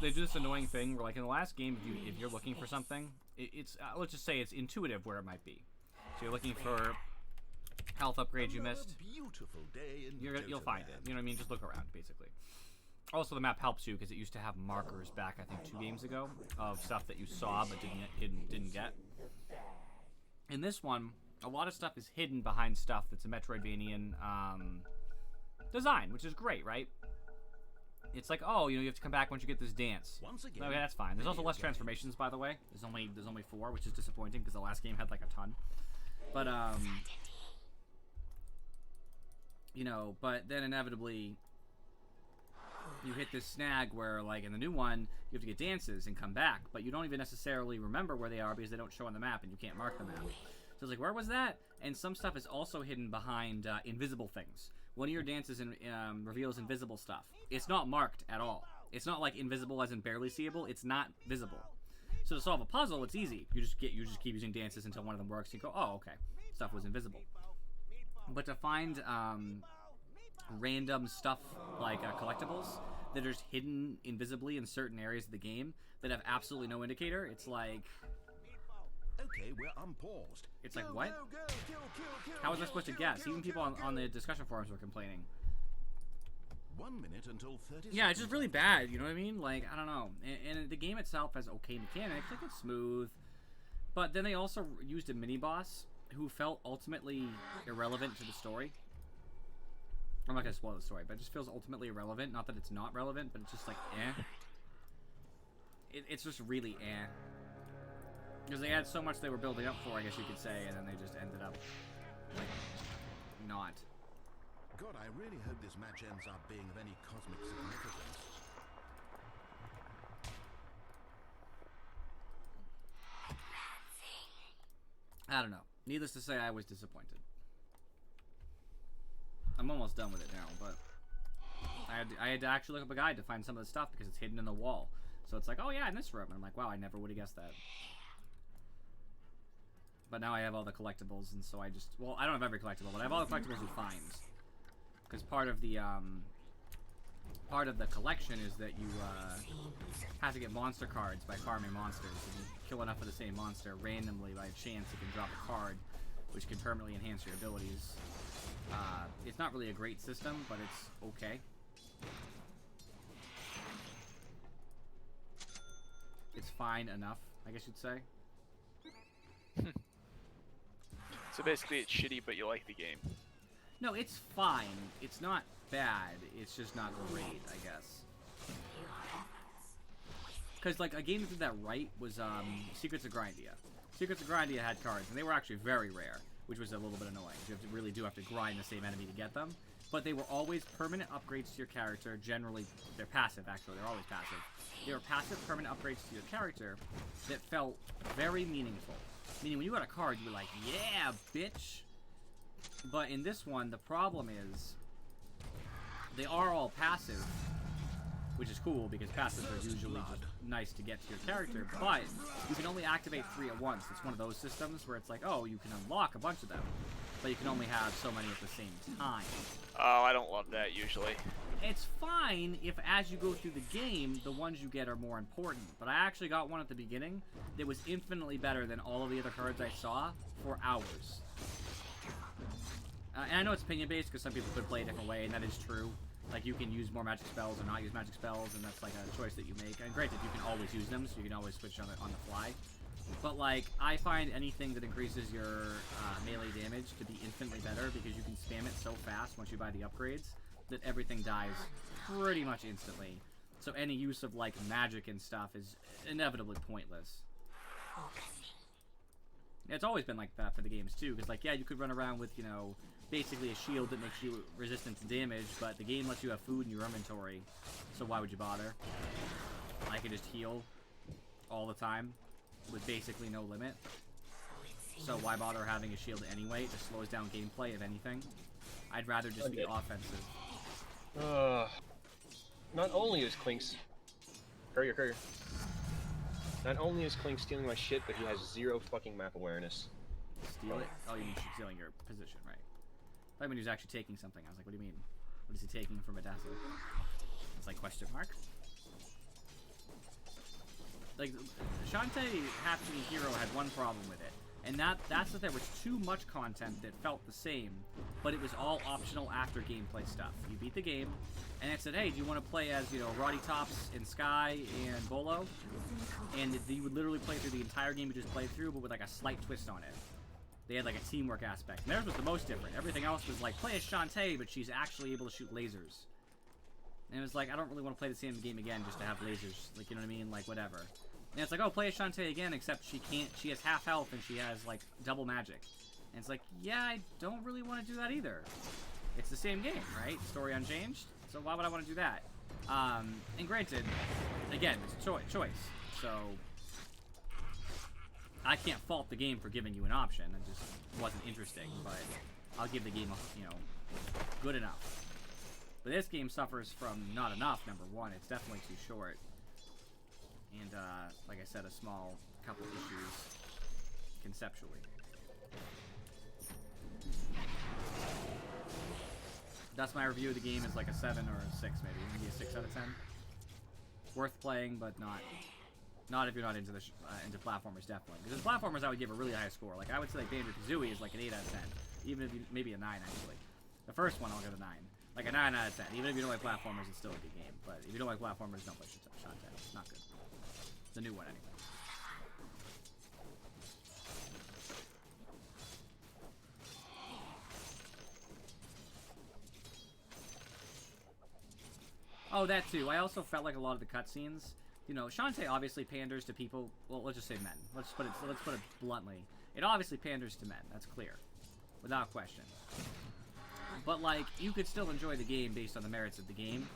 They do this annoying thing where, like, in the last game, if you're looking for something, it's let's just say it's intuitive where it might be. So you're looking for health upgrades you missed. Beautiful day in You'll find it. You know what I mean? Just look around, basically. Also, the map helps you because it used to have markers back, I think, 2 games ago of stuff that you saw but didn't get. In this one, a lot of stuff is hidden behind stuff that's a Metroidvanian design, which is great, right? It's like, oh, you know, you have to come back once you get this dance. Once again, Okay, that's fine. There's also less transformations, by the way. There's only 4, which is disappointing because the last game had like a ton. But you know, but then inevitably you hit this snag where, like, in the new one, you have to get dances and come back, but you don't even necessarily remember where they are because they don't show on the map and you can't mark the map. So it's like, where was that? And some stuff is also hidden behind invisible things. One of your dances reveals invisible stuff. It's not marked at all. It's not like invisible as in barely seeable. It's not visible. So to solve a puzzle, it's easy. You just keep using dances until one of them works. And you go, oh, okay, stuff was invisible. But to find random stuff like collectibles that are just hidden invisibly in certain areas of the game that have absolutely no indicator, it's like... Okay, we're unpaused. It's like, what? How was I supposed to guess? Even people on the discussion forums were complaining. 1 minute until 30 Yeah, it's just really bad, you know what I mean? Like, I don't know. And the game itself has okay mechanics, like it's smooth. But then they also used a mini-boss who felt ultimately irrelevant to the story. I'm not gonna spoil the story, but it just feels ultimately irrelevant. Not that it's not relevant, but it's just like, eh. It's just really eh. Because they had so much they were building up for, I guess you could say, and then they just ended up, like, not. God, I really hope this match ends up being of any cosmic significance. I don't know. Needless to say, I was disappointed. I'm almost done with it now, but I had to actually look up a guide to find some of the stuff because it's hidden in the wall. So it's like, oh yeah, in this room. And I'm like, wow, I never would have guessed that. But now I have all the collectibles, and so I just... Well, I don't have every collectible, but I have all the collectibles you find. Because part of the collection is that you have to get monster cards by farming monsters. If you kill enough of the same monster randomly by chance, you can drop a card, which can permanently enhance your abilities. It's not really a great system, but it's okay. It's fine enough, I guess you'd say. So basically it's shitty, but you like the game. No, it's fine. It's not bad. It's just not great, I guess. Because, like, a game that did that right was Secrets of Grindia. Secrets of Grindia had cards, and they were actually very rare, which was a little bit annoying. You really do have to grind the same enemy to get them. But they were always permanent upgrades to your character. Generally, they're passive, actually. They're always passive. They were passive, permanent upgrades to your character that felt very meaningful. Meaning, when you got a card, you were like, yeah, bitch! But in this one, the problem is they are all passive, which is cool because passives are usually just nice to get to your character, but you can only activate 3 at once. It's one of those systems where it's like, oh, you can unlock a bunch of them, but you can only have so many at the same time. Oh, I don't love that usually. It's fine if as you go through the game, the ones you get are more important, but I actually got one at the beginning that was infinitely better than all of the other cards I saw for hours. And I know it's opinion-based because some people could play a different way, and that is true. Like, you can use more magic spells or not use magic spells, and that's like a choice that you make. And granted, you can always use them, so you can always switch on the fly. But, like, I find anything that increases your melee damage to be infinitely better because you can spam it so fast once you buy the upgrades that everything dies pretty much instantly. So any use of, like, magic and stuff is inevitably pointless. It's always been like that for the games too, because like, yeah, you could run around with, you know, basically a shield that makes you resistant to damage, but the game lets you have food in your inventory, so why would you bother? I can just heal all the time with basically no limit. So why bother having a shield anyway? It just slows down gameplay, if anything. I'd rather just be offensive. Not only is Clink's... Courier. Not only is Clink stealing my shit, but he has 0 fucking map awareness. Steal it? Oh, you mean stealing your position, right. I thought when he was actually taking something. I was like, what do you mean? What is he taking from Odessa? It's like, question mark? Like, Shantae Happy Hero had one problem with it. And that's that there was too much content that felt the same, but it was all optional after gameplay stuff. You beat the game, and it said, hey, do you want to play as, you know, Roddy Tops and Sky and Bolo? And you would literally play through the entire game you just played through, but with like a slight twist on it. They had like a teamwork aspect. And theirs was the most different. Everything else was like, play as Shantae, but she's actually able to shoot lasers. And it was like, I don't really want to play the same game again just to have lasers. Like, you know what I mean? Like, whatever. And it's like, oh, play as Shantae again, except she can't, she has half health and she has, like, double magic. And it's like, yeah, I don't really want to do that either. It's the same game, right? Story unchanged. So why would I want to do that? And granted, again, it's a choice. So, I can't fault the game for giving you an option. It just wasn't interesting, but I'll give the game, you know, good enough. But this game suffers from not enough, number one. It's definitely too short. And, like I said, a small couple issues conceptually. That's my review of the game, is like a 7 or a 6 maybe a 6 out of 10. Worth playing, but not if you're not into the into platformers, definitely. Because platformers I would give a really high score. Like I would say like Banjo-Kazooie is like an 8 out of 10. Even if you, maybe a 9 actually. The first one I'll give a 9. Like a 9 out of 10. Even if you don't like platformers, it's still a good game. But if you don't like platformers, don't play Shantae. It's not good. The new one, anyway. Oh, that too. I also felt like a lot of the cutscenes, you know, Shantae obviously panders to people. Well, let's just say men. Let's put it bluntly. It obviously panders to men. That's clear, without question. But like, you could still enjoy the game based on the merits of the game.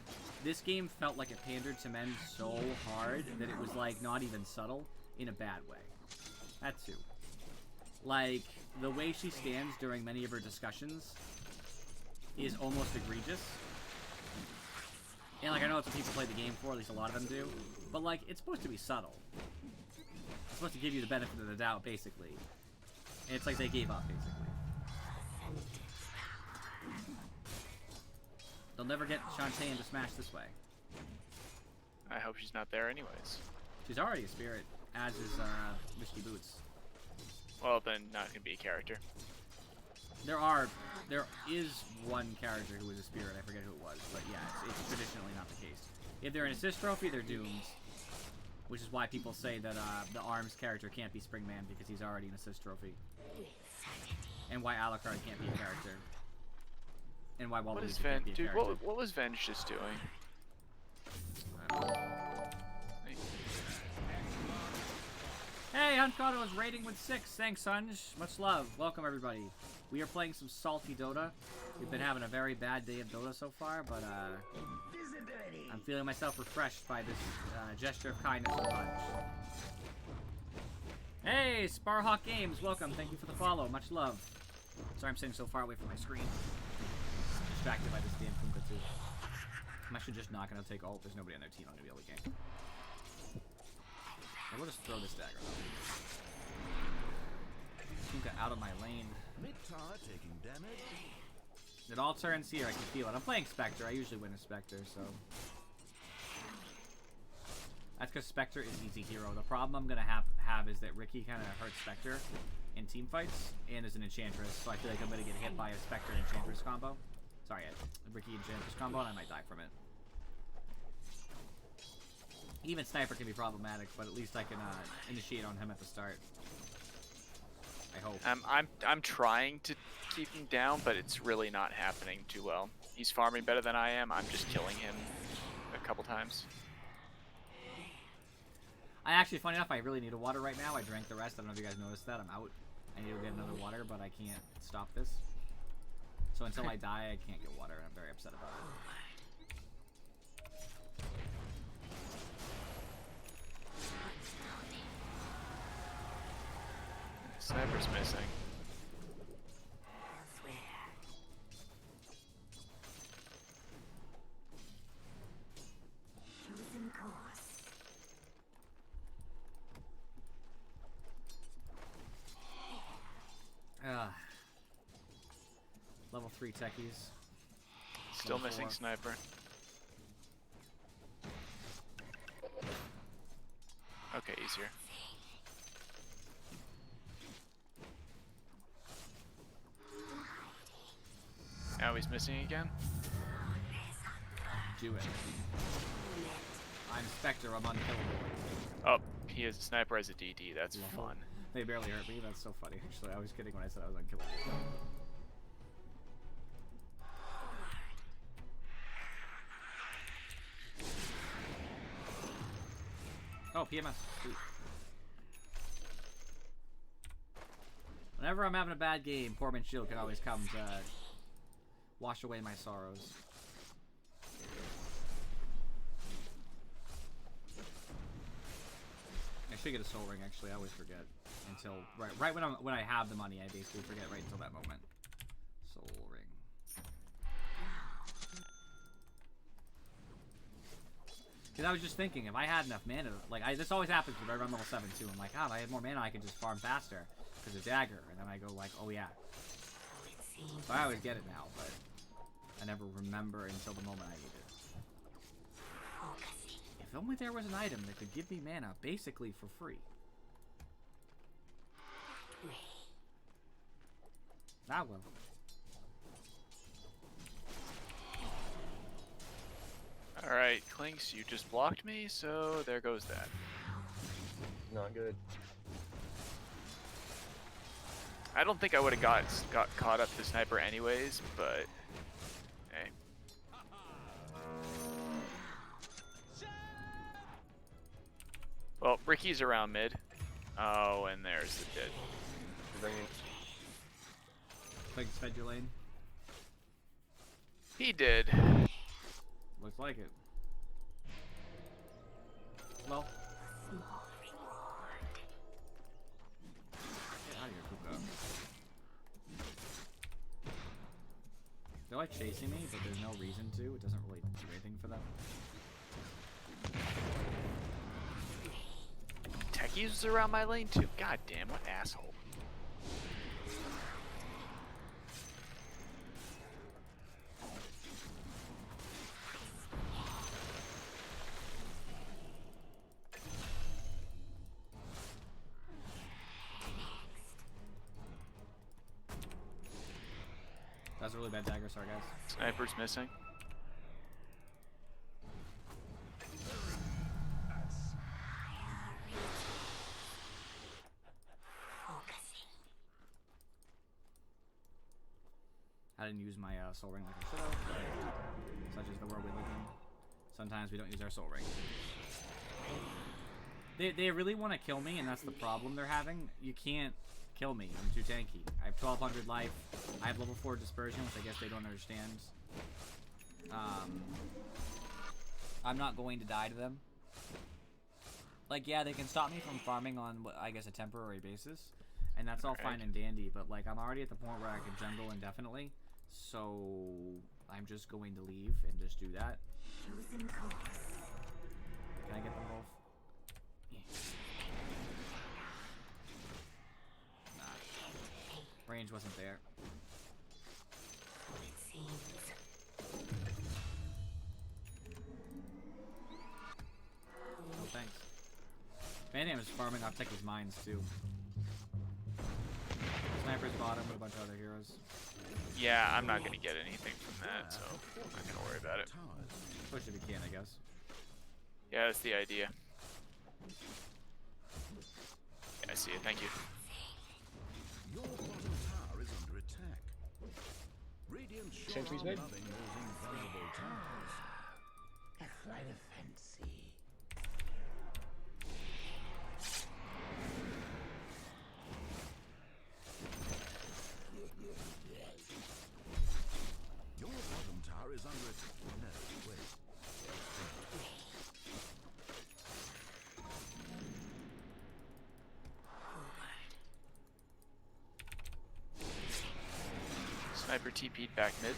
This game felt like it pandered to men so hard that it was like not even subtle in a bad way. That too. Like, the way she stands during many of her discussions is almost egregious. And like, I know that's what people play the game for, at least a lot of them do. But like, it's supposed to be subtle. It's supposed to give you the benefit of the doubt, basically. And it's like they gave up, basically. They'll never get Shantae into Smash this way. I hope she's not there anyways. She's already a spirit, as is Misty Boots. Well, then not gonna be a character. There is one character who is a spirit, I forget who it was, but yeah, it's traditionally not the case. If they're an assist trophy, they're doomed. Which is why people say that the ARMS character can't be Springman, because he's already an assist trophy. And why Alucard can't be a character. And why What is Waluigi can't be a Dude, character. what was Venge just doing? Hey, Huntcotto is rating with 6. Thanks, Sunj. Much love. Welcome, everybody. We are playing some salty Dota. We've been having a very bad day of Dota so far, but I'm feeling myself refreshed by this gesture of kindness from Sunj. Hey, Sparhawk Games. Welcome. Thank you for the follow. Much love. Sorry I'm sitting so far away from my screen. Distracted by this damn Kunkka too. I'm actually just not going to take ult. There's nobody on their team I'm going to be able to gank. I will just throw this dagger though. Kunkka out of my lane. Mid-tower taking damage. It all turns here, I can feel it. I'm playing Spectre. I usually win a Spectre, so... That's because Spectre is easy hero. The problem I'm going to have is that Ricky kind of hurts Spectre in team fights, and there's an Enchantress, so I feel like I'm going to get hit by a Spectre Enchantress combo. Sorry, a Ricky Enchantress combo, and I might die from it. Even Sniper can be problematic, but at least I can initiate on him at the start. I hope. I'm trying to keep him down, but it's really not happening too well. He's farming better than I am. I'm just killing him a couple times. I actually, funny enough, I really need a water right now. I drank the rest. I don't know if you guys noticed that. I'm out. I need to get another water, but I can't stop this. So until I die, I can't get water, and I'm very upset about it. Sniper's missing. Level 3 techies. Still Level missing 4. sniper. Okay, easier. Now he's missing again? Do it. I'm Spectre, I'm unkillable. Oh, he is a sniper as a DD, that's fun. They barely hurt me, that's so funny. Actually, I was kidding when I said I was unkillable. Oh, PMS. Sweet. Whenever I'm having a bad game, Poorman's Shield can always come to wash away my sorrows. I should get a soul ring. Actually, I always forget until right when I have the money. I basically forget right until that moment. Soul ring. Because I was just thinking, if I had enough mana, like this always happens when I run level 7 too. I'm like, if I had more mana, I could just farm faster because of dagger, and then I go like, oh yeah. So I always get it now, but I never remember until the moment I need it. If only there was an item that could give me mana basically for free. Ah well. Alright, Clinks, you just blocked me, so there goes that. Not good. I don't think I would have got caught up to sniper anyways, but hey. Well, Ricky's around mid. Oh, and there's the dead. Like sped your lane. He did. Looks like it. Well. Get out of here, Kuka. They're like chasing me, but there's no reason to. It doesn't really do anything for them. Techies was around my lane too. God damn, what asshole. That's a really bad dagger, sorry guys. Sniper's missing. I didn't use my soul ring like I should have, but such is the world we live in. Sometimes we don't use our soul ring. They really want to kill me, and that's the problem they're having. You can't kill me. I'm too tanky. I have 1200 life. I have level 4 dispersion, which I guess they don't understand. I'm not going to die to them. Like, yeah, they can stop me from farming on, I guess, a temporary basis. And that's all fine and dandy, but, like, I'm already at the point where I can jungle indefinitely. So, I'm just going to leave and just do that. Can I get them both? Yeah. Nah. Range wasn't there. No thanks. Bandam is farming off Techie's mines too. Sniper's bottom with a bunch of other heroes. Yeah, I'm not gonna get anything from that, so I'm not gonna worry about it. Push if you can, I guess. Yeah, that's the idea. Yeah, I see it. Thank you. Your bottom tower is under attack. Radiant sure Sentries are made? loving those invulnerable towers. A flight of fancy. Sniper TP'd back mid.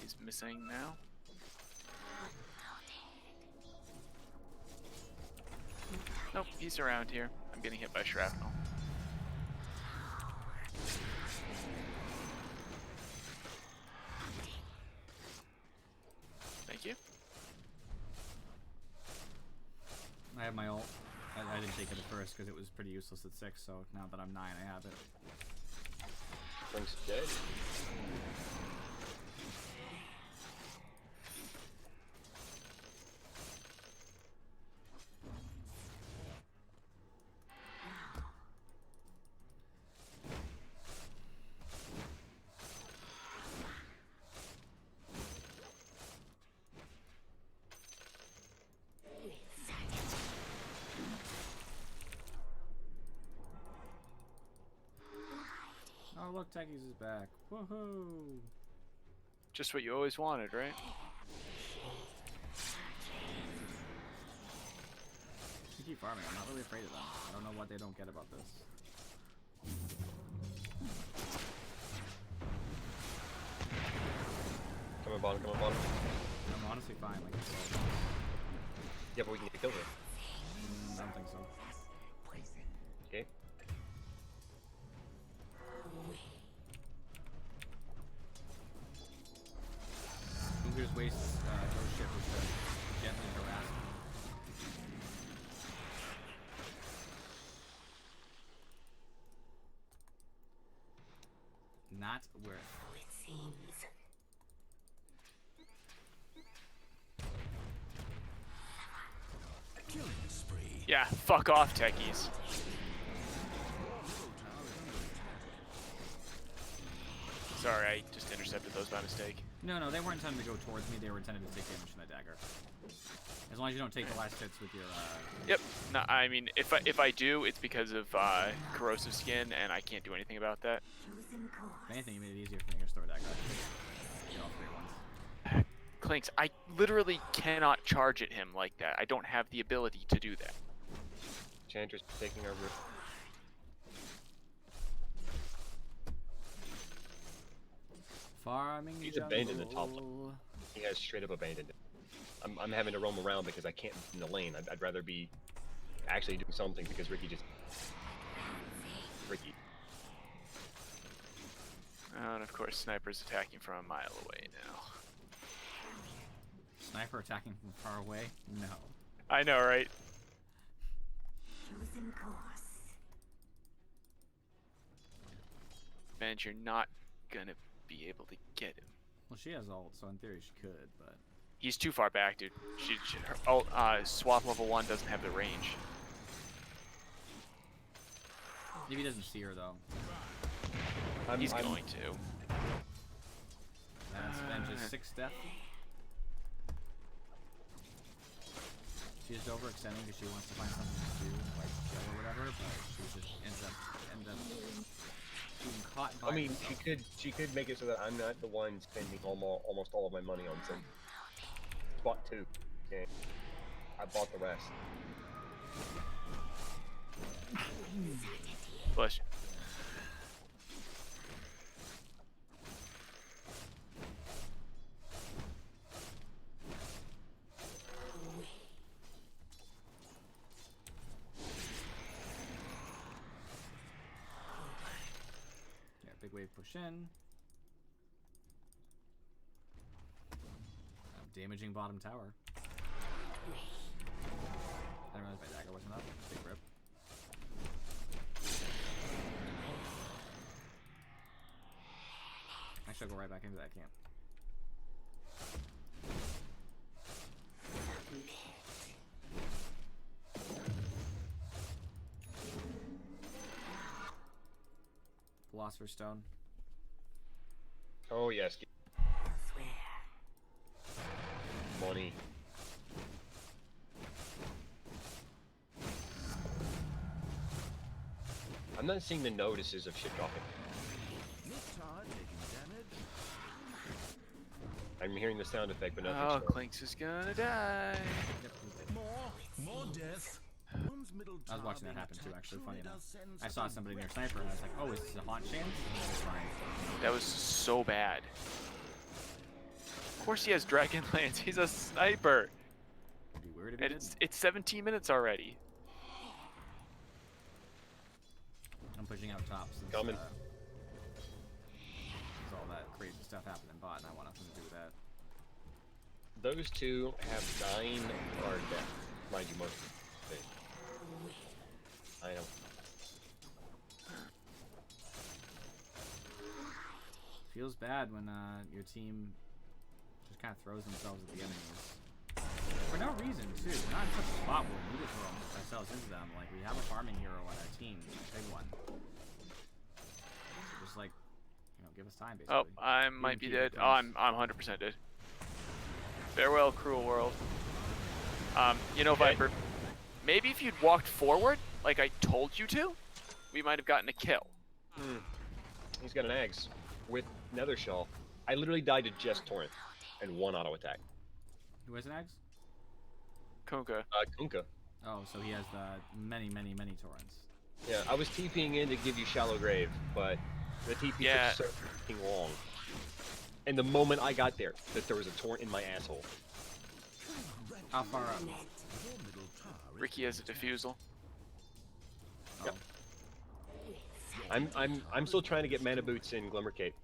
He's missing now. Nope, he's around here. I'm getting hit by shrapnel. Thank you. I have my ult. I didn't take it at first because it was pretty useless at 6, so now that I'm 9, I have it. Link's dead. Oh look, Techie's is back. Woohoo! Just what you always wanted, right? You keep farming. I'm not really afraid of them. I don't know what they don't get about this. Come on bottom, come on bottom. I'm honestly fine, like I said. Yeah, but we can get killed here. I don't think so. Okay. Who just wastes those shit with the gently harass me. Not worth. It seems. Killing spree. Yeah, fuck off, techies. Sorry, I just intercepted those by mistake. No, they weren't intended to go towards me. They were intended to take damage from that dagger. As long as you don't take the last hits with your. Yep. No, I mean, if I do, it's because of corrosive skin, and I can't do anything about that. If anything, you made it easier for me to store a dagger. Get all 3 ones. Clinks, I literally cannot charge at him like that. I don't have the ability to do that. Chandra's taking our roof. Farming. He's abandoned the top lane. He has straight up abandoned it. I'm having to roam around because I can't in the lane. I'd rather be actually doing something because Ricky. Oh, and of course, Sniper's attacking from a mile away now. Sniper attacking from far away? No. I know, right? Chosen course. Man, you're not gonna be able to get him. Well, she has ult, so in theory she could, but. He's too far back, dude. Her ult, swap level 1 doesn't have the range. Maybe he doesn't see her though. He's going to. That's Venge's 6th death. She's overextending because she wants to find something to do, like kill or whatever, but she just ends up being caught by herself. she could make it so that I'm not the one spending almost all of my money on some. Bought 2. Okay. I bought the rest. Bless you. Yeah, big wave push in. I'm damaging bottom tower. I didn't realize my dagger wasn't up. Big rip. Actually, I'll go right back into that camp. Philosopher's Stone. Oh yes. Elsewhere. Money. I'm not seeing the notices of shit dropping. Niktar taking damage. I'm hearing the sound effect, but nothing's Oh, showing. Clinks is gonna die. More death. Dire's middle I was tower watching that being happen too, attacked actually, truly funny enough. does send I saw some somebody near red sniper, and I was like, oh, is this a haunt chance? And it's fine. That was so bad. Of course he has Dragonlance. He's a sniper. It'd be weird if he And didn't. it's 17 minutes already. I'm pushing out top since, Coming. since all that crazy stuff happened in bot, and I want nothing to do with that. Those two have 9 guard depth. Mind you, most of them. I know. Feels bad when your team just kind of throws themselves at the enemies. For no reason, too. We're not in such a spot where we need to throw ourselves into them. Like, we have a farming hero on our team, a big one. So just, like, you know, give us time, basically. Oh, I might be dead. Oh, I'm 100% dead. Farewell, cruel world. You know, Okay. Viper, maybe if you'd walked forward, like I told you to, we might have gotten a kill. He's got an Axe with Nether Shell. I literally died to just Torrent and 1 auto attack. Who has an axe? Kunkka. Kunkka. Oh, so he has the many, many, many torrents. Yeah, I was TPing in to give you Shallow Grave, but the TP Yeah. took so fucking long. And the moment I got there, that there was a torrent in my asshole. How far up? Your middle tower is Ricky has a defusal. Oh. Yep. I'm still trying to get mana boots in Glimmer Cape.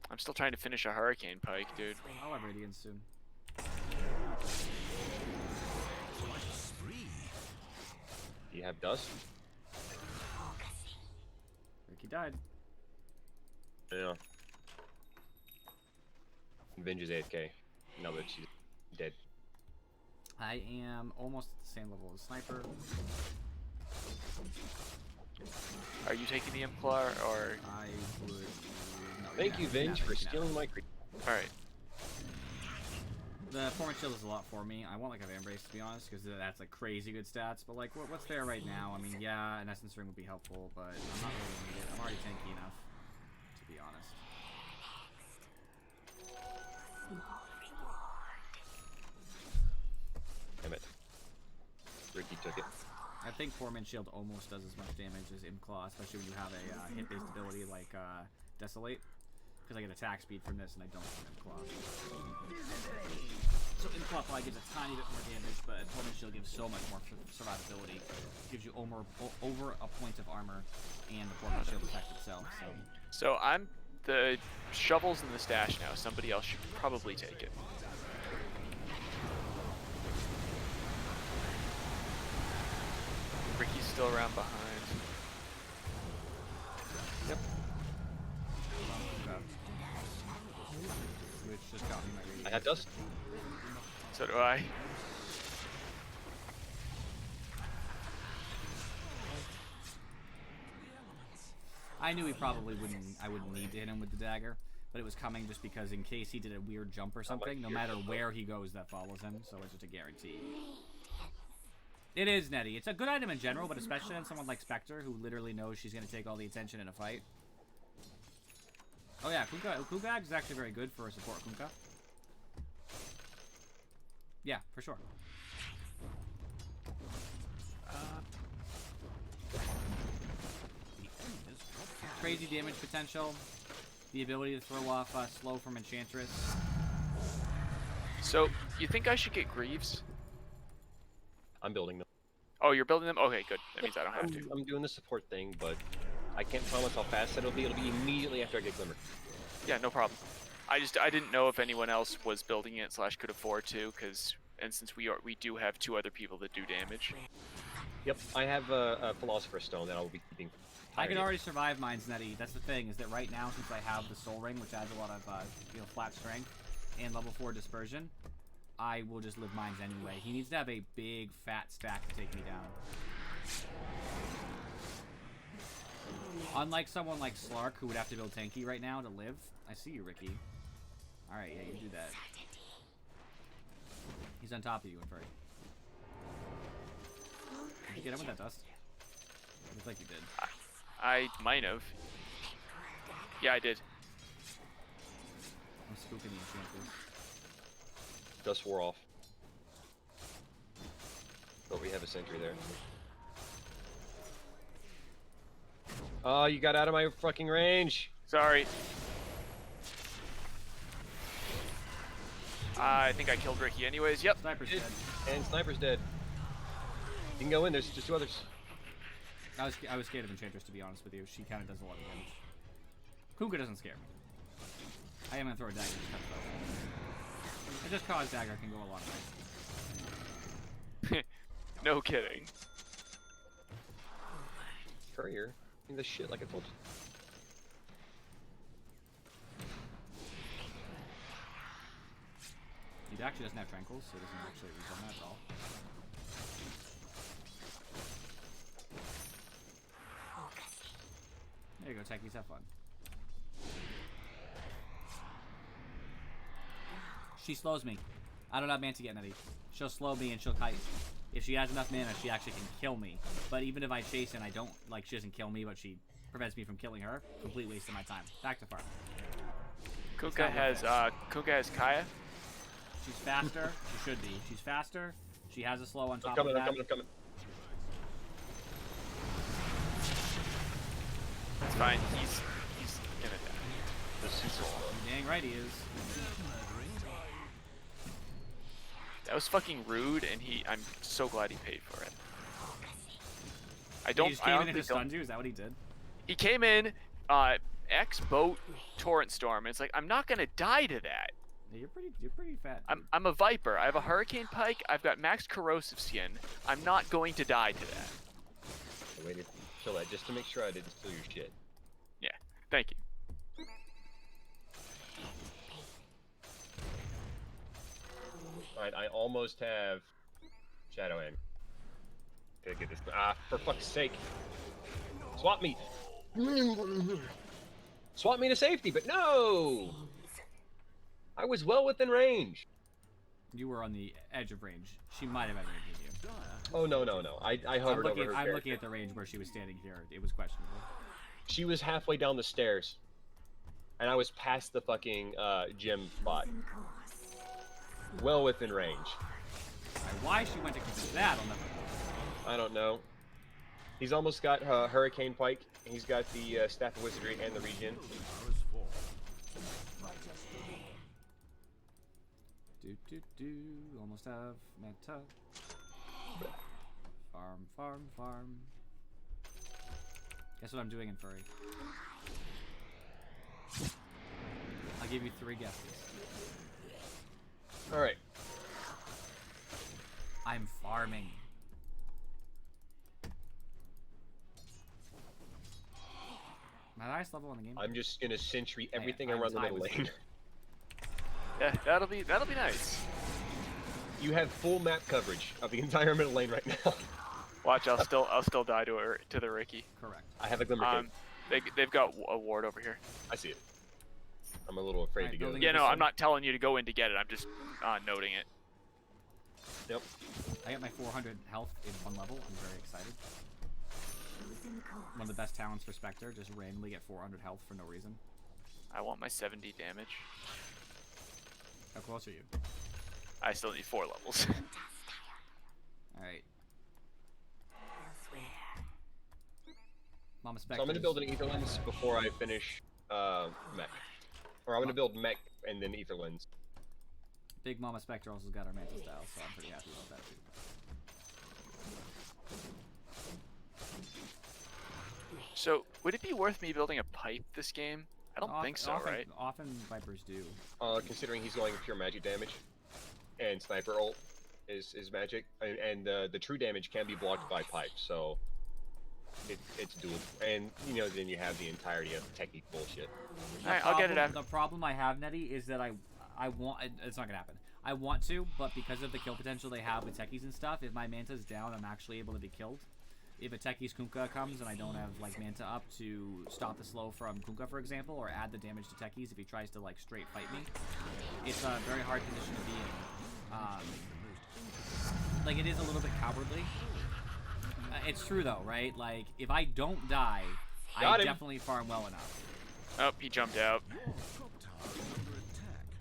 I'm still trying to finish a Hurricane Pike, dude. I'll have Radiance soon. spree. Do you have Dust? Ricky died. Yeah. Venge is AFK. Now that she's dead. I am almost at the same level as Sniper. Are you taking the Implar or? I would... No, Thank yeah, you, Venge, can have for it, you can have stealing it. my creep. All right. The Performance Shield is a lot for me. I want like a Vambrace to be honest, because that's like crazy good stats. But like, what's there right now? I mean, yeah, an Essence Ring would be helpful, but I'm not really gonna need it. I'm already tanky enough, to be honest. Damn it. Ricky took it. I think 4-man Shield almost does as much damage as Imclaw, especially when you have a hit-based ability like Desolate. Because I get attack speed from this and I don't from Imclaw. So Imclaw probably gives a tiny bit more damage, but 4-man Shield gives so much more survivability. It gives you over a point of armor and the 4-man Shield effect itself. So I'm the shovel's in the stash now. Somebody else should probably take it. Ricky's still around behind. Yep. Which just got me my I radius. have Dust. So do I. I knew he probably wouldn't. I wouldn't need to hit him with the dagger, but it was coming just because in case he did a weird jump or something, no matter where he goes, that follows him. So it's just a guarantee. It is Netty. It's a good item in general, but especially on someone like Spectre, who literally knows she's gonna take all the attention in a fight. Oh yeah, Kuga is actually very good for a support Kunkka. Yeah, for sure. Crazy damage potential. The ability to throw off slow from Enchantress. So you think I should get Greaves? I'm building them. Oh, you're building them? Okay, good. That means I don't have to. I'm doing the support thing, but I can't promise how fast it'll be. It'll be immediately after I get Glimmer. Yeah, no problem. I didn't know if anyone else was building it / could afford to, and since we do have 2 other people that do damage. Yep, I have a Philosopher's Stone that I will be keeping. I can already survive mine's Netty. That's the thing, is that right now, since I have the Soul Ring, which adds a lot of flat strength, and level 4 dispersion, I will just live mines anyway. He needs to have a big fat stack to take me down. Unlike someone like Slark, who would have to build tanky right now to live. I see you, Ricky. Alright, yeah, you do that. He's on top of you, Inferry. Did you get him with that dust? Looks like you did. I might have. Yeah, I did. I'm spooking the Enchantress. Dust wore off. But we have a sentry there. Oh, you got out of my fucking range. Sorry. I think I killed Ricky anyways. Yep. Sniper's dead. And Sniper's dead. You can go in. There's just 2 others. I was scared of Enchantress, to be honest with you. She kind of does a lot of damage. Kunkka doesn't scare me. I am gonna throw a dagger. And just cause dagger can go a long way. No kidding. Courier. I mean, the shit like I told you. He actually doesn't have tranquils, so he doesn't actually return that at all. There you go, techies, have fun. She slows me. I don't have mana to get Nettie. She'll slow me and she'll kite. If she has enough mana, she actually can kill me. But even if I chase and I don't, like, she doesn't kill me, but she prevents me from killing her, complete waste of my time. Back to farm. Kunkka has Kaya. She's faster. She should be. She's faster. She has a slow on top I'm of that. coming. It's fine. He's gonna die. This is so slow. Dang right he is. That was fucking rude, and I'm so glad he paid for it. I He don't. just I came in honestly and just don't. stunned you? Is that what he did? He came in, X boat torrent storm. And it's like I'm not gonna die to that. Yeah, you're pretty fat. Dude. I'm a Viper. I have a Hurricane Pike. I've got max corrosive skin. I'm not going to die to that. I waited to kill that just to make sure I didn't steal your shit. Yeah. Thank you. Alright, I almost have Shadow Hand. Gotta get this. For fuck's sake. Swap me! Swap me to safety, but no! I was well within range. You were on the edge of range. She might have had range in you. Oh, no. I hovered over her I'm character. looking at the range where she was standing here. It was questionable. She was halfway down the stairs. And I was past the fucking gym spot. Well within range. Why she went to consider that, I'll never know. I don't know. He's almost got Hurricane Pike. He's got the Staff of Wizardry and the Regen. Do. Almost have meta. Farm. Guess what I'm doing in Furry? I'll give you 3 guesses. Alright. I'm farming. My highest level in the game. I'm just gonna sentry everything I'm around the tied middle with lane. Yeah, that'll be nice. You have full map coverage of the entire middle lane right now. Watch, I'll still die to the Ricky. Correct. I have a glimmer cape. They've got a ward over here. I see it. I'm a little afraid Alright, to go. building Yeah, up no, a I'm not telling you to go in to get it. I'm just noting it. Yep. I got my 400 health in 1 level. I'm very excited. One of the best talents for Spectre, just randomly get 400 health for no reason. I want my 70 damage. How close are you? I still need 4 levels. Alright. Mama So Spectre. I'm gonna build an Ether Lens before I finish mech. Or I'm gonna build mech and then Ether Lens. Big Mama Spectre also got our Manta style, so I'm pretty happy about that too. So, would it be worth me building a pipe this game? I don't think so, often, right? Often Vipers do. Considering he's going pure magic damage, and sniper ult is magic, and the true damage can be blocked by pipe, so it's doable. And you know, then you have the entirety of techie bullshit. Alright, I'll get it after. The problem I have, Nettie, is that I want it's not gonna happen. I want to, but because of the kill potential they have with techies and stuff, if my Manta's down, I'm actually able to be killed. If a Techie's Kunkka comes and I don't have like Manta up to stop the slow from Kunkka, for example, or add the damage to Techies if he tries to like straight fight me, it's a very hard position to be in. Like it is a little bit cowardly. It's true though, right? Like if I don't die, I definitely farm well enough. Oh, he jumped out.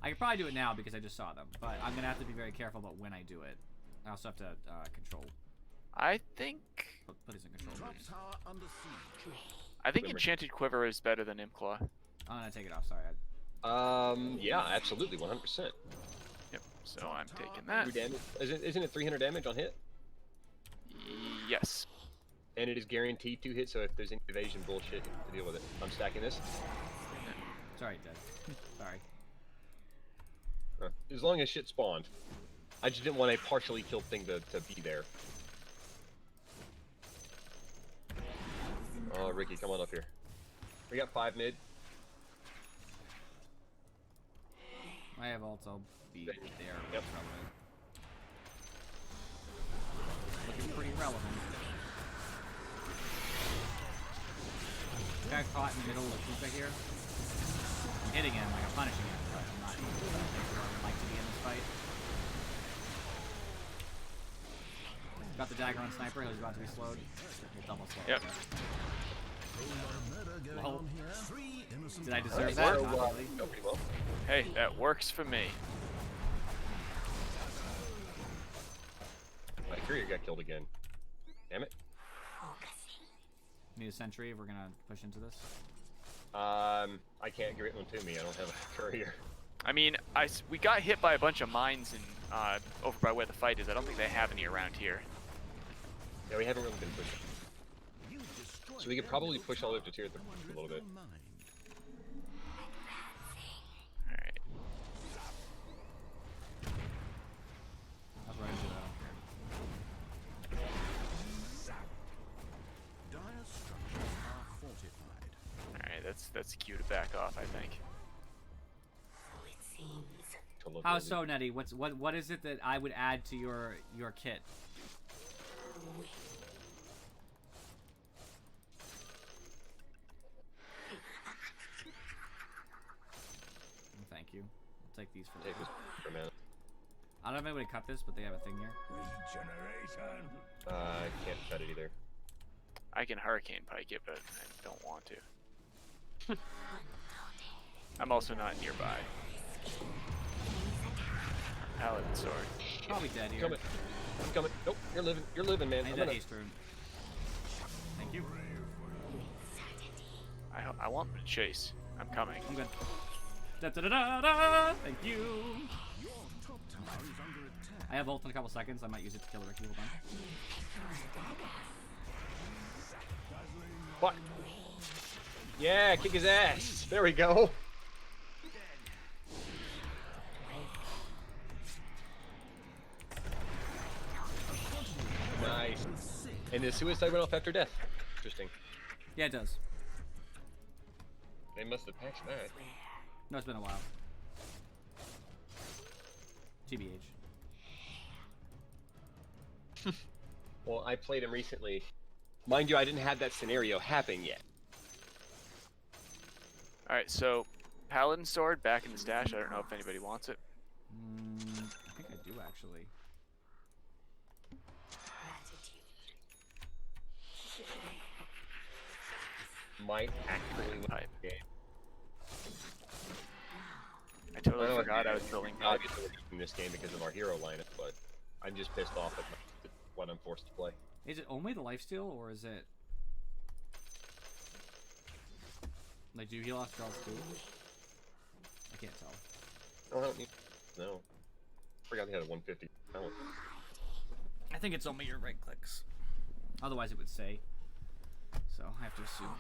I could probably do it now because I just saw them, but I'm gonna have to be very careful about when I do it. I also have to control. I think... Put this in control, please. I think Remember. Enchanted Quiver is better than Imclaw. I'm gonna take it off. Sorry. Yeah, absolutely, 100%. Yep. So I'm taking that. 3 damage. Isn't it 300 damage on hit? Yes. And it is guaranteed to hit, so if there's any evasion bullshit, you have to deal with it. I'm stacking this. Sorry, Dead. Sorry. As long as shit spawned. I just didn't want a partially killed thing to be there. Oh, Ricky, come on up here. We got 5 mid. I have ults. I'll be there. Yep. Looking pretty relevant. Got caught in the middle of the Kuka here. I'm hitting him, like I'm punishing him, but I'm not where I would like to be in this fight. Got the dagger on Sniper, he's about to be slowed. He's almost slowed. Yep. Well, Three innocent did I deserve So, that? Not really. go pretty well. Hey, that works for me. My courier got killed again. Damn it. Need a sentry if we're gonna push into this. I can't get one to me. I don't have a courier. I mean, we got hit by a bunch of mines in, over by where the fight is. I don't think they have any around here. Yeah, we haven't really been pushing. You destroyed So we could probably push all the way up to tier 3 a little bit. mind. Alright. I'll run into that. Dire structures are fortified. Alright, that's cue to back off, I think. How so, Nettie? What is it that I would add to your kit? Thank you. I'll take these for Take this for a minute. I don't know if anybody cut this, but they have a thing here. Regeneration. I can't cut it either. I can Hurricane Pike it, but I don't want to. I'm also not nearby. Paladin Sword. Probably dead here. Coming. I'm coming. Nope, you're living. You're living, man. I I'm need that gonna... haste rune. Thank you. I want him to chase. I'm coming. I'm good. Da da da da da! Thank you. Your top tower is under attack. I have ult in a couple seconds. I might use it to kill the Ricky. Hold on. What? Yeah, kick his ass. There we go. Nice. And the suicide went off after death. Interesting. Yeah, it does. They must have patched that. No, it's been a while. TBH. Well, I played him recently. Mind you, I didn't have that scenario happen yet. Alright, so Paladin Sword back in the stash. I don't know if anybody wants it. I think I do actually. Might actually win Pipe. the game. I totally know forgot if I was building pipe. Obviously, we're using this game because of our hero lineup, but I'm just pissed off at what I'm forced to play. Is it only the lifesteal, or is it like do you heal off spells too? I can't tell. Oh, I don't need. No. Forgot they had a 150. Oh. I think it's only your right clicks. Otherwise, it would say. So I have to assume.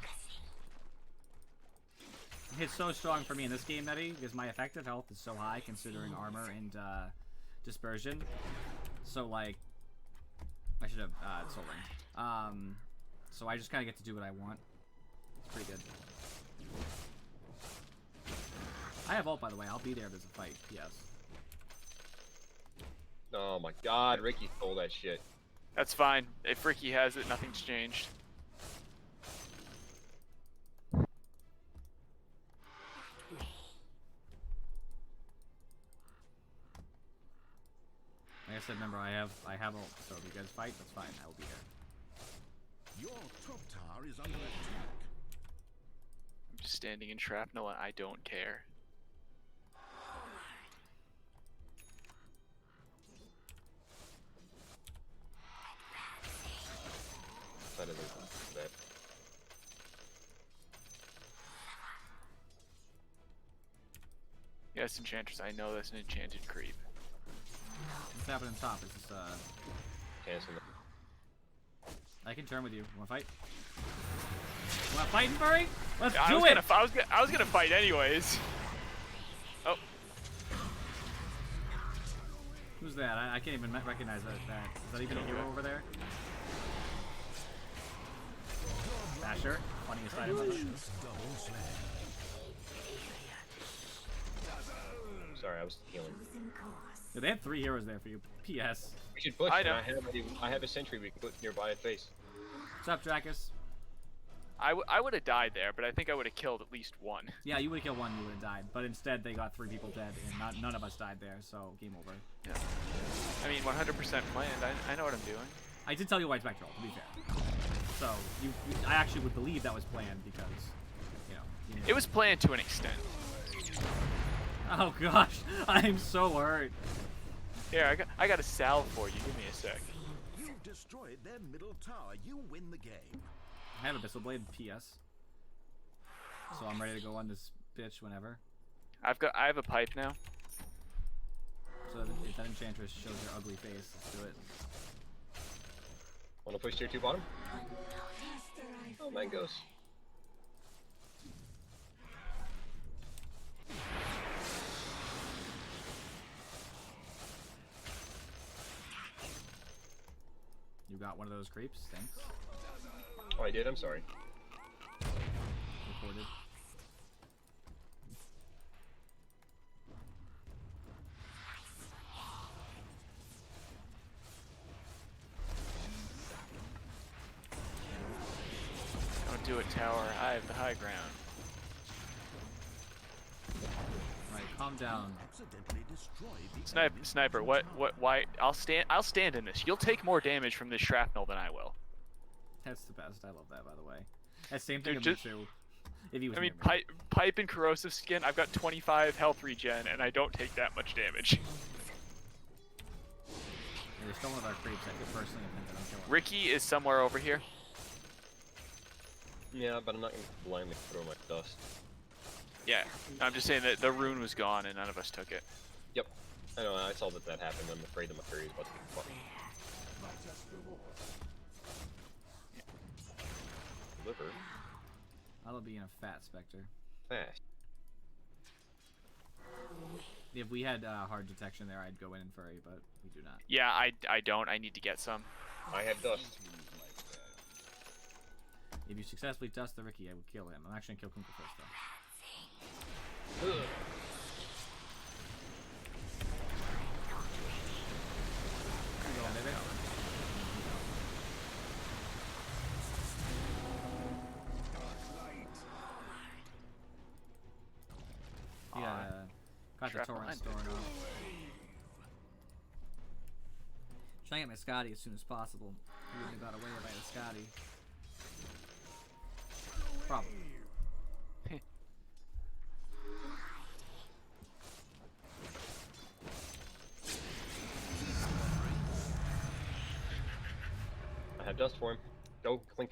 It's so strong for me in this game, Nettie, because my effective health is so high considering armor and dispersion. So like, I should have Soul Ring. So I just kind of get to do what I want. It's pretty good. I have ult, by the way. I'll be there if there's a fight. Yes. Oh my God, Ricky stole that shit. That's fine. If Ricky has it, nothing's changed. Like I said, remember I have ult. So if you guys fight, that's fine. I will be there. Your top tower is under attack. I'm just standing in shrapnel and I don't care. I didn't that. Yes, Enchantress, I know that's an enchanted creep. What's happening top? Is this Cancel. I can turn with you. Wanna fight? Wanna fight, Furry? Let's I do was it! I was gonna fight anyways. Oh, Who's that? I can't even recognize that. Is that even a hero over there? Basher, funniest item ever. Sorry, I was healing. Yeah, they had 3 heroes there for you. P.S. We should push. I and know. I have a sentry we can put nearby at base. What's up, Dracus? I would have died there, but I think I would have killed at least one. Yeah, you would have killed one, you would have died. But instead, they got 3 people dead, and none of us died there, so game over. Yeah. I mean, 100% planned. I know what I'm doing. I did tell you White Spectral, to be fair. So, I actually would believe that was planned because, you know. It was planned to an extent. Oh gosh, I'm so hurt. Here, I got a salve for you. Give me a sec. You've destroyed their middle tower. You win the game. I have Abyssal Blade, PS. So I'm ready to go on this bitch whenever. I have a pipe now. So if that Enchantress shows her ugly face, let's do it. Want to push tier 2 bottom? Oh, mangoes. You got one of those creeps, thanks. Oh, I did? I'm sorry. Reported. Don't do it, tower. I have the high ground. Alright, calm down. Accidentally destroyed the Sniper, why? I'll stand in this. You'll take more damage from this shrapnel than I will. That's the best. I love that, by the way. That same thing Dude, of me too. If he was I mean, near me. pipe and corrosive skin. I've got 25 health regen, and I don't take that much damage. Yeah, there's still one of our creeps that could personally have been killing. Ricky is somewhere over here. Yeah, but I'm not going to blindly throw my dust. Yeah, I'm just saying that the rune was gone, and none of us took it. Yep. I know, I saw that happened. I'm afraid that my fairy is about to get fucked. Liver. I love being a fat Spectre. Fast. If we had hard detection there, I'd go in and furry, but we do not. Yeah, I don't. I need to get some. I have dust. If you successfully dust the Ricky, I would kill him. I'm actually gonna kill Kunka first, though. Ugh. Go on, baby. Yeah, got the Trap torrent behind stored off. Trying to get my Scotty as soon as possible. He wouldn't have got away if I had a Scotty. Probably. I have dust for him. Go, Clink.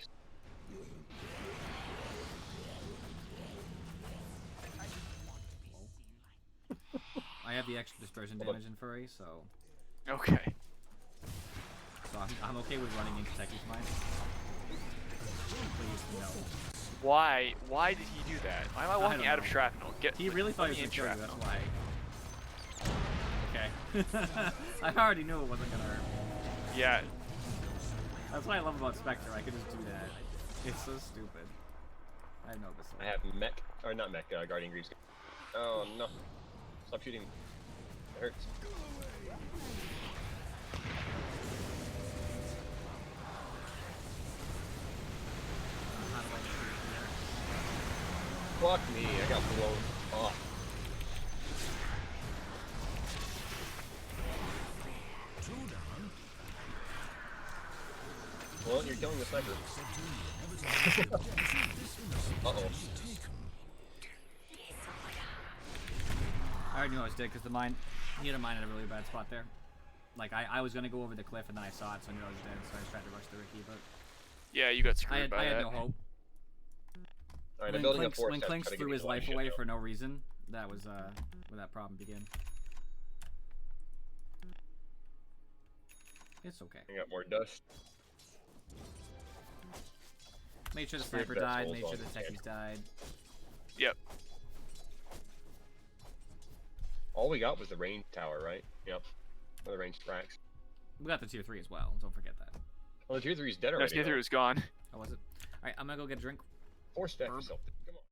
I have the extra dispersion damage in furry, so Okay. I'm okay with running into Techie's Mine. Please, no. Why did he do that? Why am I walking don't out of know. shrapnel? He really thought let he was me gonna in kill you, shrapnel. that's why. Okay. I already knew it wasn't gonna hurt me. Yeah. That's what I love about Spectre, I could just do that. It's so stupid. I have no Abyssal. I have mech, or not mech, Guardian Greaves. Oh no. Stop shooting me. It hurts. How do I get through here? Fuck me, I got blown off. two down. Well, you're killing the sniper. Uh-oh. I already knew I was dead because the mine, he had a mine at a really bad spot there. Like, I was gonna go over the cliff and then I saw it, so I knew I was dead, so I just tried to rush the Ricky, but Yeah, you got screwed by I that. had no hope. Alright, I'm When building Clinks, a force. when Clinks threw his life away for no reason, that was where that problem began. It's okay. I got more dust. Made sure the Spirit sniper died. vessels Made sure the on techies died. Yep. All we got was the range tower, right? Yep. Or the range racks. We got the tier 3 as well. Don't forget that. Well, the tier 3 is dead No, already. tier 3 though. was gone. How was it? All right, I'm gonna go get a drink. Or stack Herb. yourself. Come on.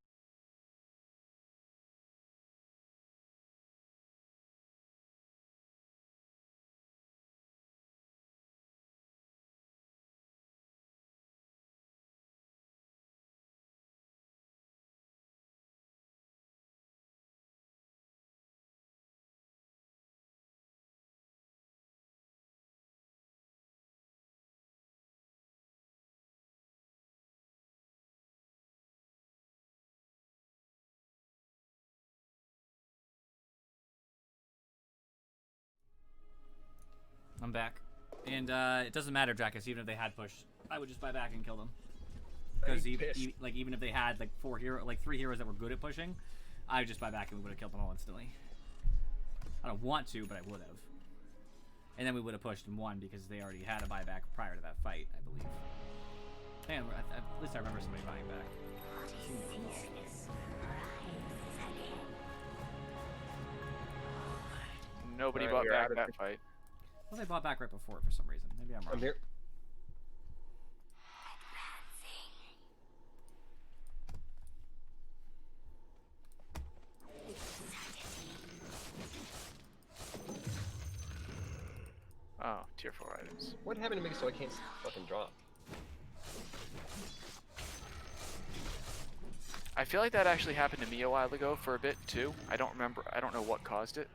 I'm back, and it doesn't matter, Jackus. Even if they had push, I would just buy back and kill them. Because like even if they had like 3 heroes that were good at pushing, I would just buy back and we would have killed them all instantly. I don't want to, but I would have. And then we would have pushed and won because they already had a buyback prior to that fight, I believe. And at least I remember somebody buying back. Nobody Alright, bought we're back out of that the- fight. Well, they bought back right before for some reason. Maybe I'm wrong. I'm here. Oh, tier 4 items. What happened to me so I can't fucking drop? I feel like that actually happened to me a while ago for a bit too. I don't remember. I don't know what caused it.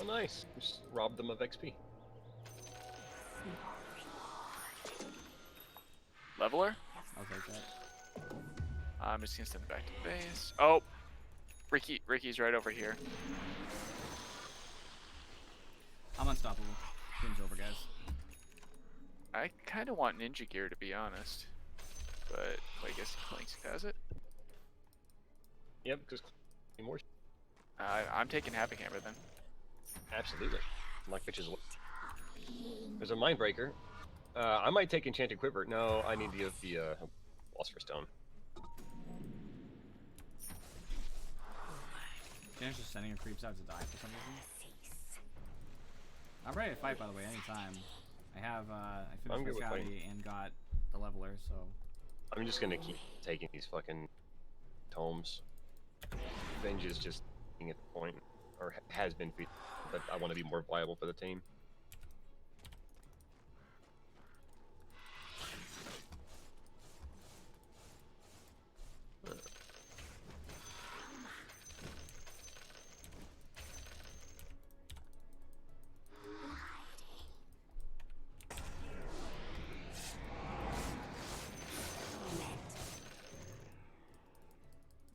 Oh, nice. Just robbed them of XP. Leveler? I'll take that. I'm just gonna send it back to base. Oh, Ricky's right over here. I'm unstoppable. Game's over, guys. I kind of want ninja gear to be honest, but I guess Clanks has it. Yep, because more. I'm taking Happy Hammer then. Absolutely. Like bitches. There's a mind breaker. I might take Enchanted Quiver. No, I need the Philosopher's Stone. Jen's just sending her creeps out to die for some reason. I'm ready to fight, by the way, anytime. I have, I I'm good finished with fighting. Physicality and got the leveler, so... I'm just gonna keep taking these fucking tomes. Venge is just being at the point, or has been, but I want to be more viable for the team.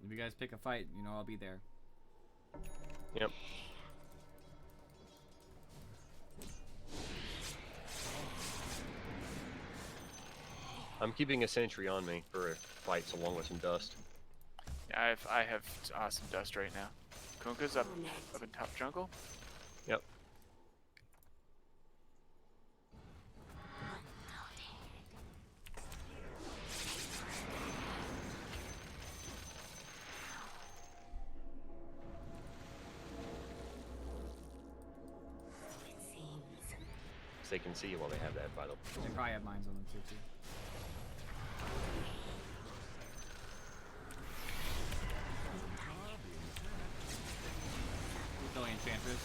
If you guys pick a fight, you know I'll be there. Yep. I'm keeping a sentry on me for fights along with some dust. Yeah, I have some dust right now. Kunka's up in top jungle. Yep. They can see you while they have that vital. They probably have mines on them too. Kill Enchantress.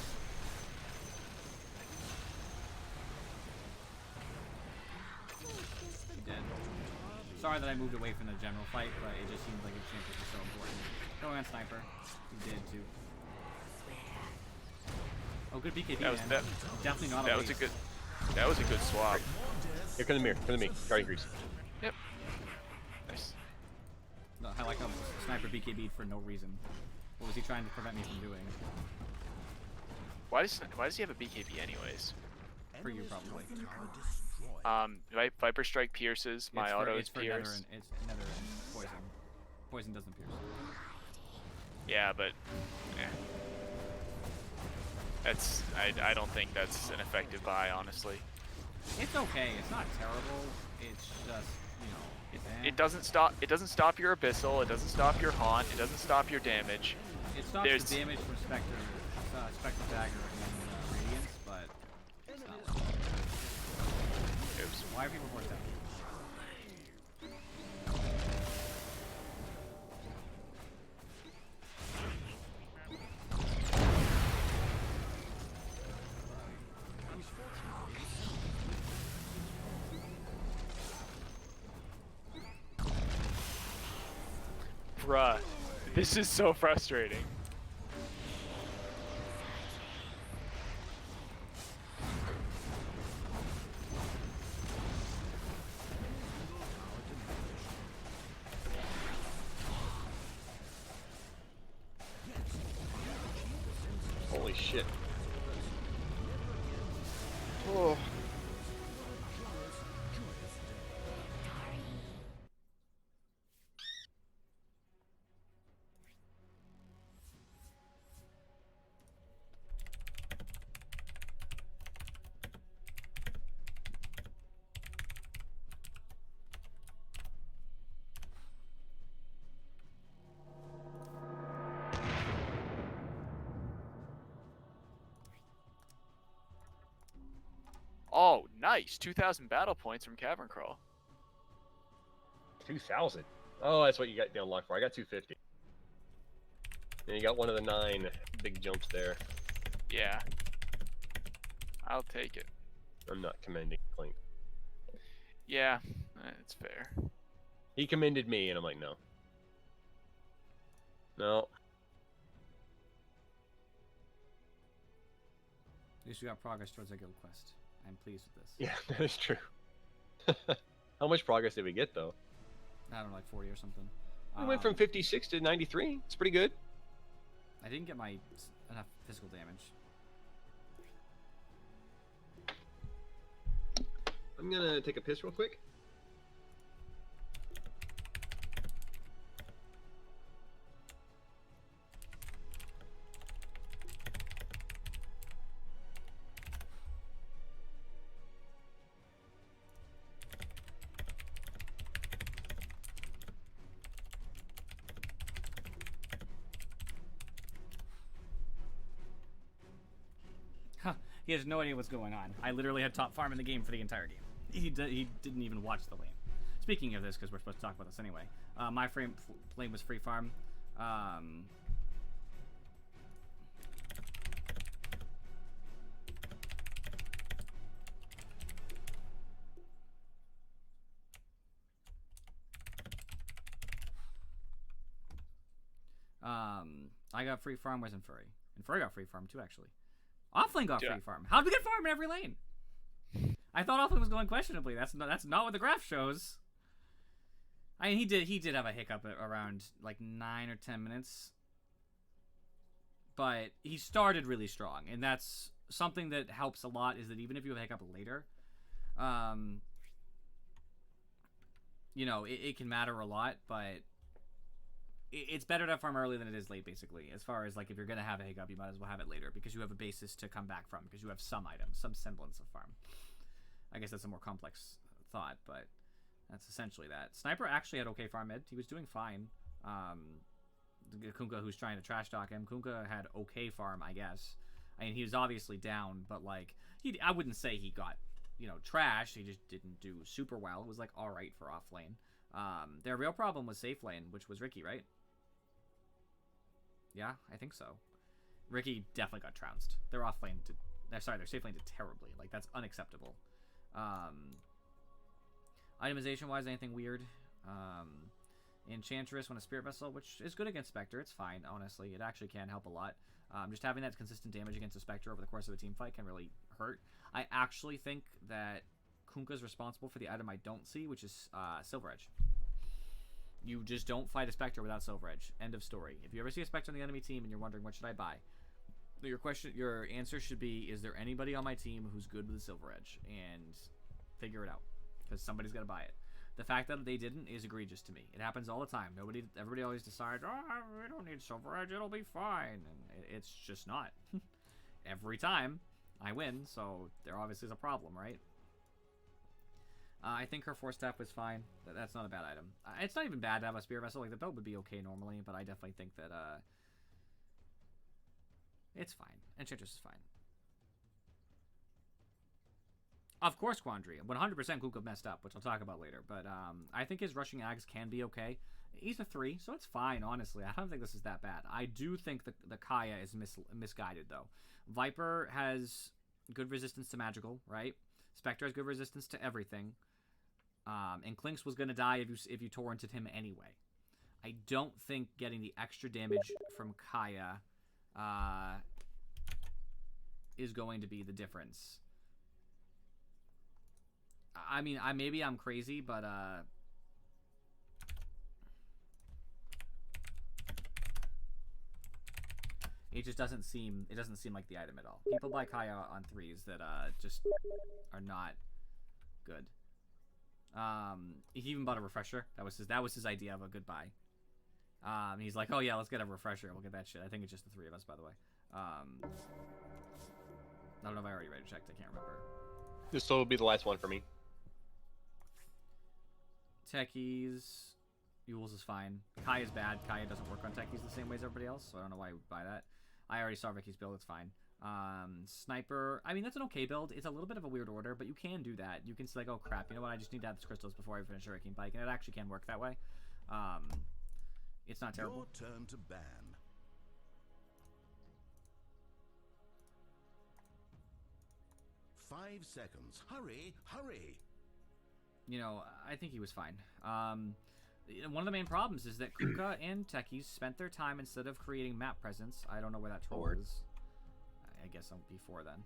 Dead. Sorry that I moved away from the general fight, but it just seems like Enchantress is so important. Going on Sniper. He did too. Oh, good BKB, That was man. Definitely not a waste. That was a good swap. Here, come to me. Come to me. Guardian Grease. Yep. Nice. No, I like how Sniper BKB'd for no reason. What was he trying to prevent me from doing? Why does he have a BKB anyways? For you, probably. Viper Strike pierces. My auto is it's for nether pierce. and it's nether and poison. Poison doesn't pierce. Yeah, but that's I don't think that's an effective buy, honestly. It's okay. It's not terrible. It's just, you know, it's It doesn't stop your abyssal. It doesn't stop your haunt. It doesn't stop your damage. It stops the damage from Spectre Dagger and Radiance, but it's not. Oops. Why are people forced out? Bruh, this is so frustrating. Holy shit. Oh. Oh, nice. 2,000 battle points from Cavern Crawl. 2,000. Oh, that's what you got down lock for. I got 250. And you got one of the 9 big jumps there. Yeah. I'll take it. I'm not commending Clink. Yeah, it's fair. He commended me, and I'm like, no. No. At least we got progress towards our guild quest. I'm pleased with this. Yeah, that is true. How much progress did we get, though? I don't know, like 40 or something. We went from 56 to 93. It's pretty good. I didn't get my enough physical damage. I'm gonna take a piss real quick. He has no idea what's going on. I literally had top farm in the game for the entire game. He didn't even watch the lane. Speaking of this, because we're supposed to talk about this anyway, my lane was free farm. I got free farm, wasn't Furry. And Furry got free farm too, actually. Offlane got free farm. How'd we get farm in every lane? I thought Offlane was going questionably. That's not what the graph shows. I mean, he did have a hiccup at around like 9 or 10 minutes. But he started really strong, and that's something that helps a lot, is that even if you have a hiccup later, you know, it can matter a lot, but it's better to have farm early than it is late, basically. As far as, like, if you're going to have a hiccup, you might as well have it later, because you have a basis to come back from, because you have some items, some semblance of farm. I guess that's a more complex thought, but that's essentially that. Sniper actually had okay farm mid. He was doing fine. Kunkka, who's trying to trash talk him, Kunkka had okay farm, I guess. I mean, he was obviously down, but, like, I wouldn't say he got, you know, trashed. He just didn't do super well. It was, like, alright for off lane. Their real problem was safe lane, which was Ricky, right? Yeah, I think so. Ricky definitely got trounced. Their off lane did. Sorry, their safe lane did terribly. Like, that's unacceptable. Itemization wise, anything weird? Enchantress when a spirit vessel, which is good against Spectre. It's fine, honestly. It actually can help a lot. Just having that consistent damage against a Spectre over the course of a team fight can really hurt. I actually think that Kunkka's responsible for the item I don't see, which is Silver Edge. You just don't fight a Spectre without Silver Edge. End of story. If you ever see a Spectre on the enemy team and you're wondering what should I buy, Your answer should be: is there anybody on my team who's good with the Silver Edge? And figure it out, because somebody's got to buy it. The fact that they didn't is egregious to me. It happens all the time. Everybody always decides, oh, we don't need Silver Edge, it'll be fine, and it's just not. Every time I win, so there obviously is a problem, right? I think her 4-step was fine. That's not a bad item. It's not even bad to have a spear vessel. Like, the build would be okay normally, but I definitely think that it's fine. Enchantress is fine. Of course, Quandary. 100% Kuka messed up, which I'll talk about later. But I think his rushing ags can be okay. He's a 3, so it's fine, honestly. I don't think this is that bad. I do think the Kaya is misguided, though. Viper has good resistance to magical, right? Spectre has good resistance to everything. And Clinks was going to die if you torrented him anyway. I don't think getting the extra damage from Kaya is going to be the difference. I mean, maybe I'm crazy, but it just doesn't seem like the item at all. People buy Kaya on 3s that just are not good. He even bought a refresher. That was his idea of a good buy. He's like, oh yeah, let's get a refresher. We'll get that shit. I think it's just the 3 of us, by the way. I don't know if I already read or checked. I can't remember. This will be the last one for me. Techies. Yules is fine. Kaya's bad. Kaya doesn't work on techies the same way as everybody else, so I don't know why you would buy that. I already saw Ricky's build. It's fine. Sniper. I mean, that's an okay build. It's a little bit of a weird order, but you can do that. You can say, like, oh crap, you know what? I just need to have this crystals before I finish a Wrecking Pike, and it actually can work that way. It's not terrible. Your turn to ban. Five seconds. Hurry, hurry. You know, I think he was fine. One of the main problems is that Kuka and techies spent their time, instead of creating map presence. I don't know where that troll is. I guess I'll be 4 then.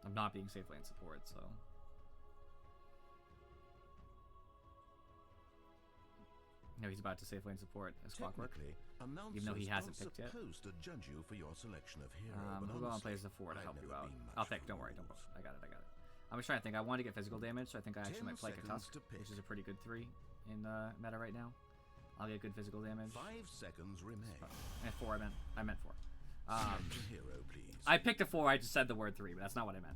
I'm not being safe lane support, so. No, he's about to safe lane support as clockwork. Even though he hasn't picked yet. To judge you for your selection of hero, We'll go on play as a 4 to help you out. I'll pick. Don't worry. I got it. I'm just trying to think. I want to get physical damage, so I think I actually might play a Tusk, which is a pretty good 3 in the meta right now. I'll get good physical damage. 5 seconds remain. 4. I meant 4. Hero, please. I picked a 4. I just said the word 3, but that's not what I meant.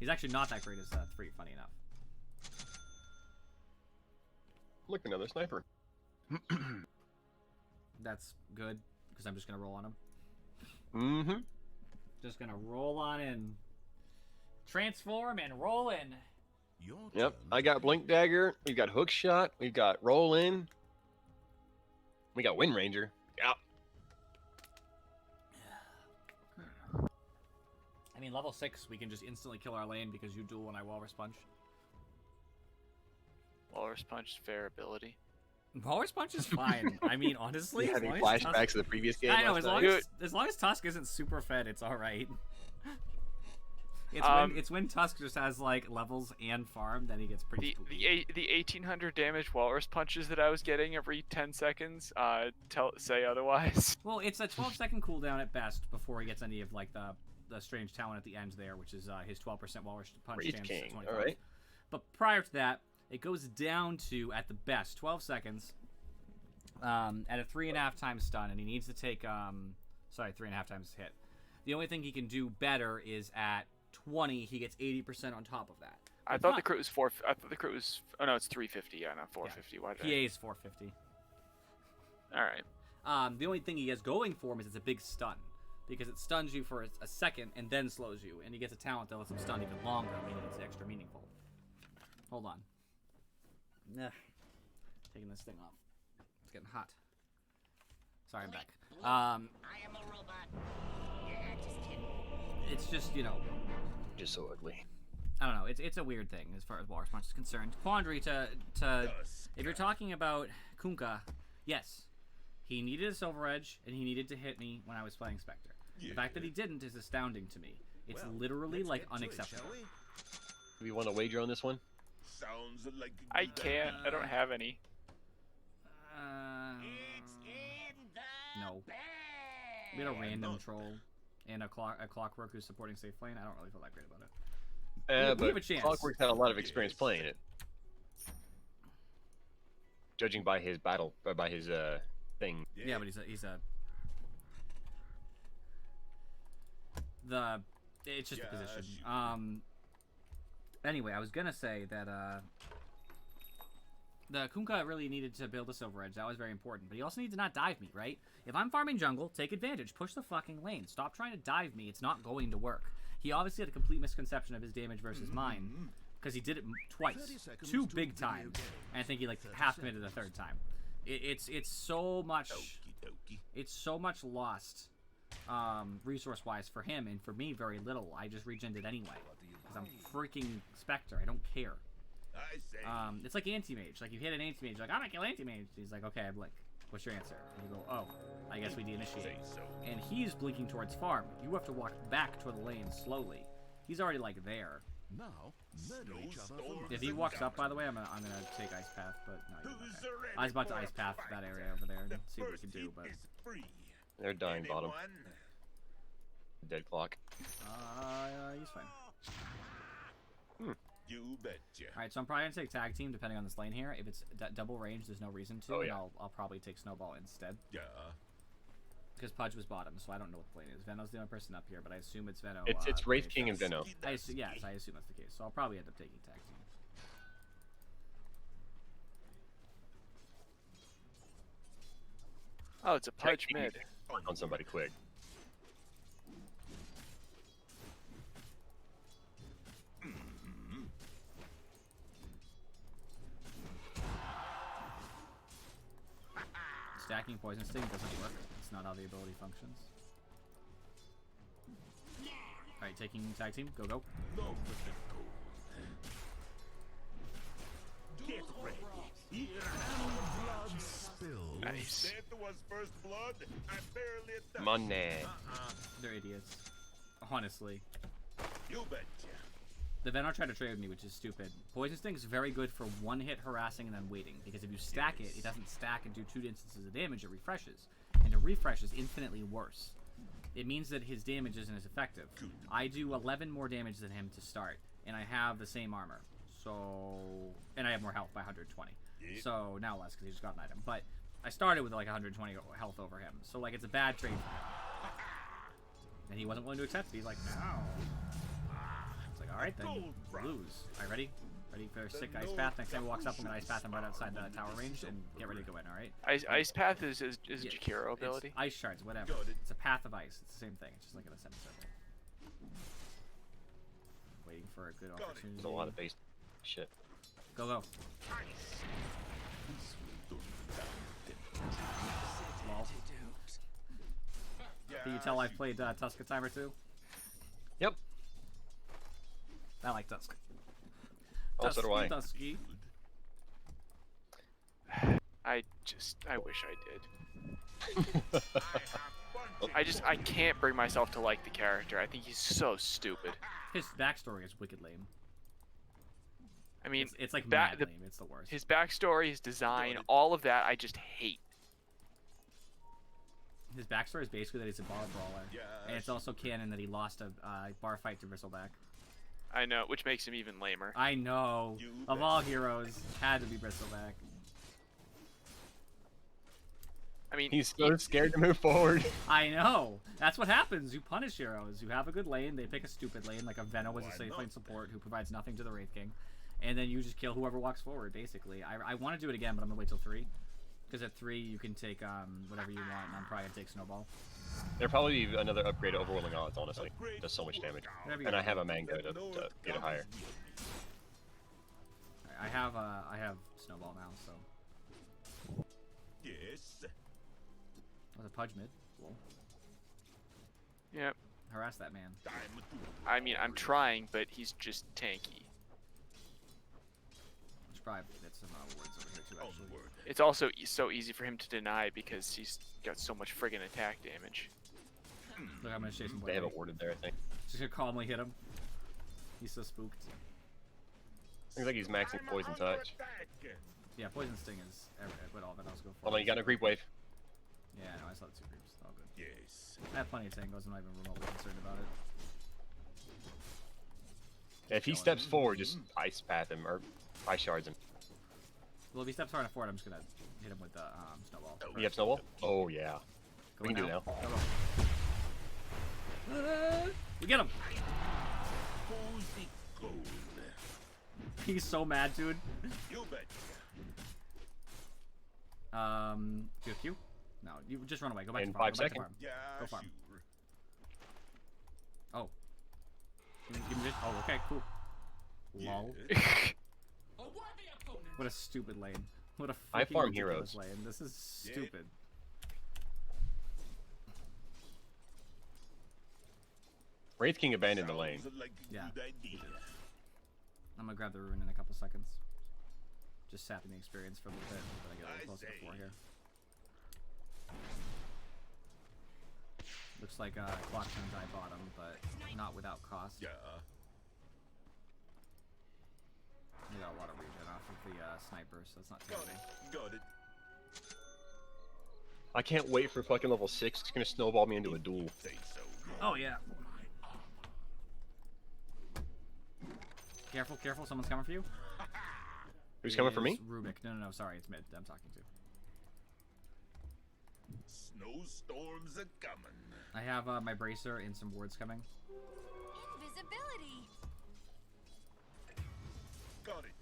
He's actually not that great as 3. Funny enough. Look, another sniper. That's good because I'm just gonna roll on him. Mm-hmm. Just gonna roll on in. Transform and roll in. Yep, I got Blink Dagger, we've got Hook Shot, we've got Roll In, we got Wind Ranger. Yep. I mean, level 6, we can just instantly kill our lane because you duel and I Walrus Punch. Walrus Punch, fair ability. Walrus Punch is fine. I mean, honestly, Having flashbacks of the previous game. I know, last as long as Tusk isn't super fed, it's alright. It's when Tusk just has like levels and farm, then he gets pretty spooky. The 1800 damage Walrus Punches that I was getting every 10 seconds say otherwise. Well, it's a 12-second cooldown at best before he gets any of like the strange talent at the end there, which is his 12% Walrus Punch Wraith chance. King. 25. All right. But prior to that, it goes down to, at the best, 12 seconds at a 3.5 times stun, and he needs to take 3.5 times hit. The only thing he can do better is at 20, he gets 80% on top of that. I thought the crit was 4. I thought the crit was. Oh no, it's 350. Yeah, not 450. Yeah. Why did PA is 450. All right. The only thing he has going for him is it's a big stun, because it stuns you for a second and then slows you, and he gets a talent that lets him stun even longer, meaning it's extra meaningful. Hold on. Taking this thing off. It's getting hot. Sorry, I'm back. I am a robot. Yeah, just kidding. It's just, you know, Just so ugly. I don't know. It's a weird thing as far as Walrus Punch is concerned. Quandary to if you're talking about Kunkka, yes, he needed a Silver Edge and he needed to hit me when I was playing Spectre. Yeah. The fact that he didn't is astounding to me. It's literally like unacceptable. Do we want to wager on this one? Sounds like I can't. I don't have any. It's in the No. bag. We had a random troll and a clockwork who's supporting safe lane. I don't really feel that great about it. We have a But chance. Clockwork's had a lot of experience playing it. Judging by his battle, or by his thing. Yeah, but he's a it's just the position. Anyway, I was gonna say that the Kunkka really needed to build a silver edge. That was very important. But he also needs to not dive me, right? If I'm farming jungle, take advantage. Push the fucking lane. Stop trying to dive me. It's not going to work. He obviously had a complete misconception of his damage versus mine. Because he did it twice. 2 big times. And I think he, like, half committed the 3rd time. It's so much... It's so much lost, resource-wise for him. And for me, very little. I just regened it anyway. Because I'm freaking Spectre. I don't care. It's like anti-mage. Like, you hit an anti-mage, like, I'm gonna kill anti-mage. He's like, okay, I'm like, what's your answer? And you go, oh, I guess we de-initiate. And he's blinking towards farm. You have to walk back toward the lane slowly. He's already, like, there. Now, murder each other for If he walks up, by the way, I'm gonna take Ice Path, but no, he didn't. Okay. I was about to Ice Path that area over there and see what we can do, but... They're dying bottom. Dead clock. He's fine. You betcha. Alright, so I'm probably gonna take tag team depending on this lane here. If it's double range, there's no reason to, and I'll probably take Snowball instead. Yeah. Because Pudge was bottom, so I don't know what the lane is. Veno's the only person up here, but I assume it's Veno. It's Wraith King and Veno. Yes, I assume that's the case. So I'll probably end up taking tag team. Oh, it's a Pudge mid. On somebody quick. Stacking Poison Sting doesn't work. It's not how the ability functions. Alright, taking tag team. Go, go. Get ready. Here and blood spills. Nice. That was first blood. I barely touched. Money. They're idiots. Honestly. You betcha. The Venar tried to trade with me, which is stupid. Poison Sting is very good for one hit harassing and then waiting, because if you stack it, it doesn't stack and do 2 instances of damage, it refreshes. And a refresh is infinitely worse. It means that his damage isn't as effective. I do 11 more damage than him to start, and I have the same armor. So... and I have more health by 120. So, now less, because he just got an item. But I started with like 120 health over him. So, like, it's a bad trade for him. And he wasn't willing to accept it. He's like, no. It's like, alright then, lose. Alright, ready? Ready for sick Ice Path? Next time he walks up, I'm gonna Ice Path him right outside the tower range and get ready to go in, alright? Ice Path is a Yeah, Jakiro ability. It's ice shards, whatever. It's a path of ice. It's the same thing. It's just like in a semicircle. Waiting for a good opportunity. There's a lot of base shit. Go, go. Lol. Can you tell I've played Tusk a time or two? Yep. I like Tusk. Oh, so do I. Tusky. I wish I did. I can't bring myself to like the character. I think he's so stupid. His backstory is wicked lame. I mean, It's like mad lame. It's the worst. his backstory, his design, all of that, I just hate. His backstory is basically that he's a bar brawler. And it's also canon that he lost a bar fight to Bristleback. I know, which makes him even lamer. I know. Of all heroes, had to be Bristleback. I mean, He's so scared to move forward. I know. That's what happens. You punish heroes. You have a good lane. They pick a stupid lane, like a Veno was a safe lane support who provides nothing to the Wraith King. And then you just kill whoever walks forward, basically. I want to do it again, but I'm going to wait till 3. Because at 3, you can take whatever you want, and I'm probably going to take Snowball. There'll probably be another upgrade to Overwhelming Odds, honestly. Does so much damage. Whatever you And I want. have a mango to get it higher. I have Snowball now, so... Yes. Was a Pudge mid? Cool. Yep. Harass that man. I mean, I'm trying, but he's just tanky. Should probably get some words over here too, actually. It's also so easy for him to deny because he's got so much friggin' attack damage. Look, I'm gonna chase him away. They have it warded there, I think. Just gonna calmly hit him. He's so spooked. Looks like he's maxing Poison Touch. Yeah, Poison Sting is what all Venos go for. Hold on, you got no creep wave. Yeah, no, I saw the 2 creeps. All good. Yes. I have plenty of tangos. I'm not even remotely concerned about it. If he steps forward, just ice path him or ice shards him. Well, if he steps far enough forward, I'm just gonna hit him with the snowball. You have snowball? Oh yeah. We can do it now. Go, go. We get him. Cozy cold. He's so mad, dude. You bet. Do you have Q? No, you just run away. Go back In to farm. 5 Go back to seconds. farm. Yeah, Go farm. sure. Oh. You can just, oh, okay, cool. Lol. What a stupid lane. What a I freaking farm ridiculous heroes. lane. This is stupid. Wraith King abandoned the lane. Sounds like a Yeah. good idea. I'm gonna grab the rune in a couple seconds. Just sapping the experience for a little bit, but I get a little closer to 4 here. Looks like clock turns I bottom, but not without cost. Yeah. We got a lot of regen off of the sniper, so that's not Got terrible. it. Got it. I can't wait for fucking level 6. It's gonna snowball me into a duel. Say so. Oh yeah. Careful, careful, someone's coming for you. Who's coming for me? It's Rubik. No, sorry, it's mid. I'm talking to. Snowstorms are coming. I have my bracer and some wards coming. Invisibility. Got it.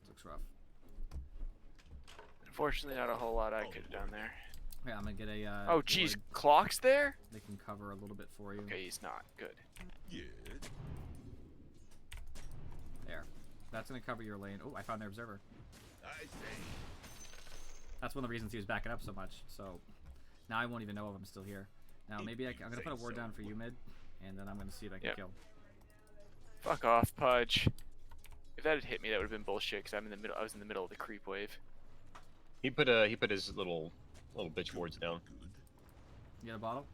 Looks rough. Unfortunately, not a whole lot I could have done there. Yeah, I'm gonna get a. Oh, geez, ward. clock's there? They can cover a little bit for you. Okay, he's not. Good. Yeah. There. That's gonna cover your lane. Oh, I found their observer. I say. That's one of the reasons he was backing up so much. So now I won't even know if I'm still here. Now maybe I'm gonna put a ward down for you mid, and then I'm gonna see if I can Yep. kill. Fuck off, Pudge. If that had hit me, that would have been bullshit. Cause I'm in the middle. I was in the middle of the creep wave. He put his little bitch wards down. Good. You get a bottle?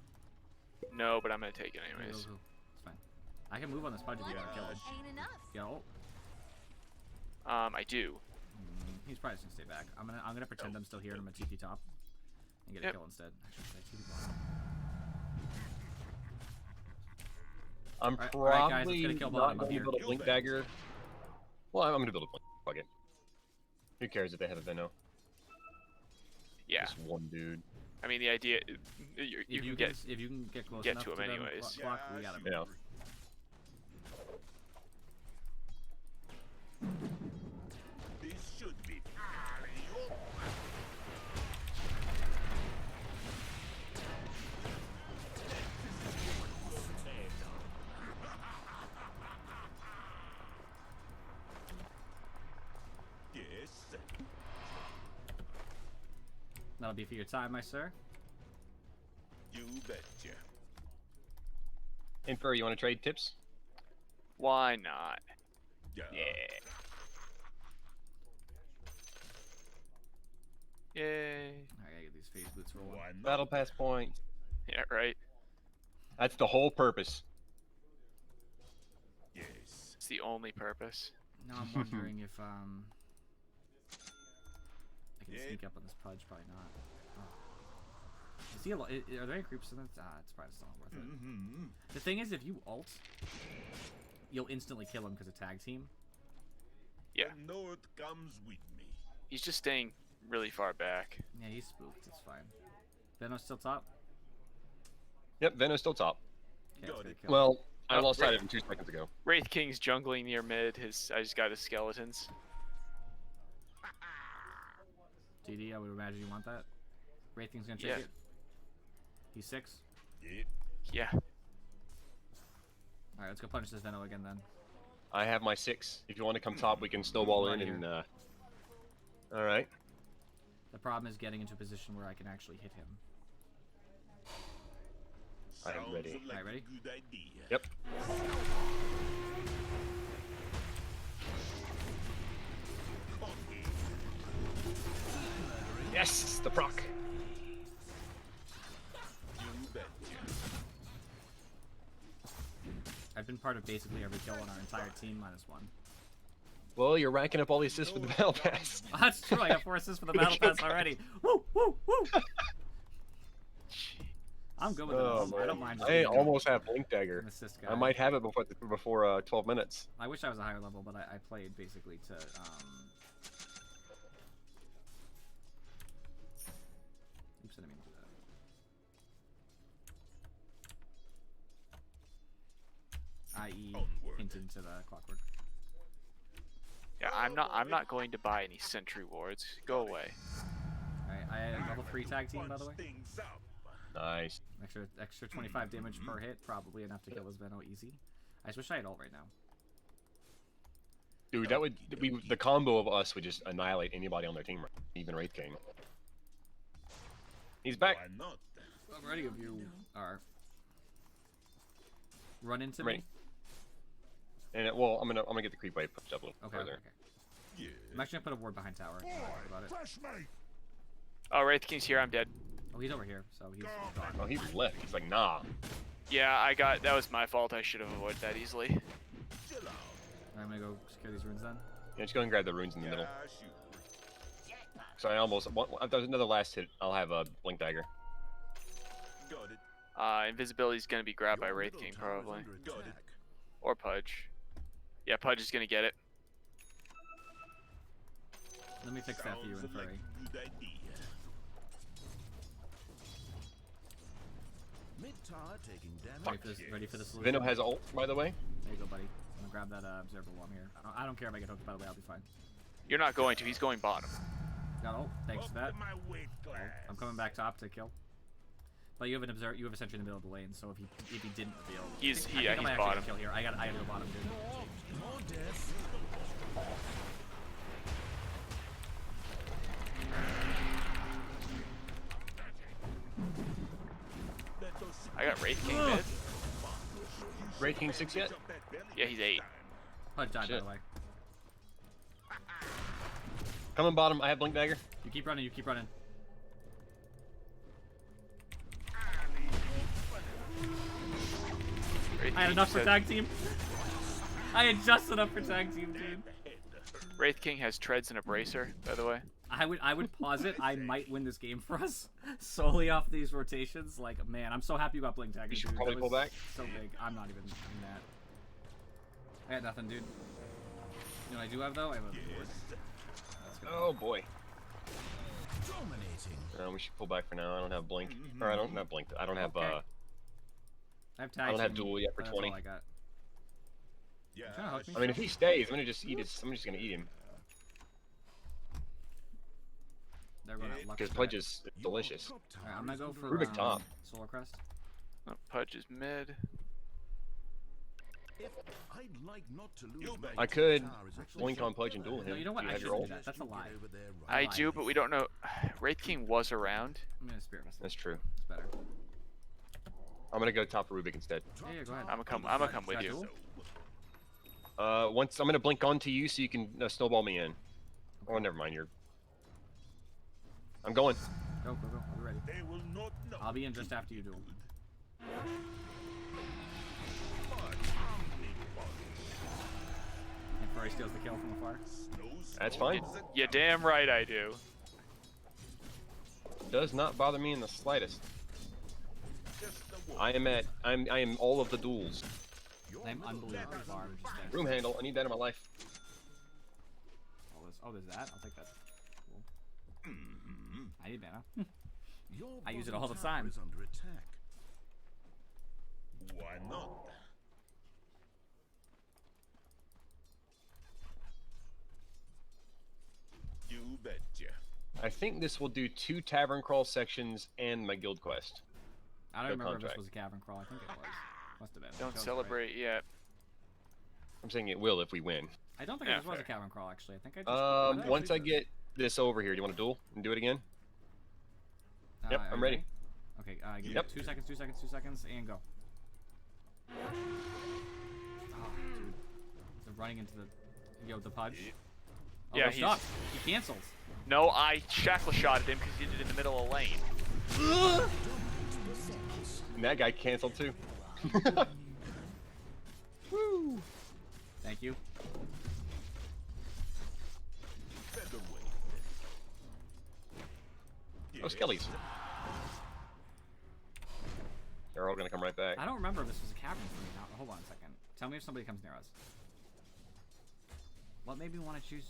No, but I'm gonna take it Go, anyways. go, go. It's fine. I can move on this Pudge if you gotta kill him. Ain't enough. Get ult. I do. He's probably just gonna stay back. I'm gonna pretend I'm still here and I'm gonna TP top and get a Yep. kill instead. Actually, should I TP bottom? I'm Alright, probably guys, let's get a kill not bottom up going to here. build a blink dagger. Well, I'm gonna build a blink. Fuck it. Who cares if they have a Venno? Yeah. Just one dude. I mean, the idea. You can get. if you can get close get enough to him them, anyways. Clock, we got him. Yeah. This should be Mario. Yes. That'll be for your time, my sir. You betcha. Infer, you want to trade tips? Why not? Yeah. Yay. I gotta get these phase boots rolling. Why not? Battle pass point. Yeah. Right. That's the whole purpose. Yes. It's the only purpose. Now I'm wondering if I can Yeah. sneak up on this Pudge. Probably not. Oh. Is he are there any creeps in this? It's probably still not worth it. Mm-hmm. The thing is, if you ult, you'll instantly kill him because of tag team. Yeah. The North comes with me. He's just staying really far back. Yeah, he's spooked. It's fine. Venom's still top. Yep, Venno's still top. Okay, let's Got get a it. kill. Well, I Oh, lost sight right. of him 2 seconds ago. Wraith King's jungling near mid. I just got his skeletons. TD, I would imagine you want that. Wraithing's gonna take Yeah. it. He's 6. Yeah. Yeah. Alright, let's go punish this Venom again then. I have my 6. If you want to come top, we can snowball in Right and. All right. The problem is getting into a position where I can actually hit him. I am Sounds ready. like Alright, ready? a good idea. Yep. Yes, the proc. You betcha. I've been part of basically every kill on our entire team minus 1. Well, you're racking up all the assists with the battle pass. That's true. I got 4 assists for the battle pass already. Woo, woo, woo. I'm good with it. I don't mind. just I being almost have Blink Dagger. an assist guy. I might have it before 12 minutes. I wish I was a higher level, but I played basically to. Oops, I didn't mean to do that. I.e., hinted to the clockwork. Yeah, I'm not going to buy any sentry wards. Go away. Alright, I had a level 3 tag team, by the way. Nice. Extra 25 damage per hit, probably enough to kill this Venno easy. I just wish I had ult right now. Dude, that would the combo of us would just annihilate anybody on their team, even Wraith King. He's back. I'm ready if you are. Run into Ready. me. And well, I'm gonna get the creep wave pushed up a little Okay, further. okay. I'm actually gonna put a ward behind tower. Don't worry about it. Oh, Wraith King's here. I'm dead. Oh, he's over here, so he's gone. Oh, he left. He's like, nah. Yeah, that was my fault. I should have avoided that easily. I'm gonna go secure these runes then. Yeah, just go and grab the runes in the middle. So I almost. If there's another last hit, I'll have a Blink Dagger. Invisibility's gonna be grabbed by Wraith King probably, or Pudge. Yeah, Pudge is gonna get it. Let me fix that for you in Furry. Mid-tower taking damage. Ready for the solution? Venno has ult, by the way. There you go, buddy. I'm gonna grab that observer while I'm here. I don't care if I get hooked, by the way, I'll be fine. You're not going to. He's going bottom. Got ult. Thanks for that. I'm coming back top to kill. But you have a sentry in the middle of the lane, so if he didn't reveal, He's I might actually bottom. Kill here. I gotta go bottom, dude. More death. I got Wraith King dead. Wraith King 6 yet? Yeah, he's 8. Pudge died, by Shit. the way. Coming bottom. I have Blink Dagger. You keep running. You keep running. Wraith I had King enough for said- tag team. I had just enough for tag team, dude. Wraith King has treads and a bracer, by the way. I would pause it. I might win this game for us solely off these rotations. Like, man, I'm so happy you got Blink Dagger. You should dude. probably That pull was back. So big. I'm not even doing that. I got nothing, dude. You know what I do have though? I have a ward. Let's go. Oh boy. Dominating. We should pull back for now. I don't have Blink. Or I don't have Blink. I don't have Okay. I have tag I don't have team, duel yet for but 20. That's all I got. You trying to hook me? I mean, if he stays, I'm gonna just eat his. I'm just gonna eat him They're going to luck because us Pudge back. is delicious. Alright, I'm gonna go for Rubik top. Solar Crest. Oh, Pudge is mid. I'd like not to lose my I could tower is actually Blink so on Pudge and duel him. No, you know what? Do I have your shouldn't ult? do that. That's a lie. Get over there right I Why? do, but we don't know. Wraith King was around. I'm gonna Spirit Vessel. That's true. It's better. I'm gonna go top for Rubik instead. Yeah, go ahead. I'm gonna come with Got you. duel? Once I'm gonna blink onto you so you can snowball me in. Oh, never mind. I'm going. Go, go, go. I'll be ready. I'll be in just after you duel. And Furry steals the kill from afar. That's fine. You damn right I do. Does not bother me in the slightest. I am all of the duels. I'm unbelievably far. I'm just dead. Room handle. I need that in my life. Oh, there's that. I'll take that. Cool. I need mana. Your I use it bottom all the tower time. is under attack. Why not? You betcha. I think this will do 2 tavern crawl sections and my guild quest. I don't No remember if contract. this was a cavern crawl. I think it was. Must have been. Don't Sounds celebrate yet. I'm saying it will if we win. right. I don't think Yeah, this was a fair. cavern crawl, actually. I think I just. Once I get this over here, do you want to duel and do it again? Yep, are I'm you ready. Okay, give Yep. me 2 seconds, 2 seconds, 2 seconds, and go. Oh, dude. The running into the Pudge. Oh, Yeah, we're he's- stuck. He cancels. No, I shackle shotted him because he did it in the middle of the lane. And that guy canceled too. Woo! Thank you. Oh, skellies. They're all gonna come right back. I don't remember if this was a cavern for me now. Hold on a second. Tell me if somebody comes near us. What made me want to choose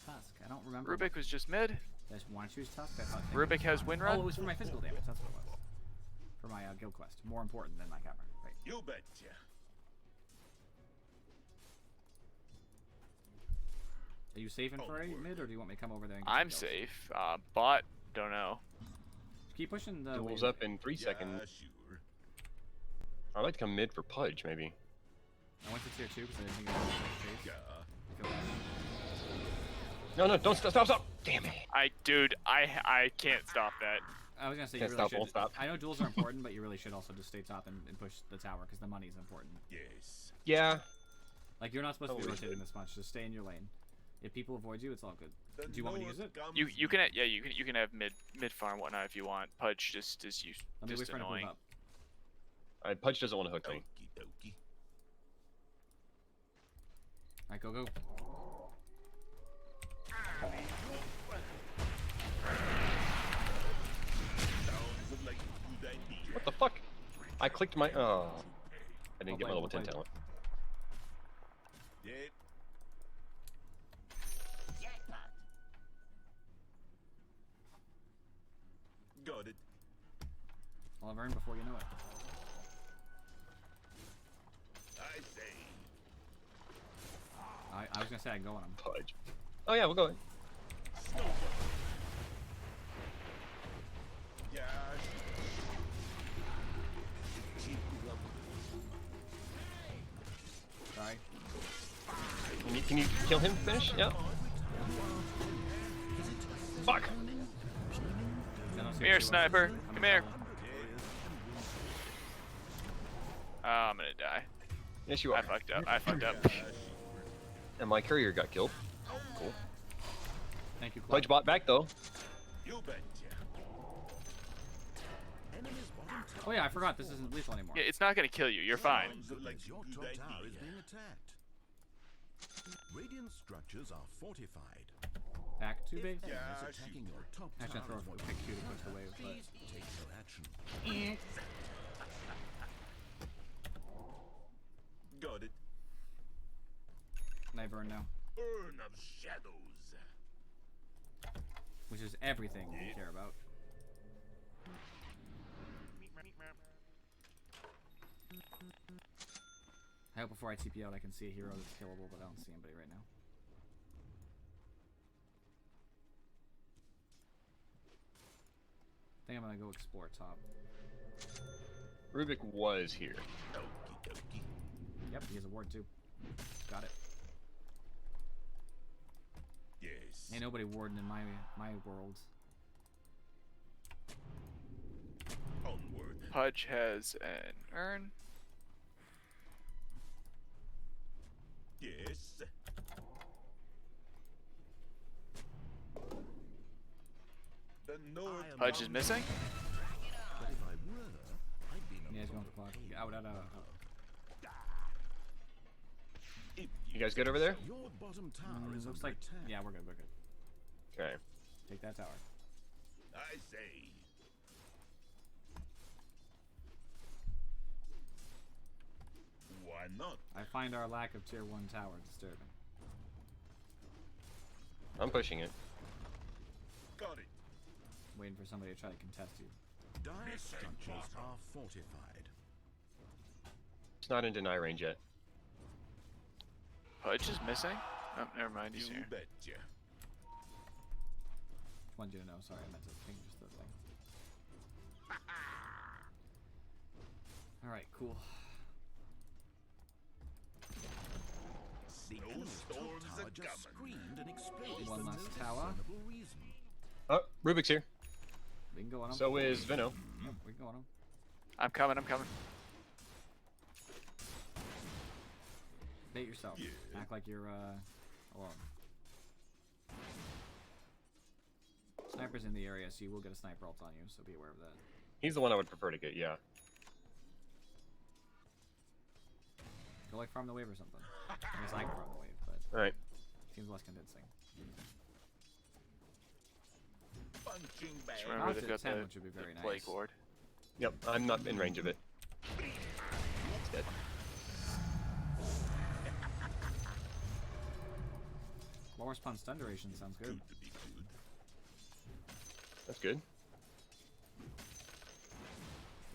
Tusk? I don't remember. Rubik was just mid. Did I just want to choose Tusk? I thought Rubik has win Oh, run. it was for my physical damage. That's what it was. For my guild quest. More important than my cavern. Right. You betcha. Are you safe in for a mid, or do you want me to come over there and get I'm some kills? safe. Bot, don't know. Keep pushing the Duel's wave. up in 3 seconds. Sure. I'd like to come mid for Pudge, maybe. I went to tier 2 because I didn't think it was safe. Yeah. I feel bad. No, don't stop! Damn it! Dude, I can't stop that. I was gonna say Can't you really stop, won't should. stop. I know duels are important, but you really should also just stay top and push the tower because the money is important. Yes. Yeah. Like you're not supposed to be Totally rotating this much. Just stay in your lane. If people avoid you, it's all good. Do you want me to use it? You can you can have mid farm and whatnot if you want. Pudge just is Let me wait just for him to move annoying. up. Pudge doesn't want to hook me. Okie dokie. Alright, go. Sounds like a good idea. What the fuck? I clicked my. Oh. I didn't get my Well level 10 played. talent. Yeah. Got it. I'll have earned before you know it. I say. I was gonna say I can go on him. Pudge. Oh yeah, we'll go in. Yeah. Sorry. Can you kill him? Finish? Yeah. Fuck. I don't see Come here, what you are. sniper. I'm Come here. following. Oh, I'm gonna die. Yes, you I are. fucked up. I fucked up. And my courier got killed. Cool. Thank you, Clyde. Pudge bought back though. You betcha. Enemy's bottom tower Oh yeah, I forgot this isn't lethal anymore. Yeah, it's not gonna kill you. You're fine. sounds like Your a top good tower is idea. being attacked. Radiant structures are fortified. Back to base. Yeah, Enemies attacking your top Actually, I'll throw tower is a what quick you Q to push the wave, but take no action. Got it. I burn now, Urn of shadows. which is everything we care about. I hope before I TP out I can see a hero that's killable, but I don't see anybody right now. I think I'm gonna go explore top. Rubik was here. Okie dokie. Yep, he has a ward too. Got it. Yes. Ain't nobody warding in my world. Onward. Pudge has an urn. Yes. The North. Pudge is missing. But if I were, I'd be in a Yeah, he's going for clock. Out. If You guys good over there? Your bottom tower is Looks under like attack. yeah, we're good. Okay. Take that tower. I say. Why not? I find our lack of tier 1 tower disturbing. I'm pushing it. Got it. Waiting for somebody to try to contest you. Dire structures are fortified. It's not in deny range yet. Pudge is missing. Oh, never mind. He's You here. betcha. Just wanted you to know. Sorry, I meant to change the thing. Alright, cool. No Enemy's top storms tower are just coming. screamed and exploded One for less no tower. discernible reason. Oh, Rubik's here. We can go on him. So is Vino. Yep, we can go on him. I'm coming. I'm coming. Bait yourself. Yeah. Act like you're alone. Sniper's in the area, so you will get a sniper ult on you, so be aware of that. He's the one I would prefer to get, yeah. Go like farm the wave or something. I guess I can farm the wave, but Alright. seems less convincing. punching bag. Just remember Out they've to got 10, the which would be very nice. plague ward. Yep, I'm not in range of it. It's dead. Lower spawn stun duration sounds good. Good to be good. That's good.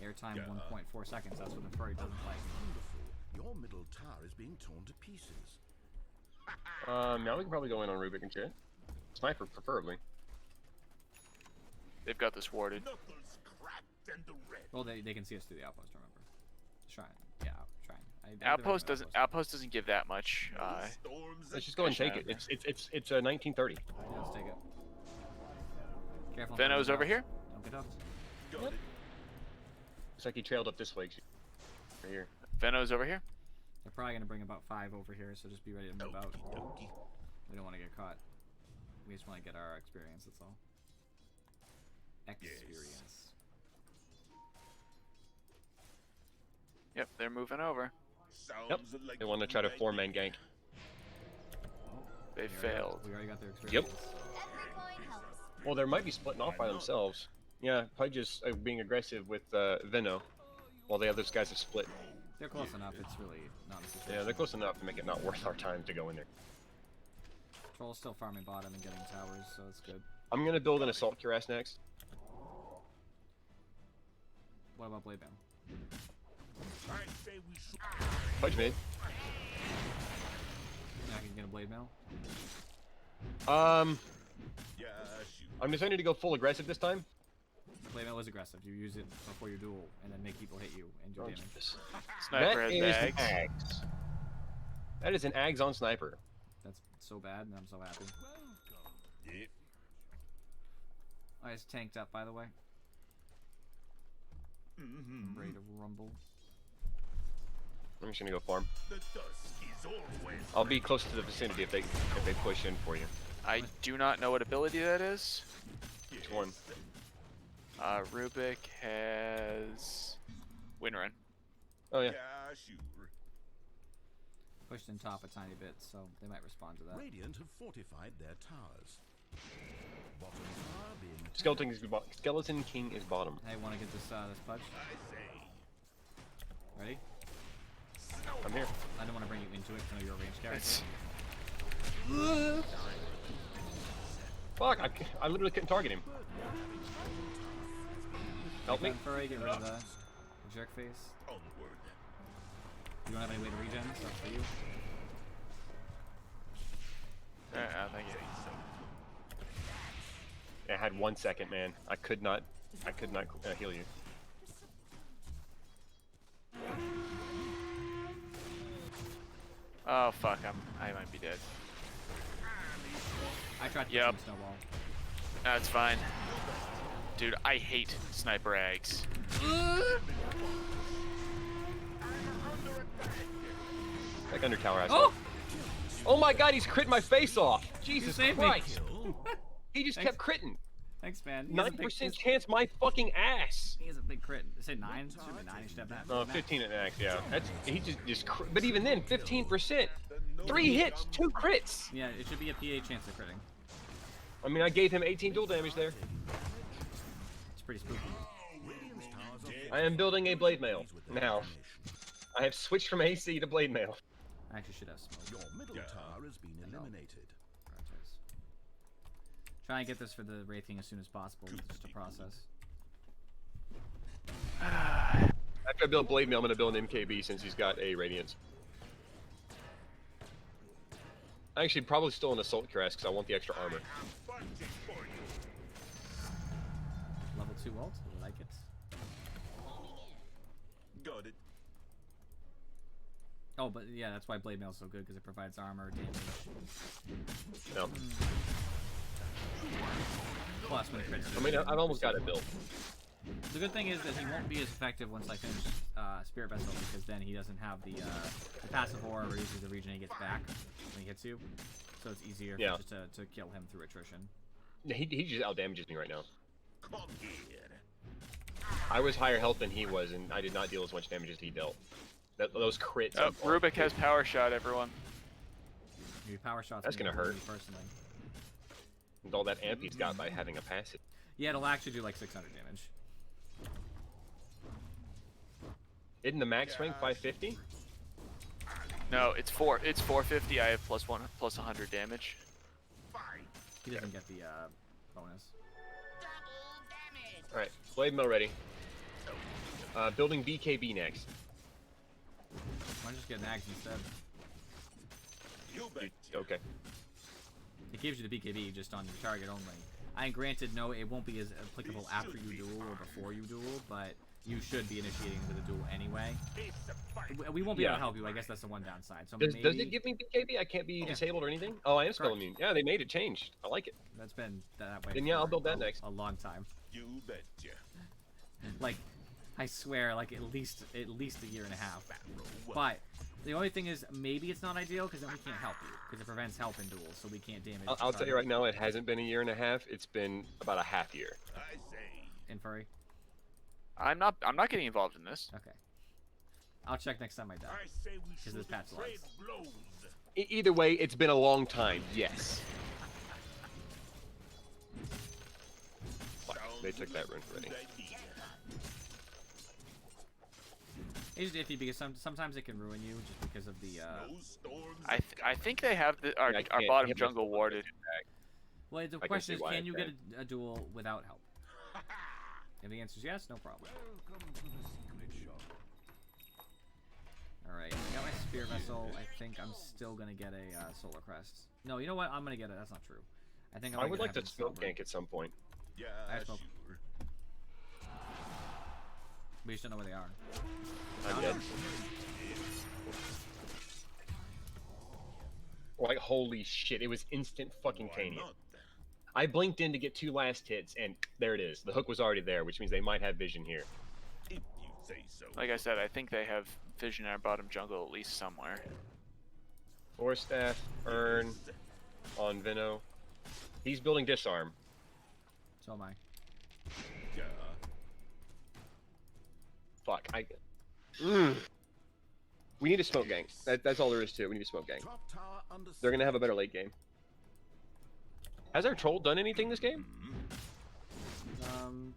Airtime Yeah. 1.4 seconds. That's what the furry doesn't like. Wonderful. Your middle tower is being torn to pieces. Now we can probably go in on Rubik and shit. Sniper, preferably. They've got this warded. Knuckles cracked and the red. Well, they can see us through the outpost. Remember, shrine. Yeah, shrine. I have the Outpost right Outpost doesn't give that much. Storms Let's just go and take it. It's 1930. Yeah, let's take it. Careful. Venom's don't over get here. hooked. Don't get hooked. got it. Looks like he trailed up this way. Right here. Venom's over here. They're probably gonna bring about 5 over here, so just be ready to move out. Okie dokie. We don't want to get caught. We just want to get our experience. That's all. Experience. Yep, they're moving over. Yep. Sounds like They want to try to 4-man gank. They We already failed. we already got their experience. Every coin helps. Well, they might be splitting off by themselves. Yeah, probably just being aggressive with Veno, while the other guys have split. They're close enough. It's really not a situation. Yeah, they're close enough to make it not worth our time to go in there. Troll's still farming bottom and getting towers, so it's good. I'm gonna build an assault cuirass next. What about Blade Band? I say we should. Fudge mid. Yeah, I can get a Blade Mail. Yeah, shoot. I'm deciding to go full aggressive this time. Blade Mail is aggressive. You use it before your duel, and then make people hit you and do damage. Sniper That has is bags. an Ags. That is an Ags on sniper. That's so bad, and I'm so happy. Yep. Oh, it's tanked up, by the way. Mm-hmm. Ready to rumble. I'm just gonna go farm. The dusk is always. I'll be close to the vicinity if they push in for you. I do not know what ability that is. Which one? Rubik has Windrun. Oh yeah. Yeah, sure. Pushed in top a tiny bit, so they might respond to that. Radiant have fortified their towers. Bottom tower being attacked. Skeleton King is bottom. Hey, want to get this this pudge? I say. Ready? I'm here. I don't want to bring you into it, 'cause I know you're a ranged character. It's Fuck! I literally couldn't target him. Help me. Furry, get rid of the jerk face. Onward. You don't have any way to regen, so that's for you. thank you. I had 1 second, man. I could not heal you. Oh fuck, I might be dead. I tried to Yep. push snowball. That's fine. Dude, I hate sniper Ags. Like under tower asshole. Oh! Oh my god, he's critting my face off! Jesus saved me. Christ! He just kept critting. Thanks, man. He has a big- 90% chance my fucking ass! He has a big crit. Say 9? Should be 9. He should have that. Oh, 15 at max, yeah. That's he but even then, 15%. 3 hits, 2 crits. Yeah, it should be a PA chance of critting. I mean, I gave him 18 dual damage there. It's pretty spooky. Radiant's towers are I am building a blade mail pleased with their now. formation. I have switched from AC to blade mail. I actually should have smoke. Your middle tower has been eliminated. Prioritize. Try and get this for the Wraith King as soon as possible. Just a process. After I build blade mail, I'm gonna build an MKB since he's got a radiance. Actually, probably still an assault cuirass because I want the extra armor. Level 2 ult. I like it. Got it. Oh, but yeah, that's why Blade Mail is so good because it provides armor, damage. No. Plus, when it crits. I mean, I've almost got it built. The good thing is that he won't be as effective once I finish Spirit Vessel because then he doesn't have the passive aura where he uses the regen he gets back when he hits you. So it's easier Yeah. just to kill him through attrition. He just outdamages me right now. Come here. I was higher health than he was, and I did not deal as much damage as he dealt. Those crits. Oh, Rubik has power shot, everyone. Your power shots. That's me gonna more than hurt. me personally. With all that amp he's got by having a passive. Yeah, it'll actually do like 600 damage. Isn't the max rank 550? No, it's 450. I have plus 100 damage. He doesn't get the bonus. All right, blade mill ready. Building BKB next. Why don't you just get nags instead? Okay. It gives you the BKB just on your target only. I granted, no, it won't be as applicable after you duel or before you duel, but you should be initiating with a duel anyway. We won't be able to help you. I guess that's the one downside. So Does maybe it give me BKB? I can't be disabled or anything? Oh, I am spell immune. Yeah, they made it change. I like it. that's been that way. Then yeah, I'll for build that next. a long time. You betcha. Like, I swear, like at least a year and a half. But the only thing is, maybe it's not ideal because then we can't help you because it prevents help in duels, so we can't damage. I'll tell you right now, it hasn't been a year and a half. It's been about a half year. I say. In furry. I'm not getting involved in this. Okay. I'll check next time I die. I say we Because should this patch trade lags. blows. Either way, it's been a long time. Yes. Fuck, they took that rune already. It's iffy because sometimes it can ruin you just because of the. I think they have our Yeah, I can't bottom hit jungle myself. warded. Well, the can question is, see why can I you get can't. a duel without help? If the answer is yes, no problem. Welcome to the secret shop. All right, I got my spear vessel. I think I'm still gonna get a solar crest. No, you know what? I'm gonna get it. That's not true. I think I'm I gonna would get like to heaven smoke silver. gank at some point. Yeah, I smoke. sure. We just don't know where they are. I'm dead. Like, holy shit, it was instant fucking Why Tania. not? I blinked in to get 2 last hits, and there it is. The hook was already there, which means they might have vision here. If you say so. Like I said, I think they have vision in our bottom jungle at least somewhere. Force staff, Urn, on Vino. He's building disarm. So am I. Yeah. Fuck, We need a smoke gang. That's all there is to it. We need a smoke gang. Top tower under They're gonna have a better late game. Has our troll done anything this game?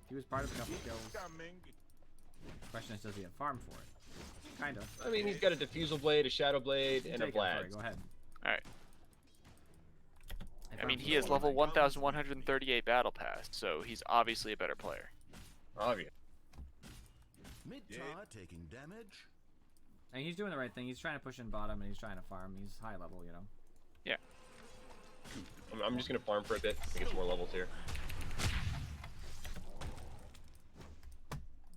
He was part of a couple kills. coming. Question is, does he have farm for it? Kind of. I mean, he's got a diffusal blade, a shadow blade, and a Take it, sorry, blast. Go ahead. All right. I farmed mean, for he has solar. level 1,138 battle pass, so he's obviously a better player. Obvious. Mid tower taking damage. And he's doing the right thing. He's trying to push in bottom, and he's trying to farm. He's high level, you know. Yeah. I'm just gonna farm for a bit to get some more levels here.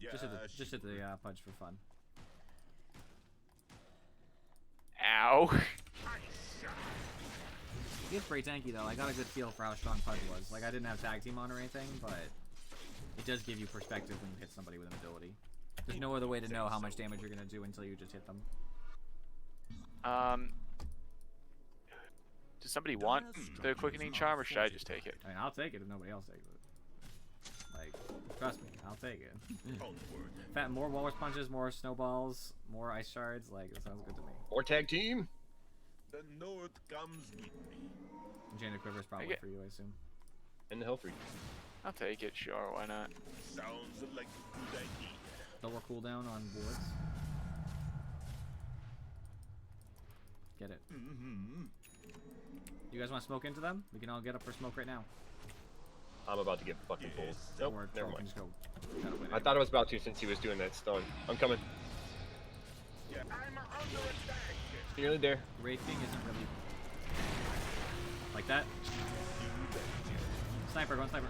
Yeah, Just hit the punch for fun. Ow. He is pretty tanky though. I got a good feel for how strong Pudge was. Like I didn't have tag team on or anything, but it does give you perspective when you hit somebody with an ability. There's no other way to know how much damage you're gonna do until you just hit them. Does somebody want the quickening charm, or should I just take it? I mean, I'll take it if nobody else takes it. Like, trust me, I'll take it. onward. More walrus punches, more snowballs, more ice shards. Like, it sounds good to me. Or tag team. The north comes with me. Chain of Quiver's probably Okay. for you, I assume. And the Hellfreak. I'll take it, sure, why not? Sounds like a good idea. Lower cooldown on wards. Get it. Mm-hmm. You guys want to smoke into them? We can all get up for smoke right now. I'm about to get fucking pulled. Nope, Or never Troll can mind. just go cut away I thought I was about to since he was doing that stone. I'm coming. Yeah, I'm under attack. Nearly there. Wraithing isn't really like that. Sniper, go on sniper.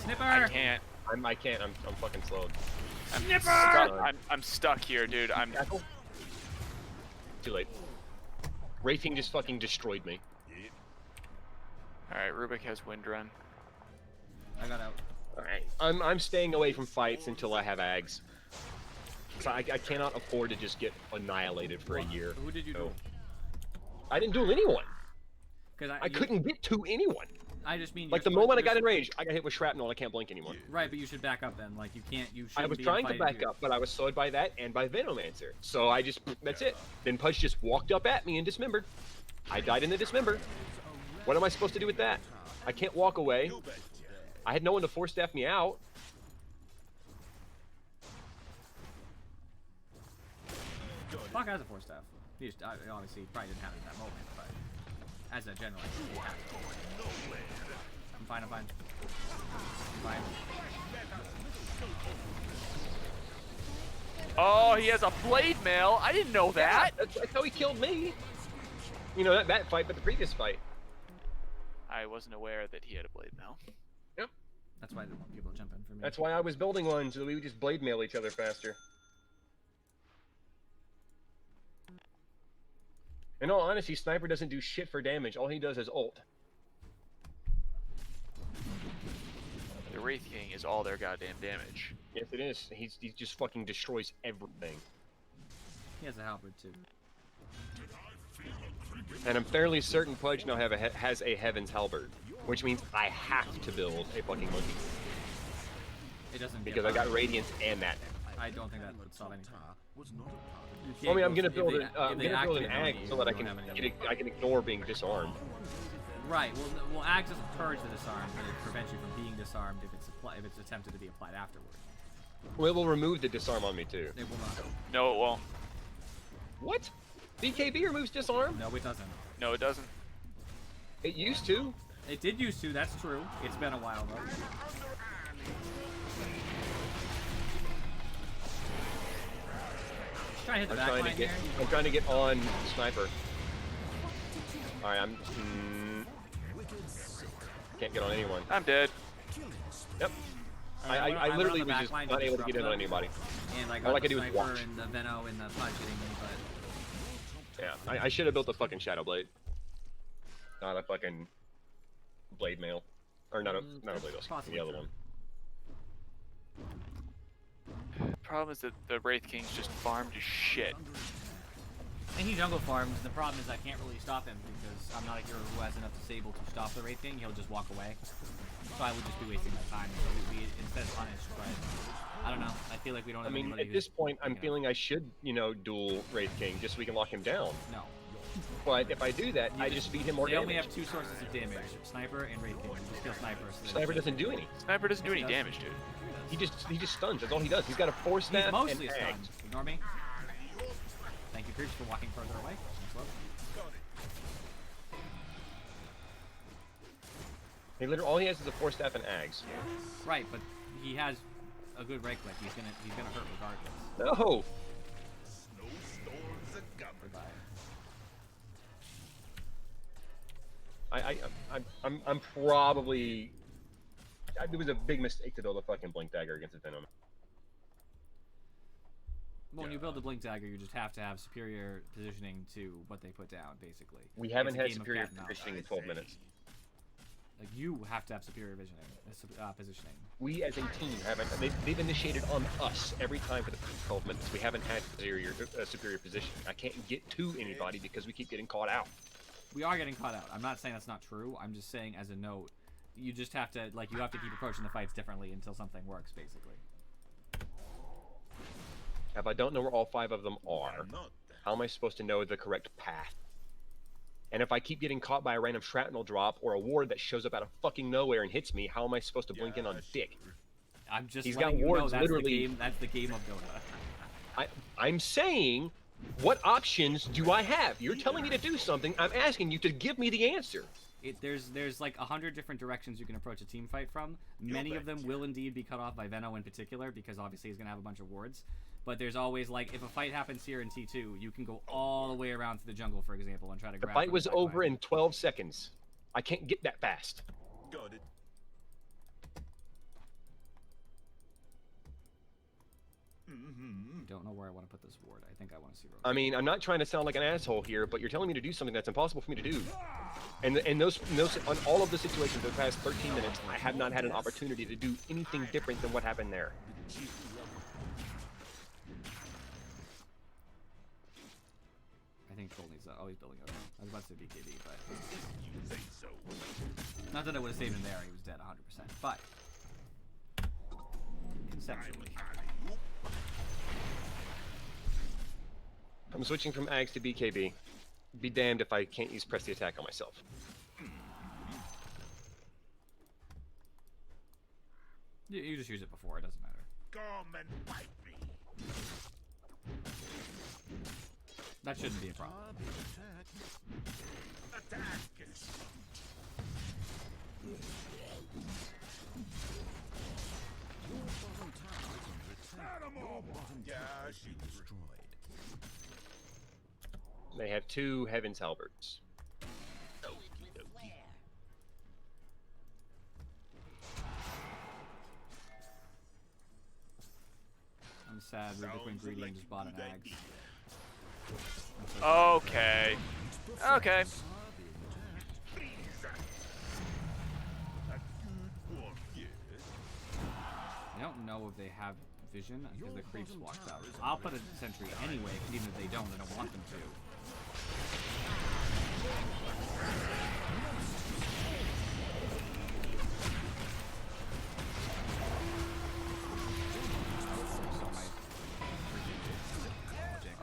Snipper! I can't. I can't. I'm fucking slowed. I'm stuck here, dude. Tackle? Too late. Wraithing just fucking destroyed me. Alright, Rubik has wind run. I got out. Alright. I'm staying away from fights until I have ags. So I cannot afford to just get annihilated for a year. Who did you So, do? I didn't duel anyone. Because I couldn't get to anyone. I just mean Like you're the moment I supposed- got in range, I got hit with shrapnel and I can't blink anymore. Right, but you should back up then. Like you can't. You should. I was trying to back up, but I was slowed by that and by Venomancer. So I just, that's it. Then Pudge just walked up at me and dismembered. I died in the dismember. What am I supposed to do with that? I can't walk away. I had no one to force staff me out. Fuck has a force staff. He just obviously he probably didn't have it in that moment, but as a general, he has it. I'm fine. I'm fine. Oh, he has a blade mail. I didn't know that. Yeah, that's how he killed me. You know, that fight, but the previous fight. I wasn't aware that he had a blade mail. Yep. That's why I didn't want people to jump in for me. That's why I was building one, so that we would just blade mail each other faster. In all honesty, Sniper doesn't do shit for damage. All he does is ult. The Wraith King is all their goddamn damage. Yes, it is. He just fucking destroys everything. He has a halberd too. And I'm fairly certain Pudge now has a Heaven's Halberd, which means I have to build a fucking monkey. It doesn't. Because I got Radiance and that. I don't think that would solve anything. I mean, I'm gonna build an ag so that I can ignore being disarmed. Right. Well, ag doesn't purge the disarm, but it prevents you from being disarmed if it's attempted to be applied afterward. Well, it will remove the disarm on me too. It will not. No, it won't. What? BKB removes disarm? No, it doesn't. No, it doesn't. It used to. It did used to. That's true. It's been a while though. Try to hit the back line here. I'm trying to get on Sniper. Alright, can't get on anyone. I'm dead. Yep. Alright, I literally went on was the back just line not to able to get in disrupt on them. anybody. And like All I the could do was Sniper watch. and the Veno and the Punch hitting me, but Yeah, I should have built a fucking Shadow Blade. Not a fucking Blade Mail. Or not a Blade Mail, possibly the other true. one. Problem is that the Wraith King's just farmed to shit. and he jungle farms. The problem is I can't really stop him because I'm not a hero who has enough disable to stop the Wraith King. He'll just walk away. So I would just be wasting my time. So we instead punished, but I don't know. I feel like we don't have anybody at this point, I'm feeling I should, duel Wraith King just so we can lock him down. No. But if I do that, I just feed him more They damage. only have two sources of damage: Sniper and Wraith King. You just kill Sniper. So Sniper doesn't do any. Sniper doesn't do any damage, dude. He just stuns. That's all he does. He's got a force staff He's mostly and stunned. axe. Ignore me. Thank you, creeps, for walking further away. Thanks, love. He literally all he has is a force staff and axe. Right, but he has a good right click. He's gonna hurt regardless. No. Goodbye. I'm probably. It was a big mistake to build a fucking blink dagger against a Venom. Well, when you build the Blink Dagger, you just have to have superior positioning to what they put down, basically. We haven't It's a had game of superior cat and mouse. positioning in 12 minutes. Like, you have to have superior positioning. We as a team haven't. They've initiated on us every time for the first 12 minutes. We haven't had superior positioning. I can't get to anybody because we keep getting caught out. We are getting caught out. I'm not saying that's not true. I'm just saying, as a note, you just have to, you have to keep approaching the fights differently until something works, basically. If I don't know where all 5 of them are, how am I supposed to know the correct path? And if I keep getting caught by a random shrapnel drop or a ward that shows up out of fucking nowhere and hits me, how am I supposed to blink in on Dick? I'm just He's letting got you know wards that's literally. That's the game of DotA. I'm saying, what options do I have? You're telling me to do something. I'm asking you to give me the answer. There's like 100 different directions you can approach a team fight from. Many of them will indeed be cut off by Veno in particular, because obviously he's gonna have a bunch of wards. But there's always, if a fight happens here in T2, you can go all the way around to the jungle, for example, and try to The grab. fight was over in 12 seconds. I can't get that fast. Got it. Don't know where I want to put this ward. I think I want to see. I mean, I'm not trying to sound like an asshole here, but you're telling me to do something that's impossible for me to do. And those on all of the situations in the past 13 minutes, I have not had an opportunity to do anything different than what happened there. I think Troll needs that. Oh, he's building up. I was about to say BKB, but not that it would have saved him there. He was dead 100%. But conceptually, I'm switching from Ags to BKB. Be damned if I can't use press the attack on myself. You just use it before, it doesn't matter. Come and bite me. That shouldn't be a problem. Attack. Yeah, she destroyed. They have 2 Heaven's Halberds. I'm sad the liquid ingredient just bought an axe. Okay. Okay. I don't know if they have vision because the creeps blocked out. I'll put a sentry anyway, because even if they don't, I don't want them to.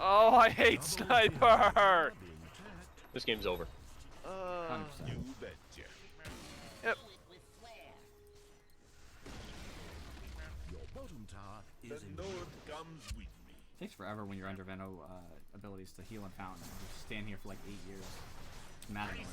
Oh, I hate sniper. This game's over. 100%. Yep. Your bottom tower is in. The Lord comes with me. It takes forever when you're under Veno abilities to heal and fountain. You just stand here for like 8 years. It's mad annoying.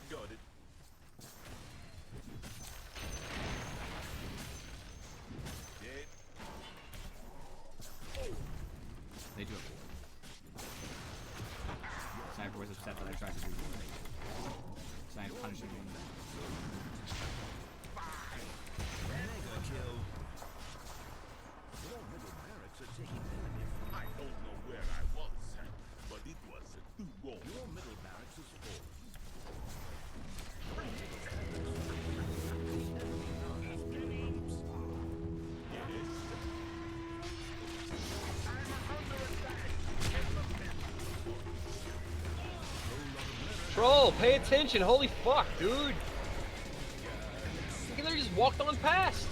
Got it. Dead. They do it. Sniper was upset that I tried to do it. Sniper punishing him. Mega kill. Your middle barracks are taking enemy. I don't know where I was, but it wasn't too wrong. Your middle barracks is full. Troll, pay attention! Holy fuck, dude! You literally just walked on past.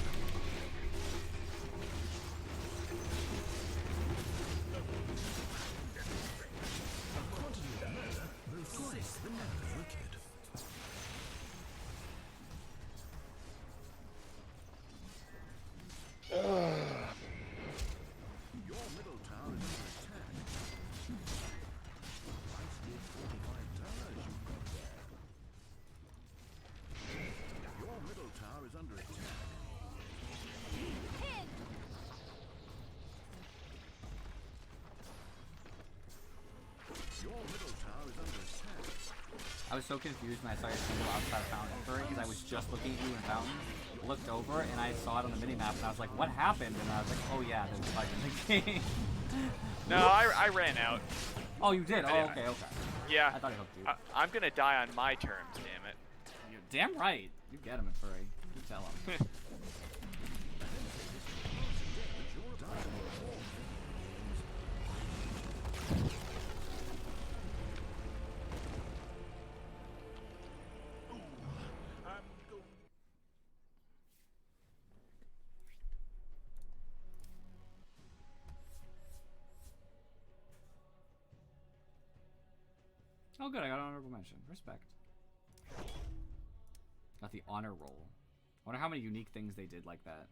Your middle tower is under attack. Nice big 45 towers you've got there. Your middle tower is under attack. Hit! Your middle tower is under attack. I was so confused when I saw your symbol outside of Fountain Emperor because I was just looking at you in Fountain, looked over, and I saw it on the minimap, and I was like, what happened? And I was like, oh yeah, there's a bug in the game. No, I ran out. Oh, you did? Oh, okay, okay. Yeah. I thought I hooked you. I'm gonna die on my terms, damn it. You're damn right. You get him at free. You tell him. Oh good, I got an honorable mention. Respect. Got the honor roll. I wonder how many unique things they did like that.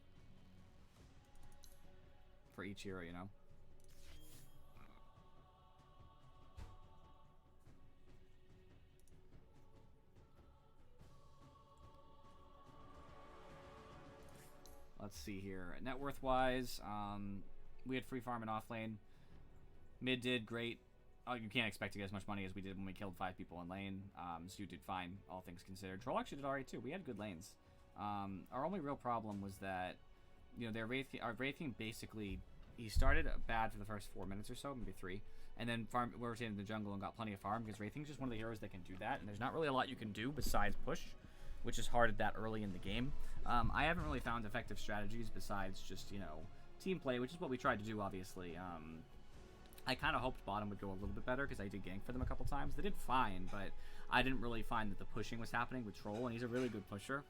For each hero, you know? Let's see here. Net worth wise, we had free farm and off lane. Mid did great. Oh, you can't expect to get as much money as we did when we killed 5 people in lane. So you did fine, all things considered. Troll actually did alright too. We had good lanes. Our only real problem was that, you know, our Wraith King basically, he started bad for the first 4 minutes or so, maybe 3, and then rotated in the jungle and got plenty of farm because Wraith King's just one of the heroes that can do that, and there's not really a lot you can do besides push, which is hard that early in the game. I haven't really found effective strategies besides just, you know, team play, which is what we tried to do, obviously. I kind of hoped bottom would go a little bit better because I did gank for them a couple times. They did fine, but I didn't really find that the pushing was happening with Troll, and he's a really good pusher.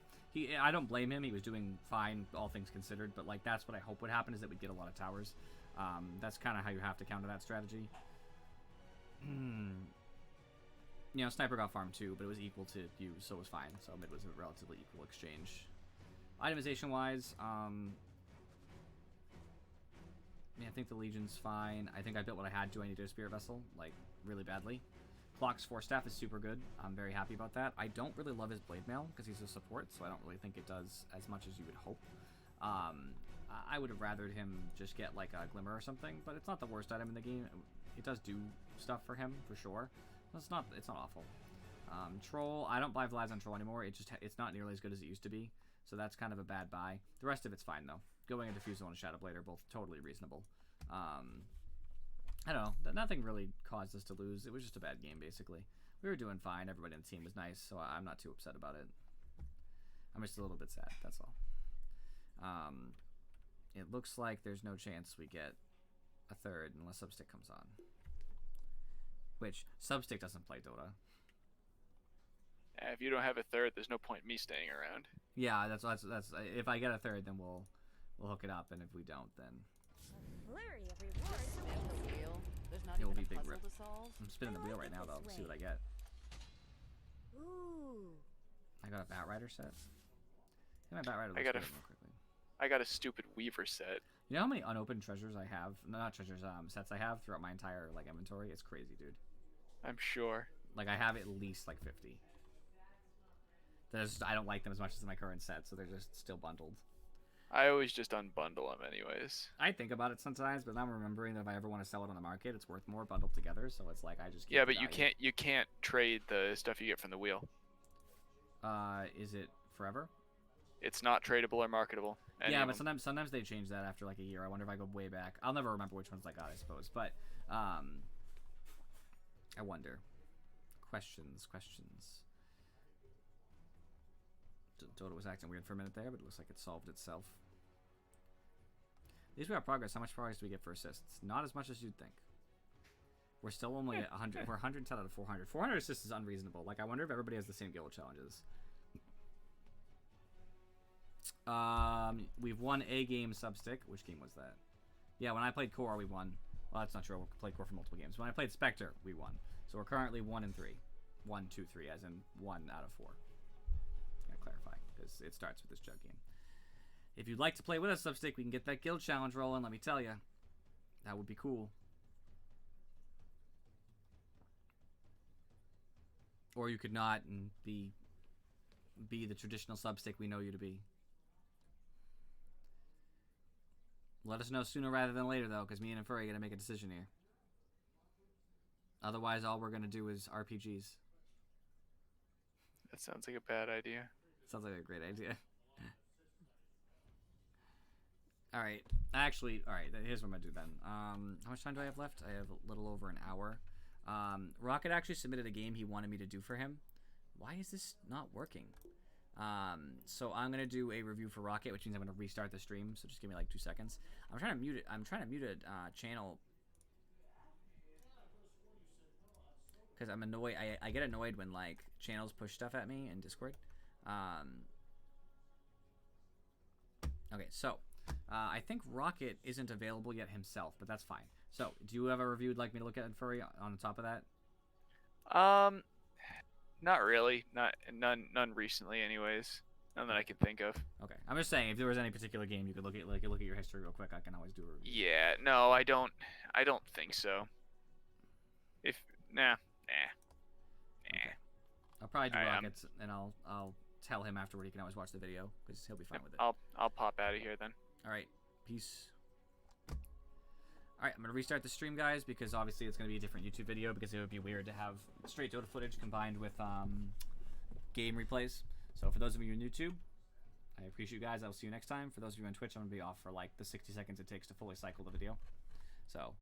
I don't blame him. He was doing fine, all things considered. But like that's what I hope would happen is that we'd get a lot of towers. That's kind of how you have to counter that strategy. You know, Sniper got farmed too, but it was equal to you, so it was fine. So it was a relatively equal exchange. Itemization-wise, yeah, I think the Legion's fine. I think I built what I had to. I needed a Spirit Vessel, like, really badly. Clock's Force Staff is super good. I'm very happy about that. I don't really love his Blade Mail, because he's a support, so I don't really think it does as much as you would hope. I would have rathered him just get, like, a Glimmer or something, but it's not the worst item in the game. It does do stuff for him, for sure. It's not awful. Troll, I don't buy Vlad's on Troll anymore. It's not nearly as good as it used to be, so that's kind of a bad buy. The rest of it's fine, though. Going into Diffusal and Shadow Blade are both totally reasonable. I don't know. Nothing really caused us to lose. It was just a bad game, basically. We were doing fine. Everybody in the team was nice, so I'm not too upset about it. I'm just a little bit sad, that's all. It looks like there's no chance we get a third unless Substick comes on. Which, Substick doesn't play Dota. If you don't have a third, there's no point in me staying around. Yeah, that's if I get a third, then we'll hook it up, and if we don't, then Flurry of rewards. Spin the wheel. There's not it will even be a big puzzle rip. to solve. I'm spinning the wheel right now, though. See what I get. Ooh. I got a Batrider set. My Batrider looks I got a good real quickly. I got a stupid Weaver set. You know how many unopened treasures I have? No, not treasures, sets I have throughout my entire like inventory? It's crazy, dude. I'm sure. Like I have at least like 50. I don't like them as much as my current set, so they're just still bundled. I always just unbundle them anyways. I think about it sometimes, but now I'm remembering that if I ever want to sell it on the market, it's worth more bundled together. So it's like I just keep Yeah, the but value. you can't trade the stuff you get from the wheel. Is it forever? It's not tradable or marketable. Yeah, but sometimes they change that after like a year. I wonder if I go way back. I'll never remember which ones I got, I suppose. But I wonder. Questions. Dota was acting weird for a minute there, but it looks like it solved itself. At least we got progress. How much progress do we get for assists? Not as much as you'd think. We're still only at 100. We're 110 out of 400. 400 assists is unreasonable. Like, I wonder if everybody has the same guild challenges. We've won a game Substick. Which game was that? Yeah, when I played Core, we won. Well, that's not true. We played Core for multiple games. When I played Spectre, we won. So we're currently 1 and 3. 1, 2, 3, as in 1 out of 4. Gotta clarify, because it starts with this jug game. If you'd like to play with us, Substick, we can get that guild challenge rolling, let me tell you. That would be cool. Or you could not and be the traditional Substick we know you to be. Let us know sooner rather than later, though, because me and Furry are going to make a decision here. Otherwise, all we're going to do is RPGs. That sounds like a bad idea. Sounds like a great idea. Alright. Actually, alright, here's what I'm going to do then. How much time do I have left? I have a little over an hour. Rocket actually submitted a game he wanted me to do for him. Why is this not working? So I'm going to do a review for Rocket, which means I'm going to restart the stream, so just give me like 2 seconds. I'm trying to mute it. I'm trying to mute a channel because I'm annoyed. I get annoyed when like channels push stuff at me in Discord. Okay, so I think Rocket isn't available yet himself, but that's fine. So do you have a review you'd like me to look at, Furry, on top of that? Not really. None recently, anyways. None that I can think of. Okay, I'm just saying if there was any particular game you could look at your history real quick, I can always do a review. Yeah, no, I don't think so. Nah. Okay. I'll probably do Alright, Rockets, and I'll tell him afterward he can always watch the video because he'll be fine with it. I'll pop out of here then. All right, peace. All right, I'm gonna restart the stream, guys, because obviously it's gonna be a different YouTube video because it would be weird to have straight Dota footage combined with game replays. So for those of you on YouTube, I appreciate you guys. I'll see you next time. For those of you on Twitch, I'm gonna be off for like the 60 seconds it takes to fully cycle the video. So.